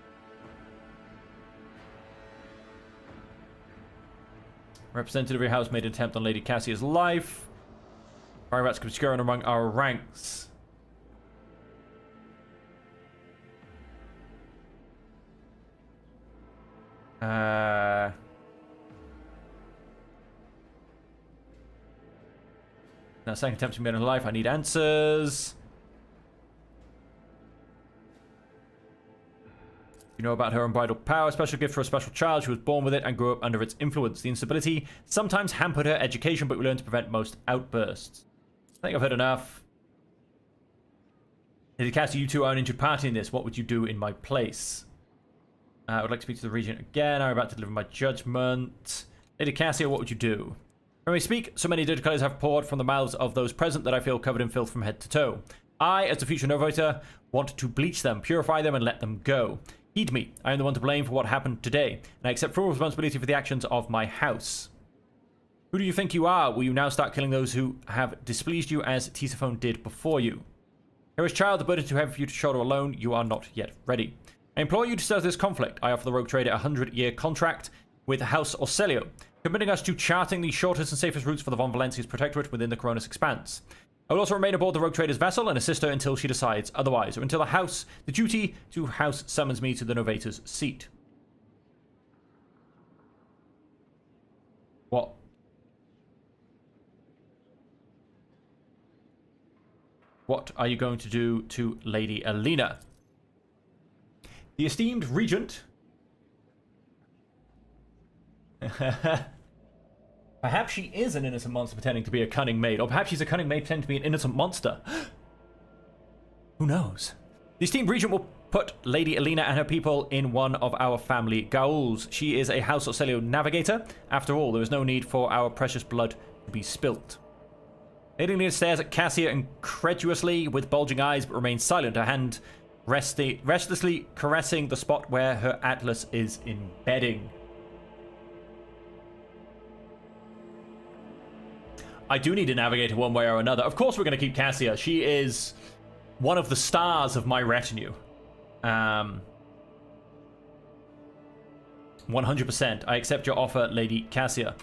A: Representative of your house made an attempt on Lady Cassia's life. Pirates obscuring among our ranks. Now, second attempt to made on her life. I need answers. You know about her unbridled power, special gift for a special child. She was born with it and grew up under its influence. The instability sometimes hampered her education, but we learned to prevent most outbursts. I think I've heard enough. Lady Cassia, you two are an injured party in this. What would you do in my place? I would like to speak to the regent again. I'm about to deliver my judgment. Lady Cassia, what would you do? When we speak, so many dirty colors have poured from the mouths of those present that I feel covered in filth from head to toe. I, as the future Novator, want to bleach them, purify them, and let them go. Heed me. I am the one to blame for what happened today, and I accept full responsibility for the actions of my house. Who do you think you are? Will you now start killing those who have displeased you as Tisiphone did before you? Here is child, the burden too heavy for you to shoulder alone. You are not yet ready. I implore you to settle this conflict. I offer the rogue trader a 100-year contract with House Orcelio, committing us to charting the shortest and safest routes for the Von Valencia's protectorate within the Coronis Expanse. I will also remain aboard the rogue trader's vessel and assist her until she decides otherwise, or until the duty to house summons me to the Novator's seat. What? What are you going to do to Lady Alina? The esteemed regent... Perhaps she is an innocent monster pretending to be a cunning maid, or perhaps she's a cunning maid pretending to be an innocent monster. Who knows? The esteemed regent will put Lady Alina and her people in one of our family Gauls. She is a House Orcelio navigator. After all, there is no need for our precious blood to be spilt. Lady Alina stares at Cassia incredulously with bulging eyes, but remains silent, her hand restlessly caressing the spot where her atlas is embedding. I do need a navigator one way or another. Of course we're going to keep Cassia. She is one of the stars of my retinue. 100%. I accept your offer, Lady Cassia.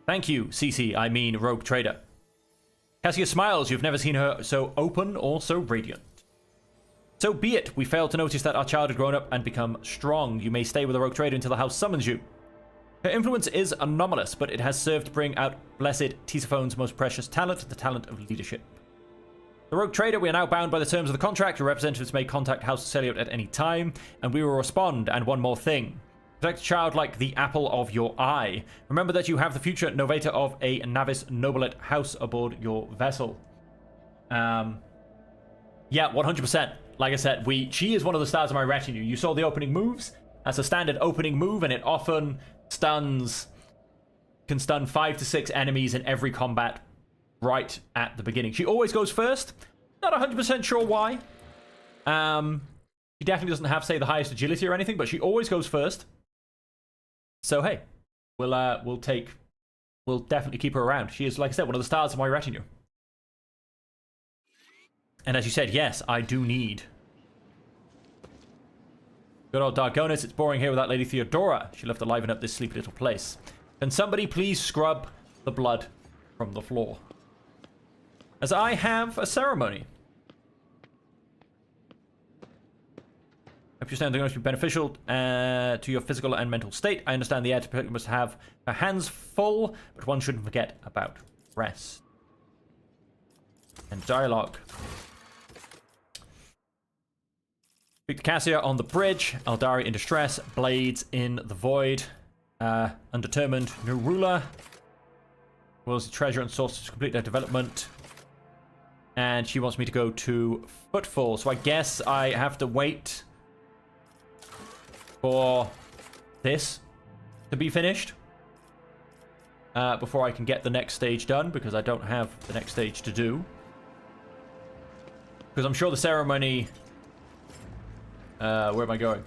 A: Thank you, CC, I mean Rogue Trader. Cassia smiles. You've never seen her so open or so radiant. So be it. We failed to notice that our child had grown up and become strong. You may stay with the Rogue Trader until the house summons you. Her influence is anomalous, but it has served to bring out blessed Tisophone's most precious talent, the talent of leadership. The Rogue Trader, we are now bound by the terms of the contract. Your representatives may contact House Celiot at any time, and we will respond. And one more thing. Protect the child like the apple of your eye. Remember that you have the future Novata of a Navis Nobilet house aboard your vessel. Yeah, 100%. Like I said, she is one of the stars of my retinue. You saw the opening moves. That's a standard opening move, and it often can stun 5 to 6 enemies in every combat right at the beginning. She always goes first. Not 100% sure why. She definitely doesn't have, say, the highest agility or anything, but she always goes first. So hey, we'll definitely keep her around. She is, like I said, one of the stars of my retinue. And as you said, yes, I do need good old Dargonis. It's boring here without Lady Theodora. She left to liven up this sleepy little place. Can somebody please scrub the blood from the floor? As I have a ceremony. Hope you understand they're going to be beneficial to your physical and mental state. I understand the heir must have her hands full, but one shouldn't forget about rest. And dialogue. Speak to Cassia on the bridge. Eldari in distress. Blades in the void. Undetermined new ruler. Wills the treasure and sources to complete their development. And she wants me to go to Footfall. So I guess I have to wait for this to be finished before I can get the next stage done, because I don't have the next stage to do. Because I'm sure the ceremony... where am I going?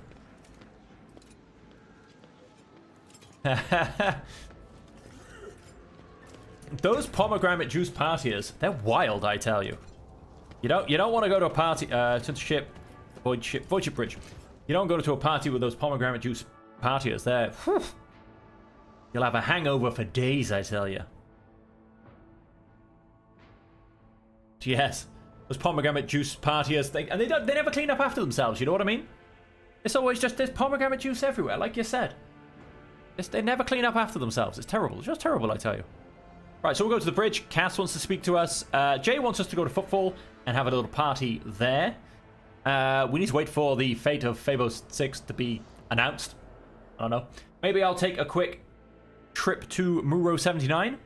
A: Those pomegranate juice partiers, they're wild, I tell you. You don't want to go to a party ship Void Ship Bridge. You don't go to a party with those pomegranate juice partiers. They're you'll have a hangover for days, I tell you. Yes, those pomegranate juice partiers, they never clean up after themselves. You know what I mean? It's always just there's pomegranate juice everywhere, like you said. They never clean up after themselves. It's terrible. It's just terrible, I tell you. Right, so we'll go to the bridge. Cass wants to speak to us. Jay wants us to go to Footfall and have a little party there. We need to wait for the fate of Phobos 6 to be announced. I don't know. Maybe I'll take a quick trip to Muro 79.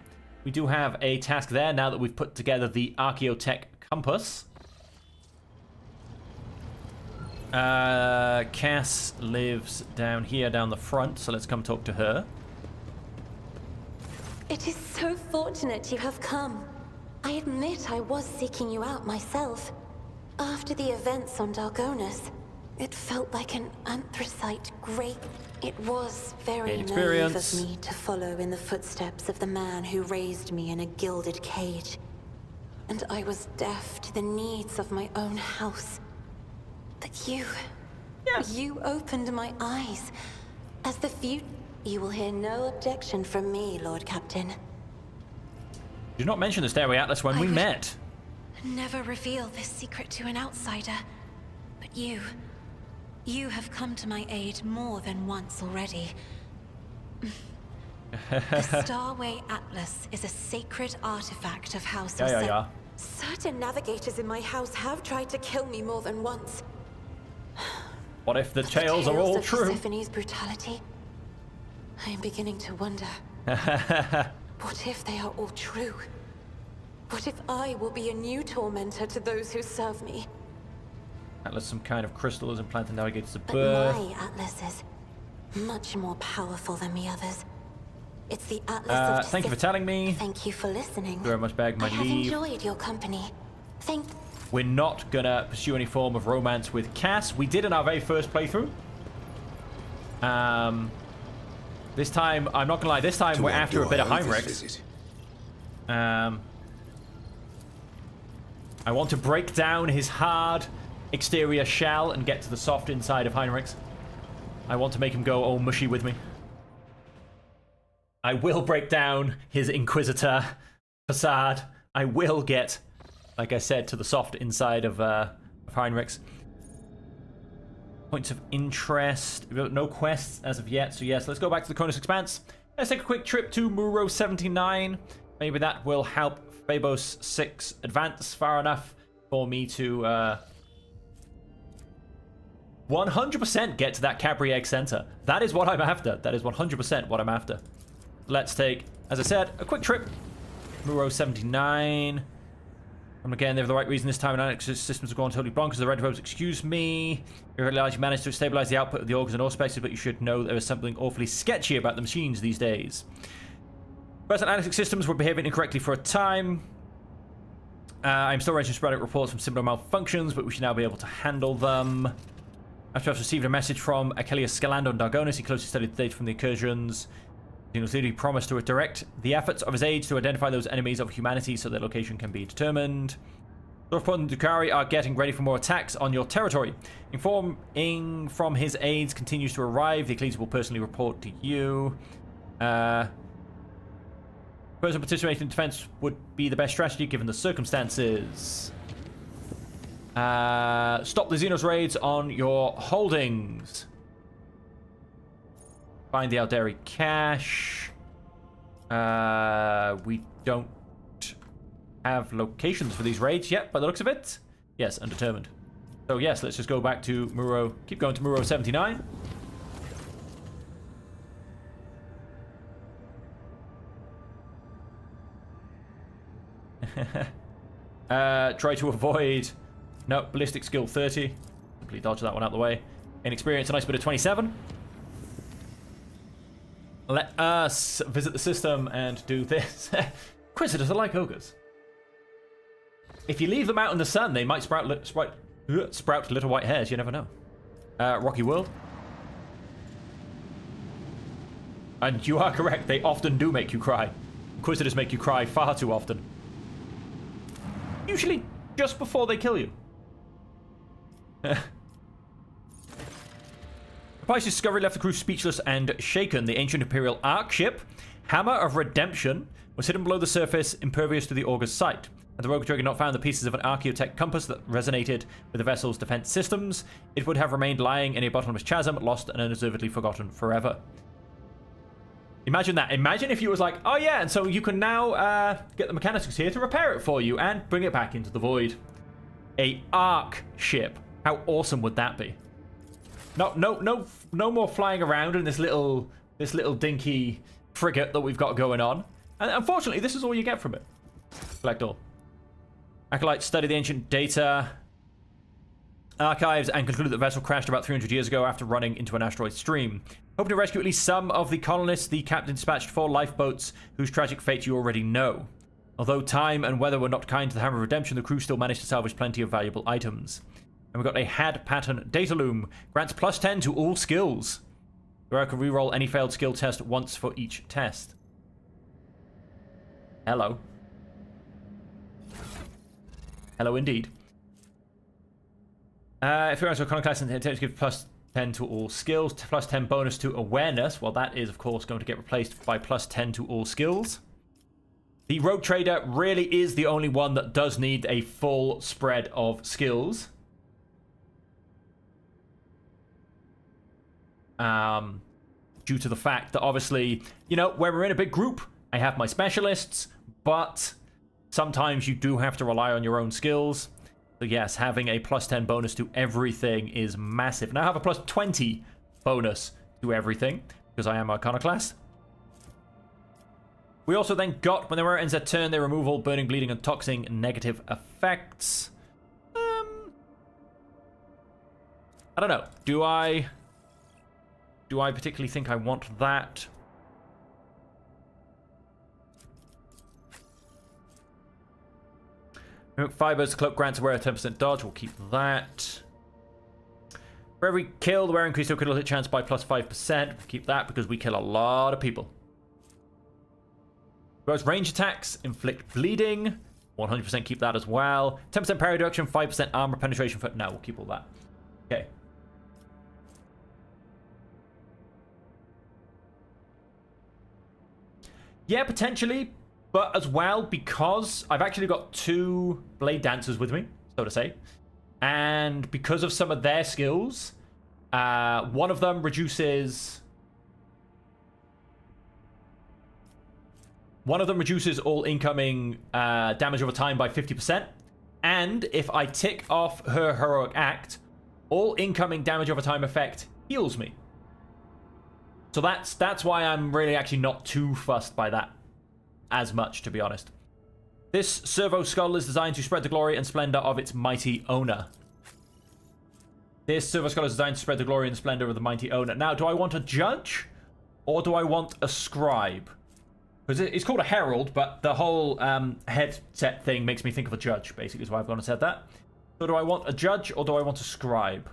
A: We do have a task there now that we've put together the Archaeotech Compass. Cass lives down here, down the front, so let's come talk to her.
B: It is so fortunate you have come. I admit I was seeking you out myself. After the events on Dargonis, it felt like an anthracite grave. It was very naive of me to follow in the footsteps of the man who raised me in a gilded cage. And I was deaf to the needs of my own house. But you opened my eyes. As the few, you will hear no objection from me, Lord Captain.
A: Did not mention the Stairway Atlas when we met.
D: Never reveal this secret to an outsider. But you have come to my aid more than once already. The Starway Atlas is a sacred artifact of House
A: Yeah.
B: Certain navigators in my house have tried to kill me more than once.
A: What if the tales are all true?
B: Persephone's brutality? I am beginning to wonder. What if they are all true? What if I will be a new tormentor to those who serve me?
A: Atlas, some kind of crystal is implanted navigators of
B: But
A: birth.
B: my Atlas is much more powerful than the others. It's the Atlas of
A: thank you for telling me.
B: Thank you for listening.
A: Very much bag my
B: I have
A: leave.
B: enjoyed your company.
A: We're not gonna pursue any form of romance with Cass. We did in our very first playthrough. This time, I'm not gonna lie, this time we're after a bit of Heinrich. I want to break down his hard exterior shell and get to the soft inside of Heinrich's. I want to make him go all mushy with me. I will break down his Inquisitor facade. I will get, like I said, to the soft inside of Heinrich's. Points of interest. We've got no quests as of yet, so yes, let's go back to the Cronus Expanse. Let's take a quick trip to Muro 79. Maybe that will help Phabos 6 advance far enough for me to 100% get to that Cadbury Egg Center. That is what I'm after. That is 100% what I'm after. Let's take, as I said, a quick trip. Muro 79. And again, they have the right reason this time. And Alex systems are going totally bonkers. The red robes, excuse me. You realize you managed to stabilize the output of the augers and all spaces, but you should know there is something awfully sketchy about the machines these days. Present analytic systems were behaving incorrectly for a time. I'm still registering sporadic reports from similar malfunctions, but we should now be able to handle them. After I've received a message from Achilles Scalando and Dargonis, he closely studied the data from the incursions. He promised to direct the efforts of his aides to identify those enemies of humanity so their location can be determined. Dorfport and Dukari are getting ready for more attacks on your territory. Informing from his aides continues to arrive. The Ecclesia will personally report to you. Person participating in defense would be the best strategy given the circumstances. Stop the Xenos raids on your holdings. Find the Alderi cache. We don't have locations for these raids yet, by the looks of it. Yes, undetermined. So yes, let's just go back to Muro. Keep going to Muro 79. Try to avoid. No, ballistic skill 30. Simply dodge that one out of the way. Inexperience, a nice bit of 27. Let us visit the system and do this. Inquisitors are like ogres. If you leave them out in the sun, they might sprout little white hairs. You never know. Rocky World. And you are correct. They often do make you cry. Inquisitors make you cry far too often. Usually just before they kill you. Price's discovery left the crew speechless and shaken. The ancient Imperial Ark ship, Hammer of Redemption, was hidden below the surface, impervious to the Augur's sight. Had the Rogue Dreadnought found the pieces of an Archaeotech compass that resonated with the vessel's defense systems, it would have remained lying in a bottomless chasm, lost and undeservedly forgotten forever. Imagine that. Imagine if you was like, oh yeah, and so you can now get the mechanics here to repair it for you and bring it back into the void. A Ark ship. How awesome would that be? No more flying around in this little dinky frigate that we've got going on. And unfortunately, this is all you get from it. Collect all. Acolytes studied the ancient data archives and concluded that the vessel crashed about 300 years ago after running into an asteroid stream. Hoping to rescue at least some of the colonists, the captain dispatched 4 lifeboats whose tragic fate you already know. Although time and weather were not kind to the Hammer of Redemption, the crew still managed to salvage plenty of valuable items. And we've got a HAD pattern data loom. Grants +10 to all skills. Where I can reroll any failed skill test once for each test. Hello. Hello indeed. If you're also Iconoclast and to give +10 to all skills, +10 bonus to awareness. Well, that is, of course, going to get replaced by +10 to all skills. The Rogue Trader really is the only one that does need a full spread of skills. Due to the fact that obviously, you know, when we're in a big group, I have my specialists, but sometimes you do have to rely on your own skills. So yes, having a +10 bonus to everything is massive. Now I have a +20 bonus to everything, because I am Iconoclast. We also then got, when the wearer ends their turn, their removal, burning, bleeding, and toxing negative effects. I don't know. Do I particularly think I want that? Fibers, cloak grants a wearer 10% dodge. We'll keep that. For every kill, the wearer increases their critical hit chance by +5%. We'll keep that because we kill a lot of people. Whereas range attacks inflict bleeding. 100% keep that as well. 10% parry reduction, 5% armor penetration. No, we'll keep all that. Okay. Yeah, potentially. But as well, because I've actually got 2 Blade Dancers with me, so to say. And because of some of their skills, one of them reduces... One of them reduces all incoming damage over time by 50%. And if I tick off her heroic act, all incoming damage over time effect heals me. So that's why I'm really actually not too fussed by that as much, to be honest. This servo skull is designed to spread the glory and splendor of its mighty owner. This servo skull is designed to spread the glory and splendor of the mighty owner. Now, do I want a judge or do I want a scribe? Because it's called a herald, but the whole headset thing makes me think of a judge, basically, is why I've gone and said that. So do I want a judge or do I want a scribe?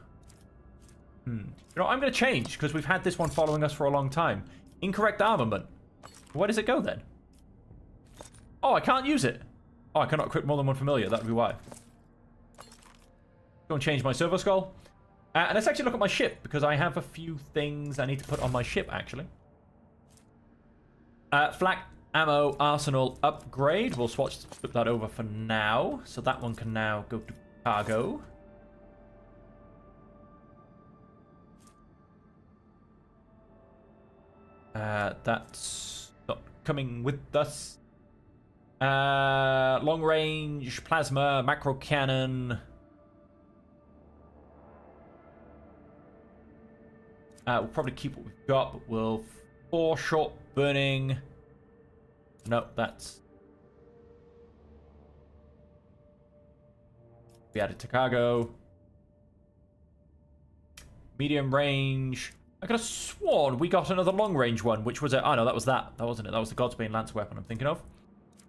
A: You know, I'm going to change, because we've had this one following us for a long time. Incorrect armament. Where does it go, then? Oh, I can't use it. Oh, I cannot equip more than one familiar. That would be why. Go and change my servo skull. And let's actually look at my ship, because I have a few things I need to put on my ship, actually. Flak ammo arsenal upgrade. We'll flip that over for now. So that one can now go to cargo. That's not coming with us. Long range, plasma, macro cannon. We'll probably keep what we've got, but we'll 4 short burning. No, that's be added to cargo. Medium range. I could have sworn we got another long range one, which was a... Oh, no, that was that. That wasn't it. That was the Godsbane Lance weapon I'm thinking of.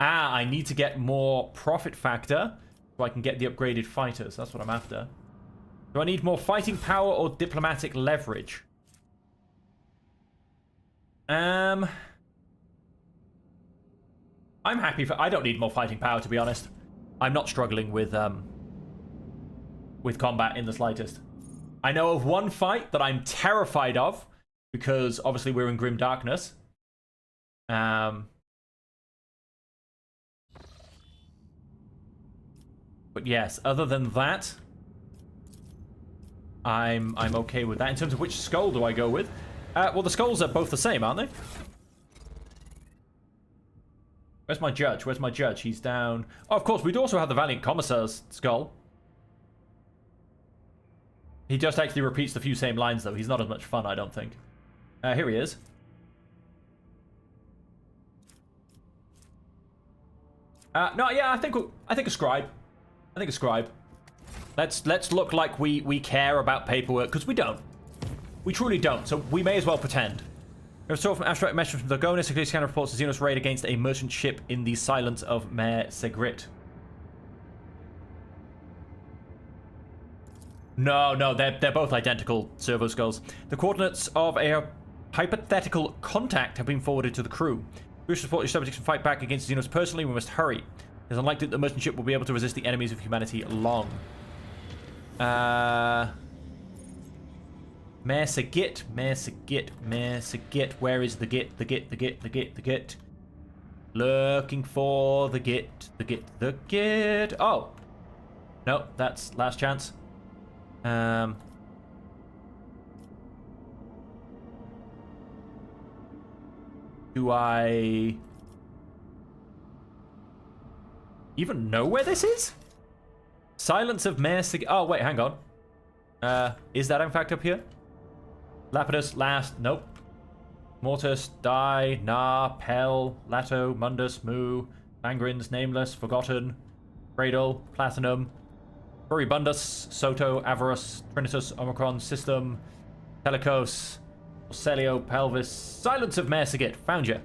A: Ah, I need to get more profit factor so I can get the upgraded fighters. That's what I'm after. Do I need more fighting power or diplomatic leverage? I'm happy for... I don't need more fighting power, to be honest. I'm not struggling with combat in the slightest. I know of one fight that I'm terrified of, because obviously we're in grim darkness. But yes, other than that, I'm okay with that. In terms of which skull do I go with? Well, the skulls are both the same, aren't they? Where's my judge? Where's my judge? He's down. Oh, of course, we'd also have the Valiant Commissar's skull. He just actually repeats the few same lines, though. He's not as much fun, I don't think. Here he is. No, yeah, I think a scribe. I think a scribe. Let's look like we care about paperwork, because we don't. We truly don't, so we may as well pretend. We have a from abstract message from Dargonis. Security scanner reports a Xenos raid against a merchant ship in the silence of Mare Segrit. No, they're both identical servo skulls. The coordinates of a hypothetical contact have been forwarded to the crew. We wish to support your subjects and fight back against Xenos personally. We must hurry. It is unlikely that the merchant ship will be able to resist the enemies of humanity long. Mare Segit. Where is the Git? Looking for the Git. Oh. No, that's last chance. Do I even know where this is? Silence of Mare Segit. Oh, wait, hang on. Is that in fact up here? Lapidus, last, nope. Mortis, Die, Na, Pel, Lato, Mundus, Mu, Mangrins, Nameless, Forgotten, Cradle, Platinum, Furibundus, Soto, Avarice, Trinitus, Omicron, System, Telecos, Celio, Pelvis, Silence of Mare Segit. Found you.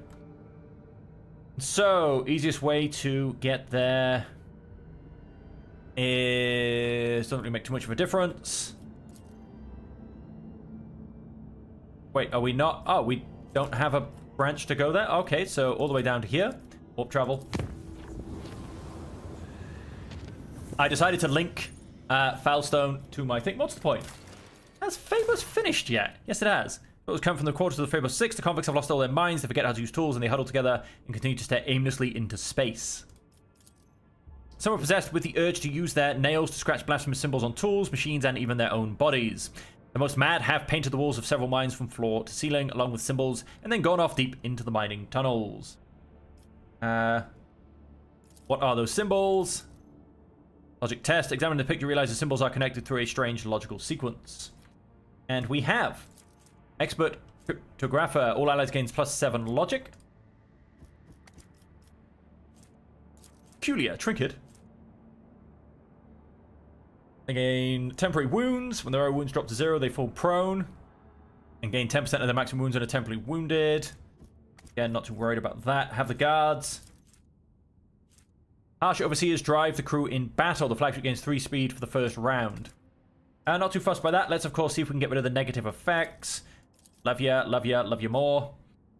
A: So, easiest way to get there is... doesn't really make too much of a difference. Wait, are we not? Oh, we don't have a branch to go there? Okay, so all the way down to here. Warp travel. I decided to link Foulstone to my thing. What's the point? Has Famous finished yet? Yes, it has. Those come from the quarters of the Fable 6. The convicts have lost all their minds. They forget how to use tools, and they huddle together and continue to stare aimlessly into space. Some are possessed with the urge to use their nails to scratch blasphemous symbols on tools, machines, and even their own bodies. The most mad have painted the walls of several mines from floor to ceiling, along with symbols, and then gone off deep into the mining tunnels. What are those symbols? Logic test. Examine the picture, realize the symbols are connected through a strange logical sequence. And we have Expert Cryptographer. All allies gains +7 logic. Peculiar Trinket. They gain temporary wounds. When their wounds drop to 0, they fall prone. And gain 10% of their maximum wounds and are temporarily wounded. Again, not too worried about that. Have the guards. Harsh Overseers drive the crew in battle. The flagship gains 3 speed for the first round. Not too fussed by that. Let's, of course, see if we can get rid of the negative effects. Love ya, love ya, love you more.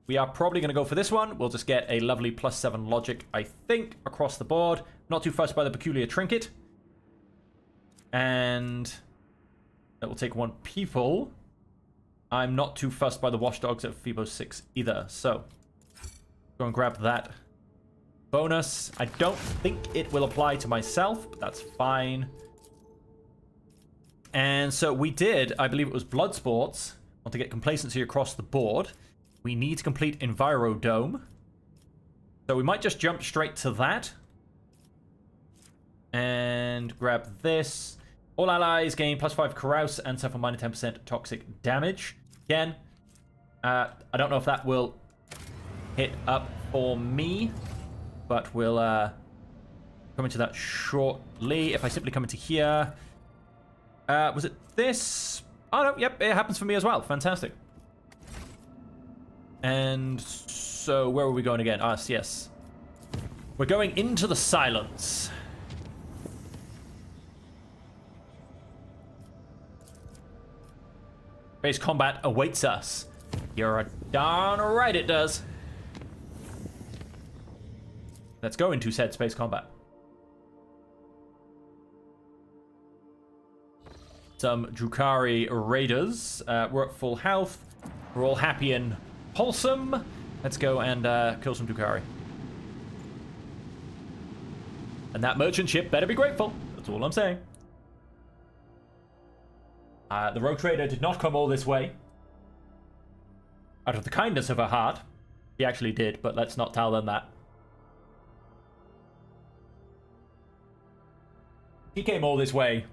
A: We are probably going to go for this one. We'll just get a lovely +7 logic, I think, across the board. Not too fussed by the Peculiar Trinket. And that will take 1 people. I'm not too fussed by the Watchdogs at Phoebo 6 either. So, go and grab that bonus. I don't think it will apply to myself, but that's fine. And so we did, I believe it was Blood Sports. Want to get complacency across the board. We need to complete Envirodome. So we might just jump straight to that. And grab this. All allies gain +5 carouse and suffer -10% toxic damage. Again, I don't know if that will hit up for me, but we'll come into that shortly. If I simply come into here, was it this? Oh no, yep, it happens for me as well. Fantastic. And so where are we going again? Yes. We're going into the silence. Base combat awaits us. You're a darn right it does. Let's go into said space combat. Some Drukhari raiders. We're at full health. We're all happy and wholesome. Let's go and kill some Drukhari. And that merchant ship better be grateful. That's all I'm saying. The rogue trader did not come all this way. Out of the kindness of her heart. He actually did, but let's not tell them that. He came all this way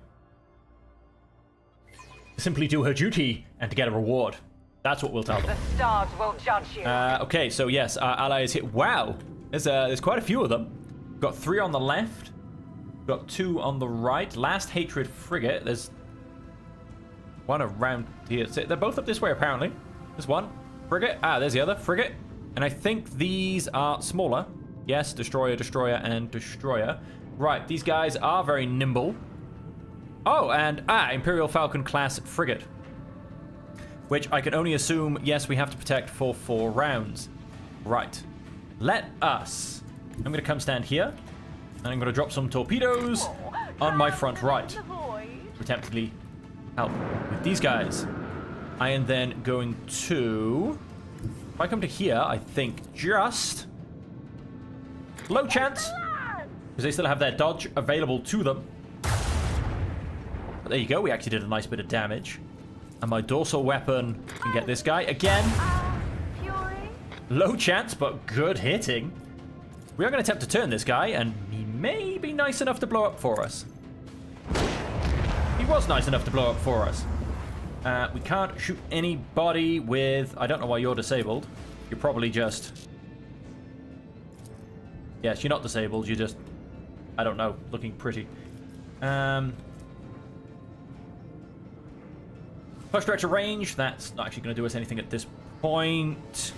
A: to simply do her duty and to get a reward. That's what we'll tell them.
F: The stars will judge you.
A: Okay, so yes, our allies hit. Wow, there's quite a few of them. We've got 3 on the left. We've got 2 on the right. Last Hatred frigate. There's 1 around here. So they're both up this way, apparently. There's 1 frigate. There's the other frigate. And I think these are smaller. Yes, destroyer, destroyer, and destroyer. Right, these guys are very nimble. Oh, and Imperial Falcon class frigate. Which I can only assume, yes, we have to protect for 4 rounds. Right. Let us. I'm going to come stand here. And I'm going to drop some torpedoes on my front right. To attemptedly help with these guys. I am then going to... If I come to here, I think just... Low chance. Because they still have their dodge available to them. But there you go. We actually did a nice bit of damage. And my dorsal weapon can get this guy again. Low chance, but good hitting. We are going to attempt to turn this guy, and he may be nice enough to blow up for us. He was nice enough to blow up for us. We can't shoot anybody with... I don't know why you're disabled. You're probably just... Yes, you're not disabled. You're just... I don't know, looking pretty. Push stretcher range. That's not actually going to do us anything at this point.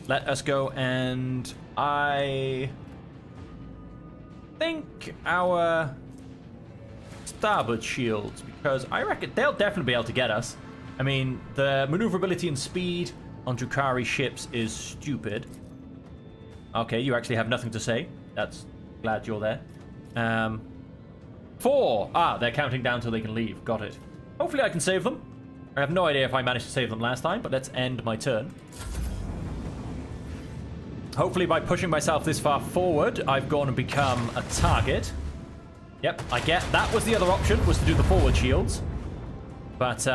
A: Let us go and... I think our starboard shields, because I reckon they'll definitely be able to get us. I mean, the maneuverability and speed on Drukhari ships is stupid. Okay, you actually have nothing to say. That's glad you're there. 4. They're counting down till they can leave. Got it. Hopefully I can save them. I have no idea if I managed to save them last time, but let's end my turn. Hopefully by pushing myself this far forward, I've gone and become a target. Yep, I get that was the other option, was to do the forward shields. But,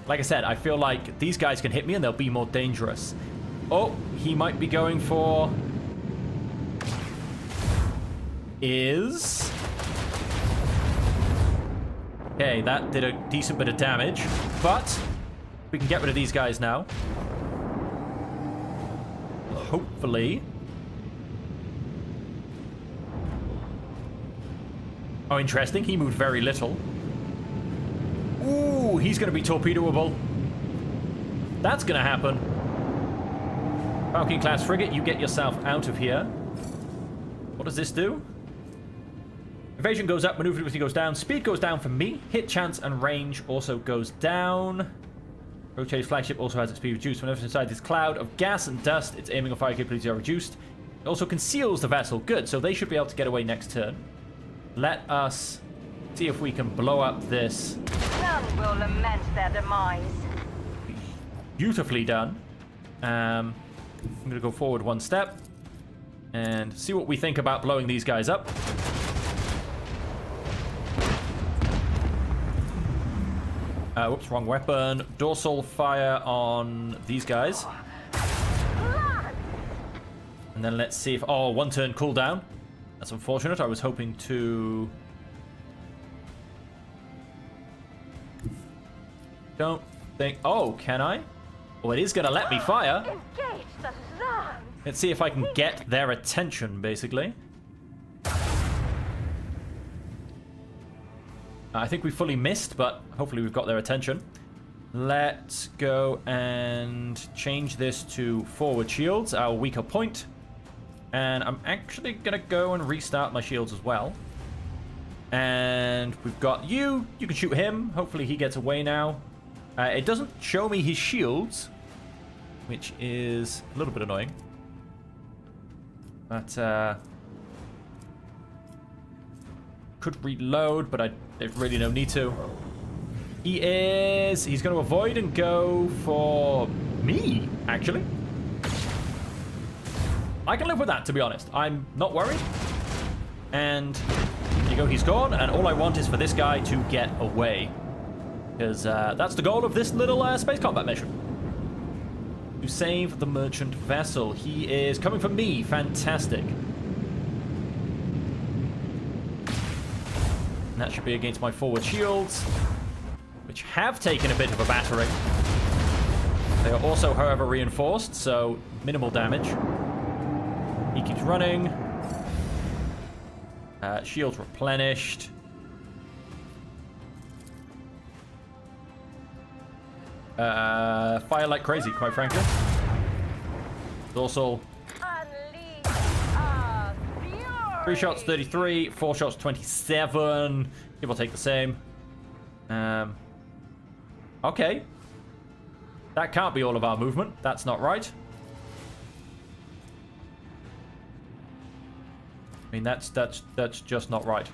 A: like I said, I feel like these guys can hit me and they'll be more dangerous. Oh, he might be going for... Okay, that did a decent bit of damage, but we can get rid of these guys now. Hopefully. Oh, interesting. He moved very little. Ooh, he's going to be torpedoable. That's going to happen. Falcon-class frigate, you get yourself out of here. What does this do? Evasion goes up, maneuverability goes down, speed goes down for me, hit chance and range also goes down. Rotated flagship also has its speed reduced. Whenever it's inside this cloud of gas and dust, its aiming and fire capabilities are reduced. It also conceals the vessel. Good, so they should be able to get away next turn. Let us see if we can blow up this.
F: None will lament their demise.
A: Beautifully done. I'm going to go forward one step and see what we think about blowing these guys up. Whoops, wrong weapon. Dorsal fire on these guys. And then let's see if... Oh, one turn cooldown. That's unfortunate. I was hoping to... Don't think... Oh, can I? Oh, it is going to let me fire.
F: Engage the land.
A: Let's see if I can get their attention, basically. I think we fully missed, but hopefully we've got their attention. Let's go and change this to forward shields, our weaker point. And I'm actually going to go and restart my shields as well. And we've got you. You can shoot him. Hopefully he gets away now. It doesn't show me his shields, which is a little bit annoying. But, could reload, but there's really no need to. He's going to avoid and go for me, actually. I can live with that, to be honest. I'm not worried. And there you go, he's gone. And all I want is for this guy to get away. Because that's the goal of this little space combat mission. To save the merchant vessel. He is coming for me. Fantastic. That should be against my forward shields, which have taken a bit of a battering. They are also, however, reinforced, so minimal damage. He keeps running. Shields replenished. Fire like crazy, quite frankly. Dorsal. 3 shots, 33. 4 shots, 27. Give or take the same. Okay. That can't be all of our movement. That's not right. I mean, that's just not right.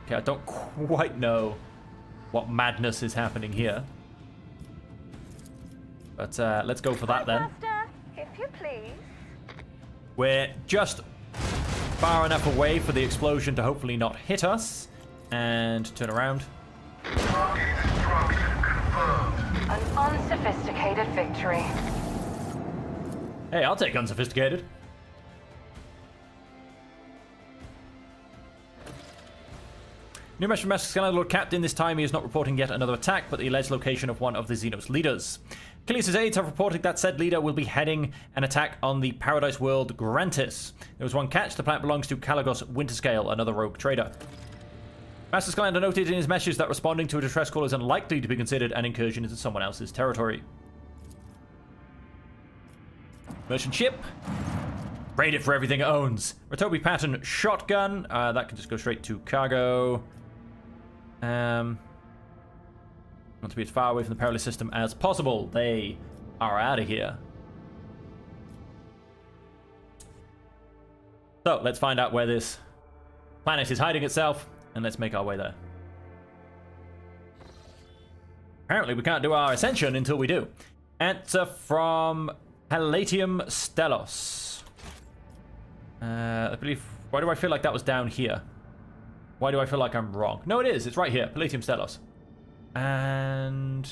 A: Okay, I don't quite know what madness is happening here. But let's go for that then.
F: If you please.
A: We're just far enough away for the explosion to hopefully not hit us. And turn around.
C: Target destruction confirmed.
F: An unsophisticated victory.
A: Hey, I'll take unsophisticated. New message from Master Scanner Lord Captain. This time he is not reporting yet another attack, but the alleged location of one of the Xenos leaders. Achilles' aides have reported that said leader will be heading an attack on the Paradise World Grantis. There was one catch. The planet belongs to Kalagos Winterscale, another rogue trader. Master Skylander noted in his message that responding to a distress call is unlikely to be considered an incursion into someone else's territory. Merchant ship. Raid it for everything it owns. Ratobi pattern shotgun. That can just go straight to cargo. Want to be as far away from the perilous system as possible. They are out of here. So let's find out where this planet is hiding itself, and let's make our way there. Apparently, we can't do our ascension until we do. Answer from Palatium Stellos. I believe... Why do I feel like that was down here? Why do I feel like I'm wrong? No, it is. It's right here. Palatium Stellos. And...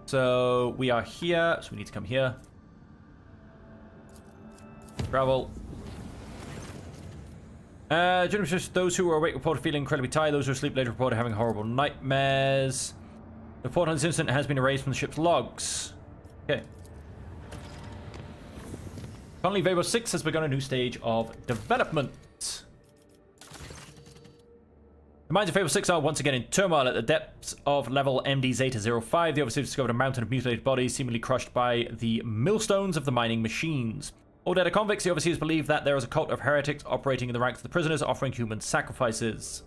A: So, we are here. So, we need to come here. Travel. Those who are awake report feeling incredibly tired. Those who are asleep later report having horrible nightmares. The report on this incident has been erased from the ship's logs. Okay. Currently, Vabo 6 has begun a new stage of development. The minds of Fable 6 are once again in turmoil at the depths of level MD Zeta 05. The overseers discovered a mountain of mutilated bodies seemingly crushed by the millstones of the mining machines. All dead are convicts. The overseers believe that there is a cult of heretics operating in the ranks of the prisoners, offering human sacrifices.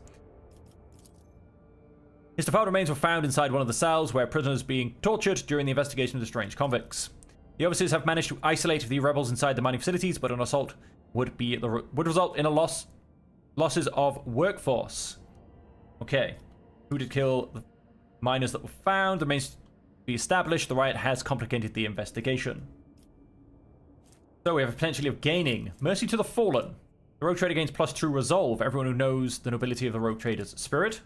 A: His defiled remains were found inside one of the cells where prisoners being tortured during the investigation of the strange convicts. The overseers have managed to isolate the rebels inside the mining facilities, but an assault would result in losses of workforce. Okay. Who did kill the miners that were found? The remains to be established. The riot has complicated the investigation. So we have a potential of gaining Mercy to the Fallen. The Rogue Trader gains +2 resolve. Everyone who knows the nobility of the Rogue Trader's spirit.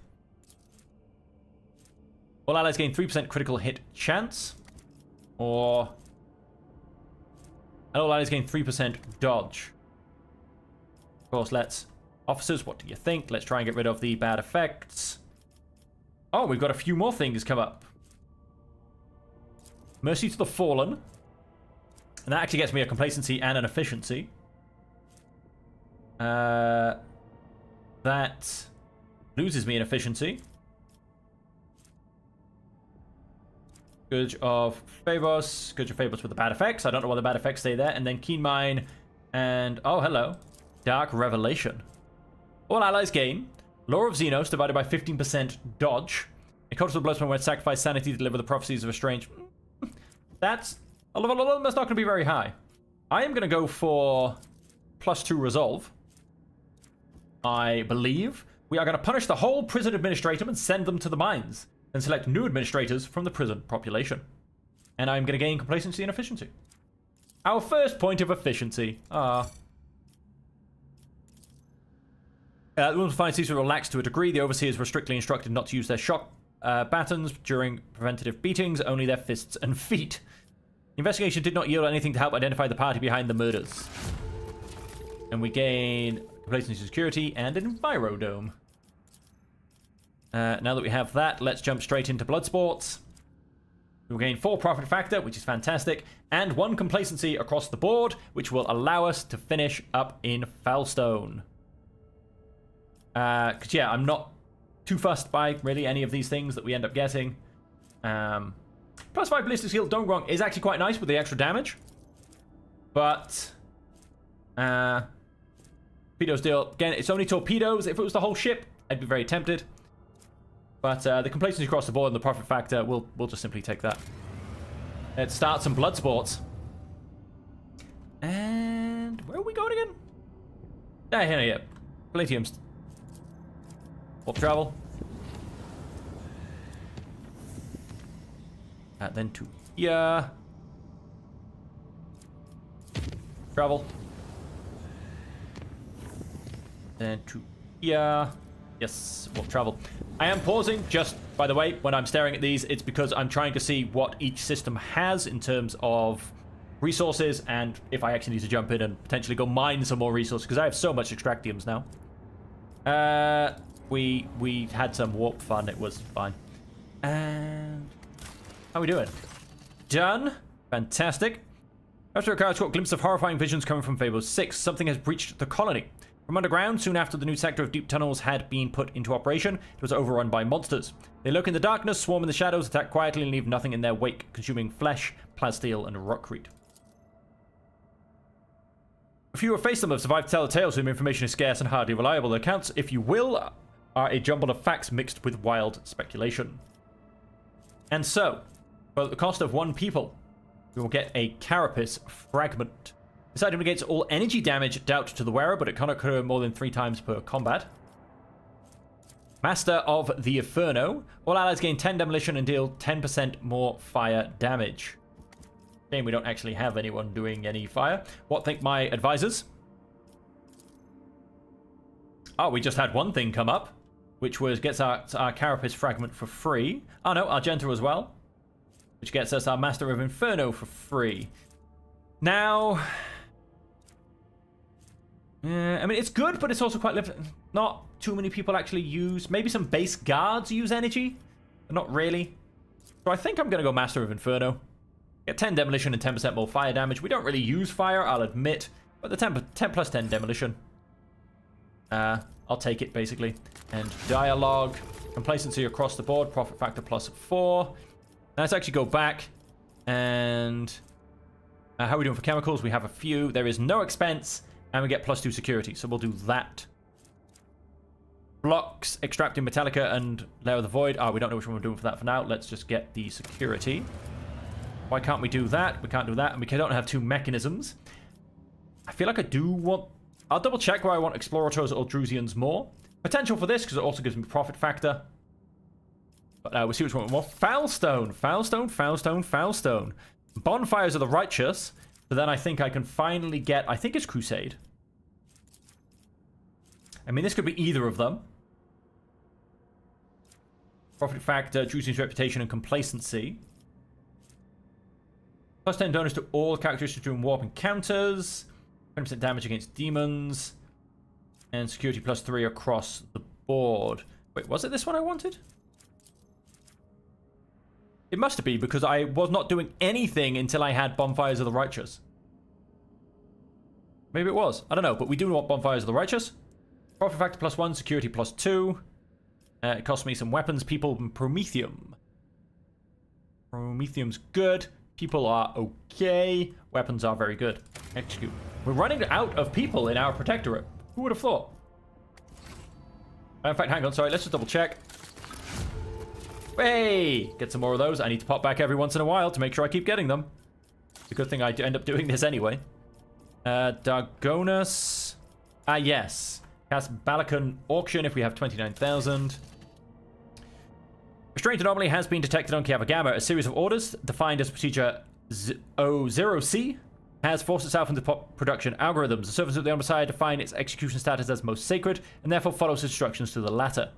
A: All allies gain 3% critical hit chance. And all allies gain 3% dodge. Of course, let's... Officers, what do you think? Let's try and get rid of the bad effects. Oh, we've got a few more things come up. Mercy to the Fallen. And that actually gets me a complacency and an efficiency. That loses me an efficiency. Scourge of Phabos. Scourge of Phabos with the bad effects. I don't know why the bad effects stay there. And then Keen Mine and... Oh, hello. Dark Revelation. All allies gain Law of Xenos divided by 15% dodge. A cult of the Bloodsman where sacrifice sanity to deliver the prophecies of a strange... That's... That's not going to be very high. I am going to go for +2 resolve. I believe we are going to punish the whole prison administrator and send them to the mines. And select new administrators from the prison population. And I'm going to gain complacency and efficiency. Our first point of efficiency. The women's fine seems to relax to a degree. The overseers were strictly instructed not to use their shock batons during preventative beatings, only their fists and feet. The investigation did not yield anything to help identify the party behind the murders. And we gain complacency, security, and an envirodome. Now that we have that, let's jump straight into blood sports. We'll gain 4 profit factor, which is fantastic, and 1 complacency across the board, which will allow us to finish up in Foulstone. Because, yeah, I'm not too fussed by really any of these things that we end up getting. +5 ballistic skill, don't get me wrong, is actually quite nice with the extra damage. But, torpedoes deal, again, it's only torpedoes. If it was the whole ship, I'd be very tempted. But the complacency across the board and the profit factor, we'll just simply take that. Let's start some blood sports. And where are we going again? Here. Palladiums. Warp travel. Then to here. Travel. Then to here. Yes, warp travel. I am pausing, just by the way, when I'm staring at these, it's because I'm trying to see what each system has in terms of resources, and if I actually need to jump in and potentially go mine some more resources, because I have so much extractiums now. We had some warp fun, it was fine. And how are we doing? Done. Fantastic. After a card, caught a glimpse of horrifying visions coming from Fable 6. Something has breached the colony. From underground, soon after the new sector of deep tunnels had been put into operation, it was overrun by monsters. They lurk in the darkness, swarm in the shadows, attack quietly, and leave nothing in their wake, consuming flesh, plasteel, and rockcrete. A few who have faced them have survived to tell the tales, whom information is scarce and hardly reliable. The accounts, if you will, are a jumble of facts mixed with wild speculation. And so, for the cost of 1 people, we will get a carapace fragment. This item negates all energy damage dealt to the wearer, but it cannot occur more than 3 times per combat. Master of the Inferno. All allies gain 10 demolition and deal 10% more fire damage. Shame we don't actually have anyone doing any fire. What think my advisors? Oh, we just had one thing come up, which was gets our Carapace fragment for free. Oh no, Argenta as well, which gets us our Master of Inferno for free. Now, I mean, it's good, but it's also quite limited. Not too many people actually use. Maybe some base guards use energy, but not really. So I think I'm going to go Master of Inferno. Get 10 demolition and 10% more fire damage. We don't really use fire, I'll admit, but the 10 plus 10 demolition. I'll take it, basically. And dialogue. Complacency across the board. Profit factor plus 4. Now let's actually go back. And how are we doing for chemicals? We have a few. There is no expense. And we get plus 2 security. So we'll do that. Blocks, extracting Metallica, and Lair of the Void. We don't know which one we're doing for that for now. Let's just get the security. Why can't we do that? We can't do that. And we don't have 2 mechanisms. I feel like I do want... I'll double check where I want Explorators or Drusians more. Potential for this, because it also gives me profit factor. But we'll see which one more. Foulstone. Foulstone, Foulstone, Foulstone. Bonfires of the Righteous. So then I think I can finally get... I think it's Crusade. I mean, this could be either of them. Profit factor, Drusian's reputation, and complacency. Plus 10 bonus to all characteristics during warp encounters. 20% damage against demons. And security plus 3 across the board. Wait, was it this one I wanted? It must be, because I was not doing anything until I had Bonfires of the Righteous. Maybe it was. I don't know, but we do want Bonfires of the Righteous. Profit factor plus 1, security plus 2. It costs me some weapons, people, and Promethium. Promethium's good. People are okay. Weapons are very good. Execute. We're running out of people in our protectorate. Who would have thought? In fact, hang on. Sorry, let's just double check. Hey! Get some more of those. I need to pop back every once in a while to make sure I keep getting them. It's a good thing I end up doing this anyway. Dargonus. Yes. Cast Balakan Auction if we have 29,000. Restraint anomaly has been detected on Kiava Gamma. A series of orders defined as procedure 0C has forced itself into production algorithms. The servants of the Omicide define its execution status as most sacred and therefore follows instructions to the letter.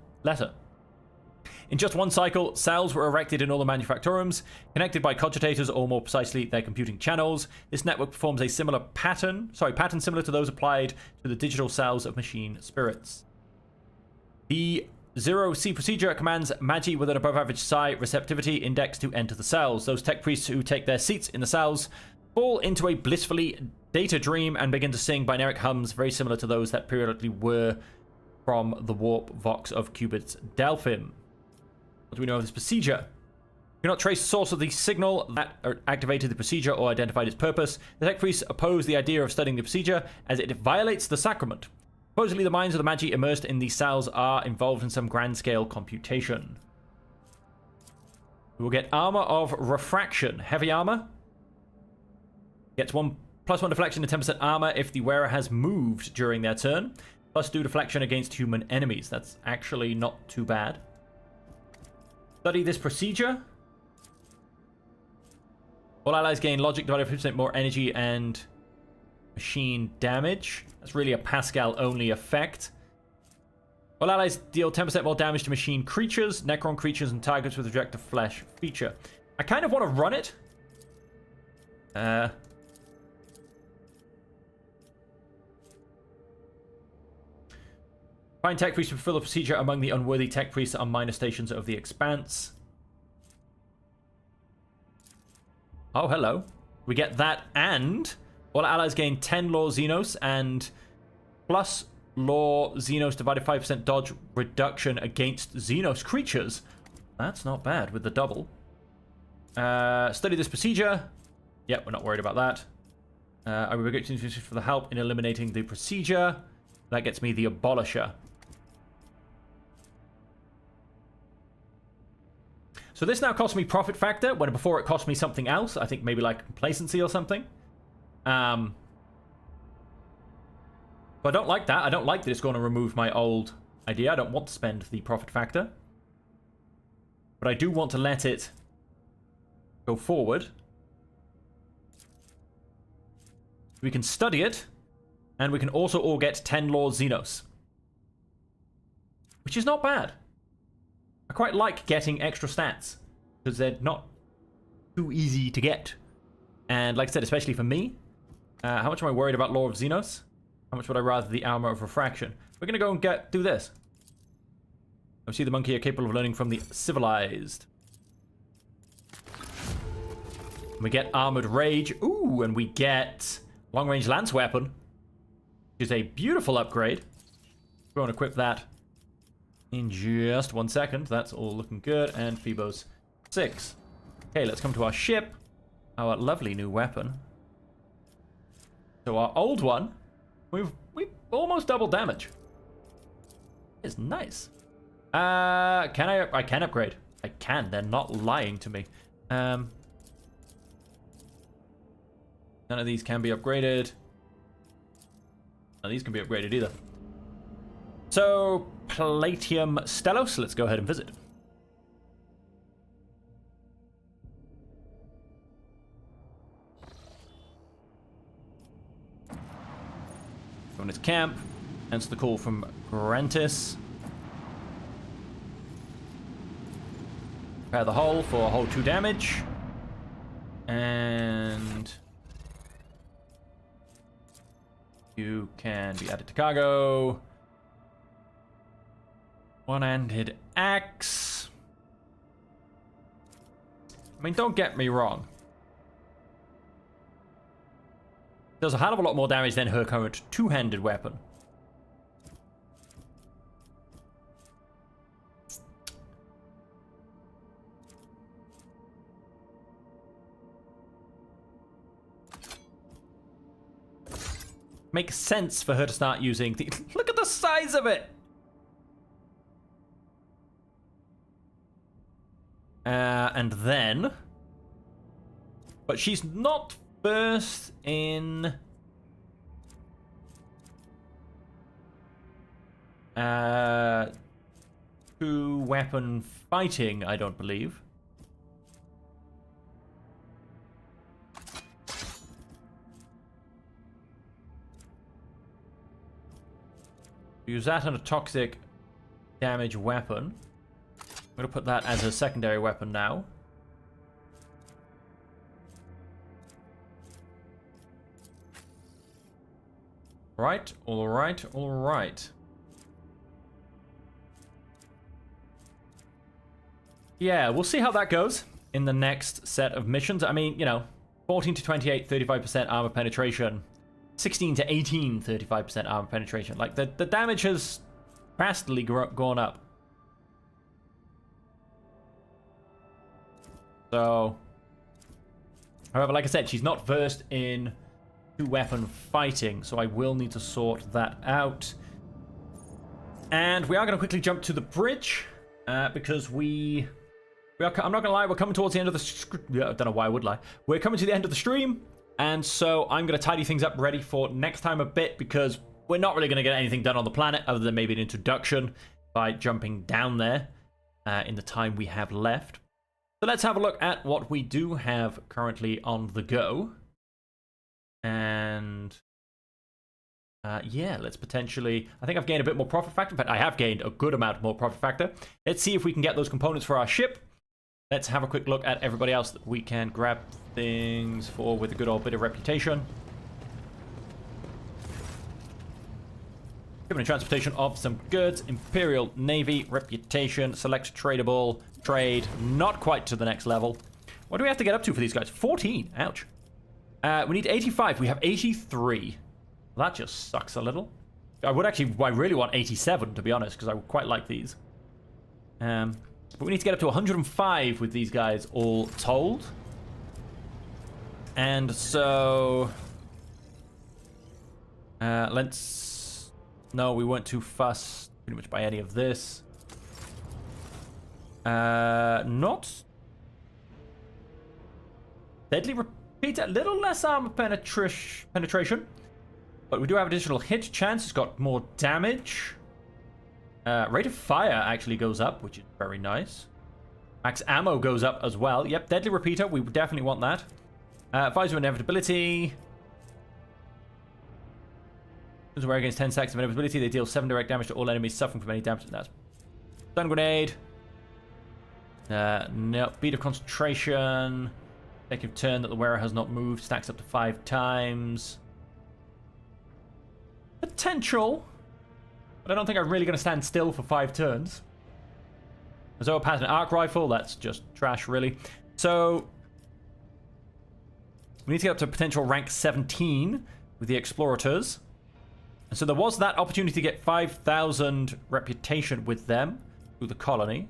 A: In just one cycle, cells were erected in all the manufactorums, connected by cogitators, or more precisely, their computing channels. This network performs a similar pattern similar to those applied to the digital cells of machine spirits. The 0C procedure commands Magi with an above-average psi receptivity index to enter the cells. Those tech priests who take their seats in the cells fall into a blissfully data dream and begin to sing binaric hums very similar to those that periodically were from the warp vox of Cubit's Delphim. What do we know of this procedure? We cannot trace the source of the signal that activated the procedure or identified its purpose. The tech priests oppose the idea of studying the procedure as it violates the sacrament. Supposedly, the minds of the Magi immersed in these cells are involved in some grand-scale computation. We will get Armor of Refraction. Heavy armor. Gets +1 deflection and 10% armor if the wearer has moved during their turn. +2 deflection against human enemies. That's actually not too bad. Study this procedure. All allies gain logic divided by 50% more energy and machine damage. That's really a Pascal-only effect. All allies deal 10% more damage to machine creatures, Necron creatures, and targets with reject flesh feature. I kind of want to run it. Find tech priests to fulfill the procedure among the unworthy tech priests on minor stations of the Expanse. Oh, hello. We get that, and all allies gain 10 Law Xenos and plus Law Xenos divided 5% dodge reduction against Xenos creatures. That's not bad with the double. Study this procedure. Yep, we're not worried about that. I will get for the help in eliminating the procedure. That gets me the Abolisher. So this now costs me profit factor, when before it cost me something else. I think maybe like complacency or something. But I don't like that. I don't like that it's going to remove my old idea. I don't want to spend the profit factor. But I do want to let it go forward. We can study it. And we can also all get 10 Lord Xenos. Which is not bad. I quite like getting extra stats. Because they're not too easy to get. And like I said, especially for me. How much am I worried about Law of Xenos? How much would I rather the Armor of Refraction? We're going to go and do this. I see the monkey are capable of learning from the civilized. We get Armored Rage. Ooh, and we get Long-Range Lance Weapon. Which is a beautiful upgrade. We're going to equip that in just 1 second. That's all looking good. And Phoebos 6. Okay, let's come to our ship. Our lovely new weapon. So our old one, we've almost double damage. It's nice. I can upgrade. I can. They're not lying to me. None of these can be upgraded. None of these can be upgraded either. So Palladium Stelos. Let's go ahead and visit. Go in his camp. Answer the call from Grantis. Prepare the hull for hull 2 damage. And you can be added to cargo. One-handed axe. I mean, don't get me wrong. Does a hell of a lot more damage than her current two-handed weapon. Makes sense for her to start using the... Look at the size of it! And then... But she's not first in... two-weapon fighting, I don't believe. Use that on a toxic damage weapon. I'm going to put that as a secondary weapon now. Right, alright, alright. Yeah, we'll see how that goes in the next set of missions. I mean, you know, 14 to 28, 35% armor penetration. 16 to 18, 35% armor penetration. Like, the damage has vastly gone up. So, however, like I said, she's not versed in two-weapon fighting, so I will need to sort that out. And we are going to quickly jump to the bridge, because I'm not going to lie, we're coming towards the end of the... Yeah, I don't know why I would lie. We're coming to the end of the stream, and so I'm going to tidy things up ready for next time a bit, because we're not really going to get anything done on the planet, other than maybe an introduction by jumping down there in the time we have left. So let's have a look at what we do have currently on the go. And yeah, let's potentially... I think I've gained a bit more profit factor. In fact, I have gained a good amount more profit factor. Let's see if we can get those components for our ship. Let's have a quick look at everybody else that we can grab things for with a good old bit of reputation. Given a transportation of some goods, Imperial Navy, reputation, select tradable, trade, not quite to the next level. What do we have to get up to for these guys? 14, ouch. We need 85, we have 83. Well, that just sucks a little. I really want 87, to be honest, because I would quite like these. But we need to get up to 105 with these guys all told. And so... let's... No, we weren't too fussed pretty much by any of this. Not... Deadly repeater, a little less armor penetration. But we do have additional hit chance. It's got more damage. Rate of fire actually goes up, which is very nice. Max ammo goes up as well. Yep, deadly repeater. We definitely want that. Visor inevitability. Those wear against 10 stacks of inevitability. They deal 7 direct damage to all enemies suffering from any damage. That's stun grenade. No. Beat of concentration. Effective turn that the wearer has not moved. Stacks up to 5 times. Potential. But I don't think I'm really going to stand still for 5 turns. Zoa pattern arc rifle. That's just trash, really. So we need to get up to potential rank 17 with the explorators. And so there was that opportunity to get 5,000 reputation with them through the colony.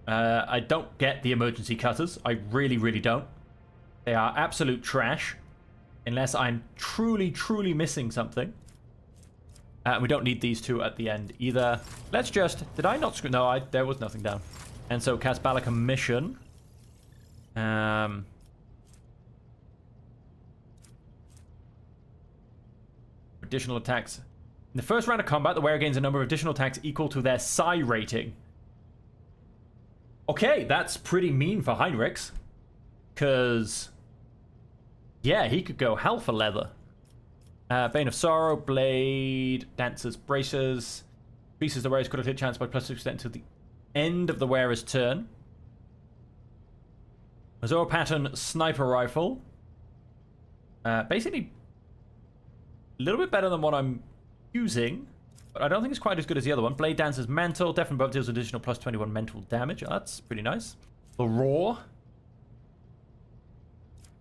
A: I don't get the emergency cutters. I really, really don't. They are absolute trash. Unless I'm truly, truly missing something. We don't need these two at the end either. Let's just... Did I not... No, there was nothing down. And so cast Balaka Mission. Additional attacks. In the first round of combat, the wearer gains a number of additional attacks equal to their psi rating. Okay, that's pretty mean for Heinrichs. Because... yeah, he could go hell for leather. Bane of Sorrow, Blade, Dancer's Braces. Increases the wearer's critical hit chance by +6% until the end of the wearer's turn. Azora Pattern Sniper Rifle. Basically, a little bit better than what I'm using. But I don't think it's quite as good as the other one. Blade Dancer's Mantle. Deafened Above deals additional +21 mental damage. Oh, that's pretty nice. The Roar.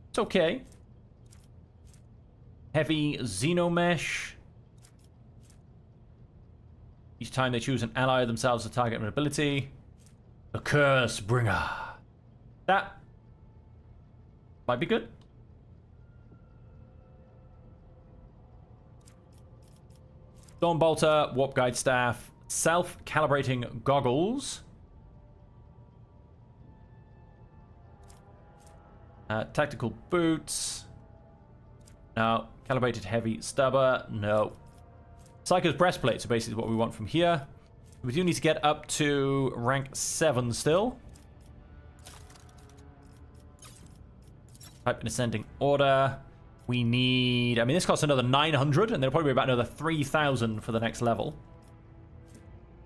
A: It's okay. Heavy Xenomesh. Each time they choose an ally themselves to target an ability. The Curse Bringer. That might be good. Storm Bolter, Warp Guide Staff, Self-Calibrating Goggles. Tactical Boots. No. Calibrated Heavy Stubber. No. Psycho's Breastplate. So basically what we want from here. We do need to get up to rank 7 still. Type in ascending order. We need... I mean, this costs another 900, and there'll probably be about another 3,000 for the next level.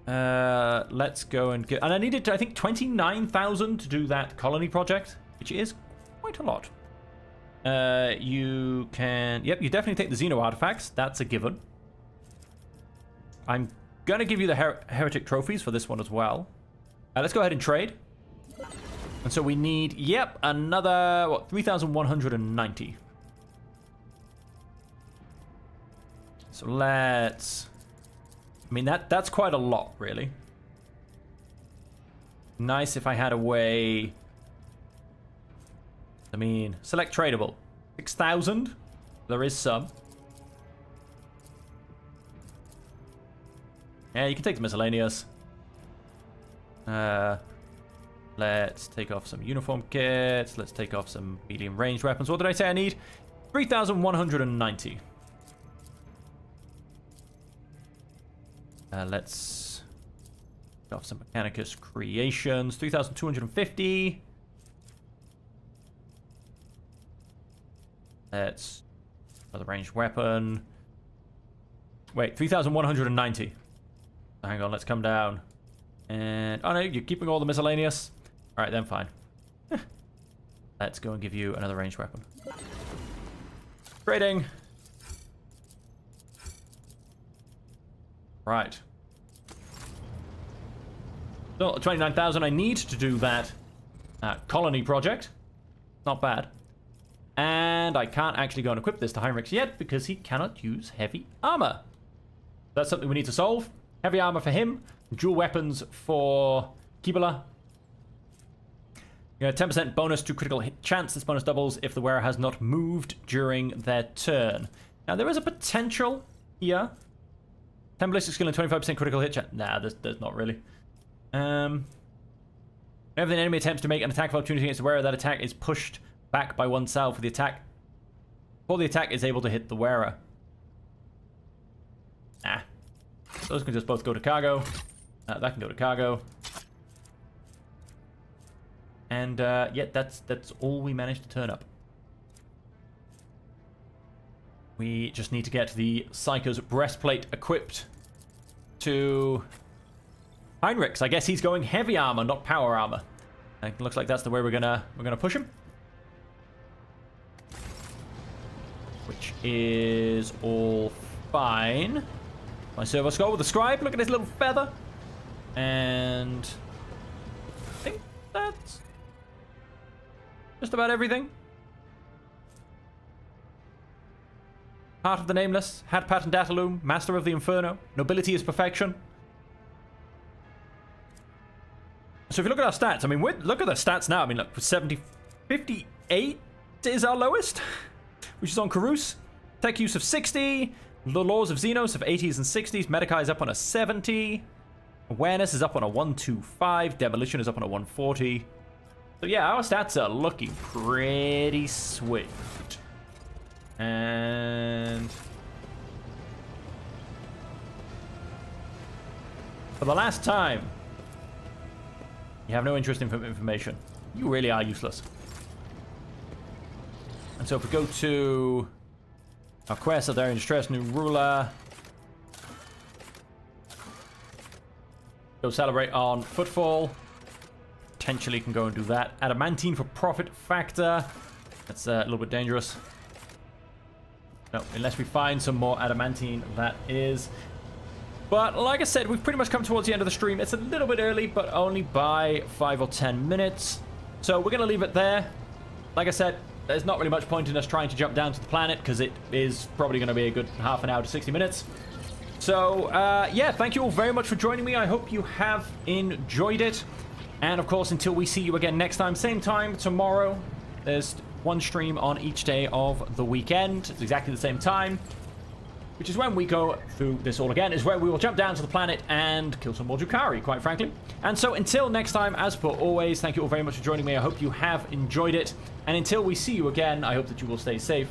A: Let's go and get... And I needed, I think, 29,000 to do that colony project, which is quite a lot. You can... Yep, you definitely take the Xeno artifacts. That's a given. I'm going to give you the Heretic Trophies for this one as well. Let's go ahead and trade. And so we need, yep, another, what, 3,190. So let's... I mean, that's quite a lot, really. Nice if I had a way... I mean, select tradable. 6,000? There is some. Yeah, you can take the miscellaneous. Let's take off some uniform kits. Let's take off some medium ranged weapons. What did I say I need? 3,190. Let's take off some Mechanicus creations. 3,250. Let's another ranged weapon. Wait, 3,190. Hang on, let's come down. And oh no, you're keeping all the miscellaneous. All right, then fine. Let's go and give you another ranged weapon. Trading. Right. So 29,000 I need to do that colony project. Not bad. And I can't actually go and equip this to Heinrichs yet because he cannot use heavy armor. That's something we need to solve. Heavy armor for him. Dual weapons for Kibala. You know, 10% bonus to critical hit chance. This bonus doubles if the wearer has not moved during their turn. Now, there is a potential here. 10 ballistic skill and 25% critical hit chance. Nah, there's not really. Whenever the enemy attempts to make an attack of opportunity against the wearer, that attack is pushed back by oneself with the attack before the attack is able to hit the wearer. Ah. Those can just both go to cargo. That can go to cargo. And, yeah, that's all we managed to turn up. We just need to get the Psycho's breastplate equipped to Heinrich's. I guess he's going heavy armor, not power armor. It looks like that's the way we're gonna push him. Which is all fine. My servo skull with the scribe. Look at his little feather. And I think that's just about everything. Heart of the Nameless, Hat Pattern Datalum, Master of the Inferno, Nobility is Perfection. So if you look at our stats, I mean, look at the stats now. I mean, look, 58 is our lowest, which is on Karus. Tech use of 60. The Laws of Xenos of 80s and 60s. Medikai is up on a 70. Awareness is up on a 125. Demolition is up on a 140. So yeah, our stats are looking pretty sweet. And for the last time, you have no interest in information. You really are useless. And so if we go to our quest, they're in distress, new ruler. Go celebrate on Footfall. Potentially can go and do that. Adamantine for profit factor. That's a little bit dangerous. No, unless we find some more adamantine, that is. But like I said, we've pretty much come towards the end of the stream. It's a little bit early, but only by 5 or 10 minutes. So we're going to leave it there. Like I said, there's not really much point in us trying to jump down to the planet because it is probably going to be a good half an hour to 60 minutes. So, yeah, thank you all very much for joining me. I hope you have enjoyed it. And, of course, until we see you again next time, same time tomorrow, there's one stream on each day of the weekend. It's exactly the same time, which is when we go through this all again, is where we will jump down to the planet and kill some more Drukhari, quite frankly. And so until next time, as per always, thank you all very much for joining me. I hope you have enjoyed it. And until we see you again, I hope that you will stay safe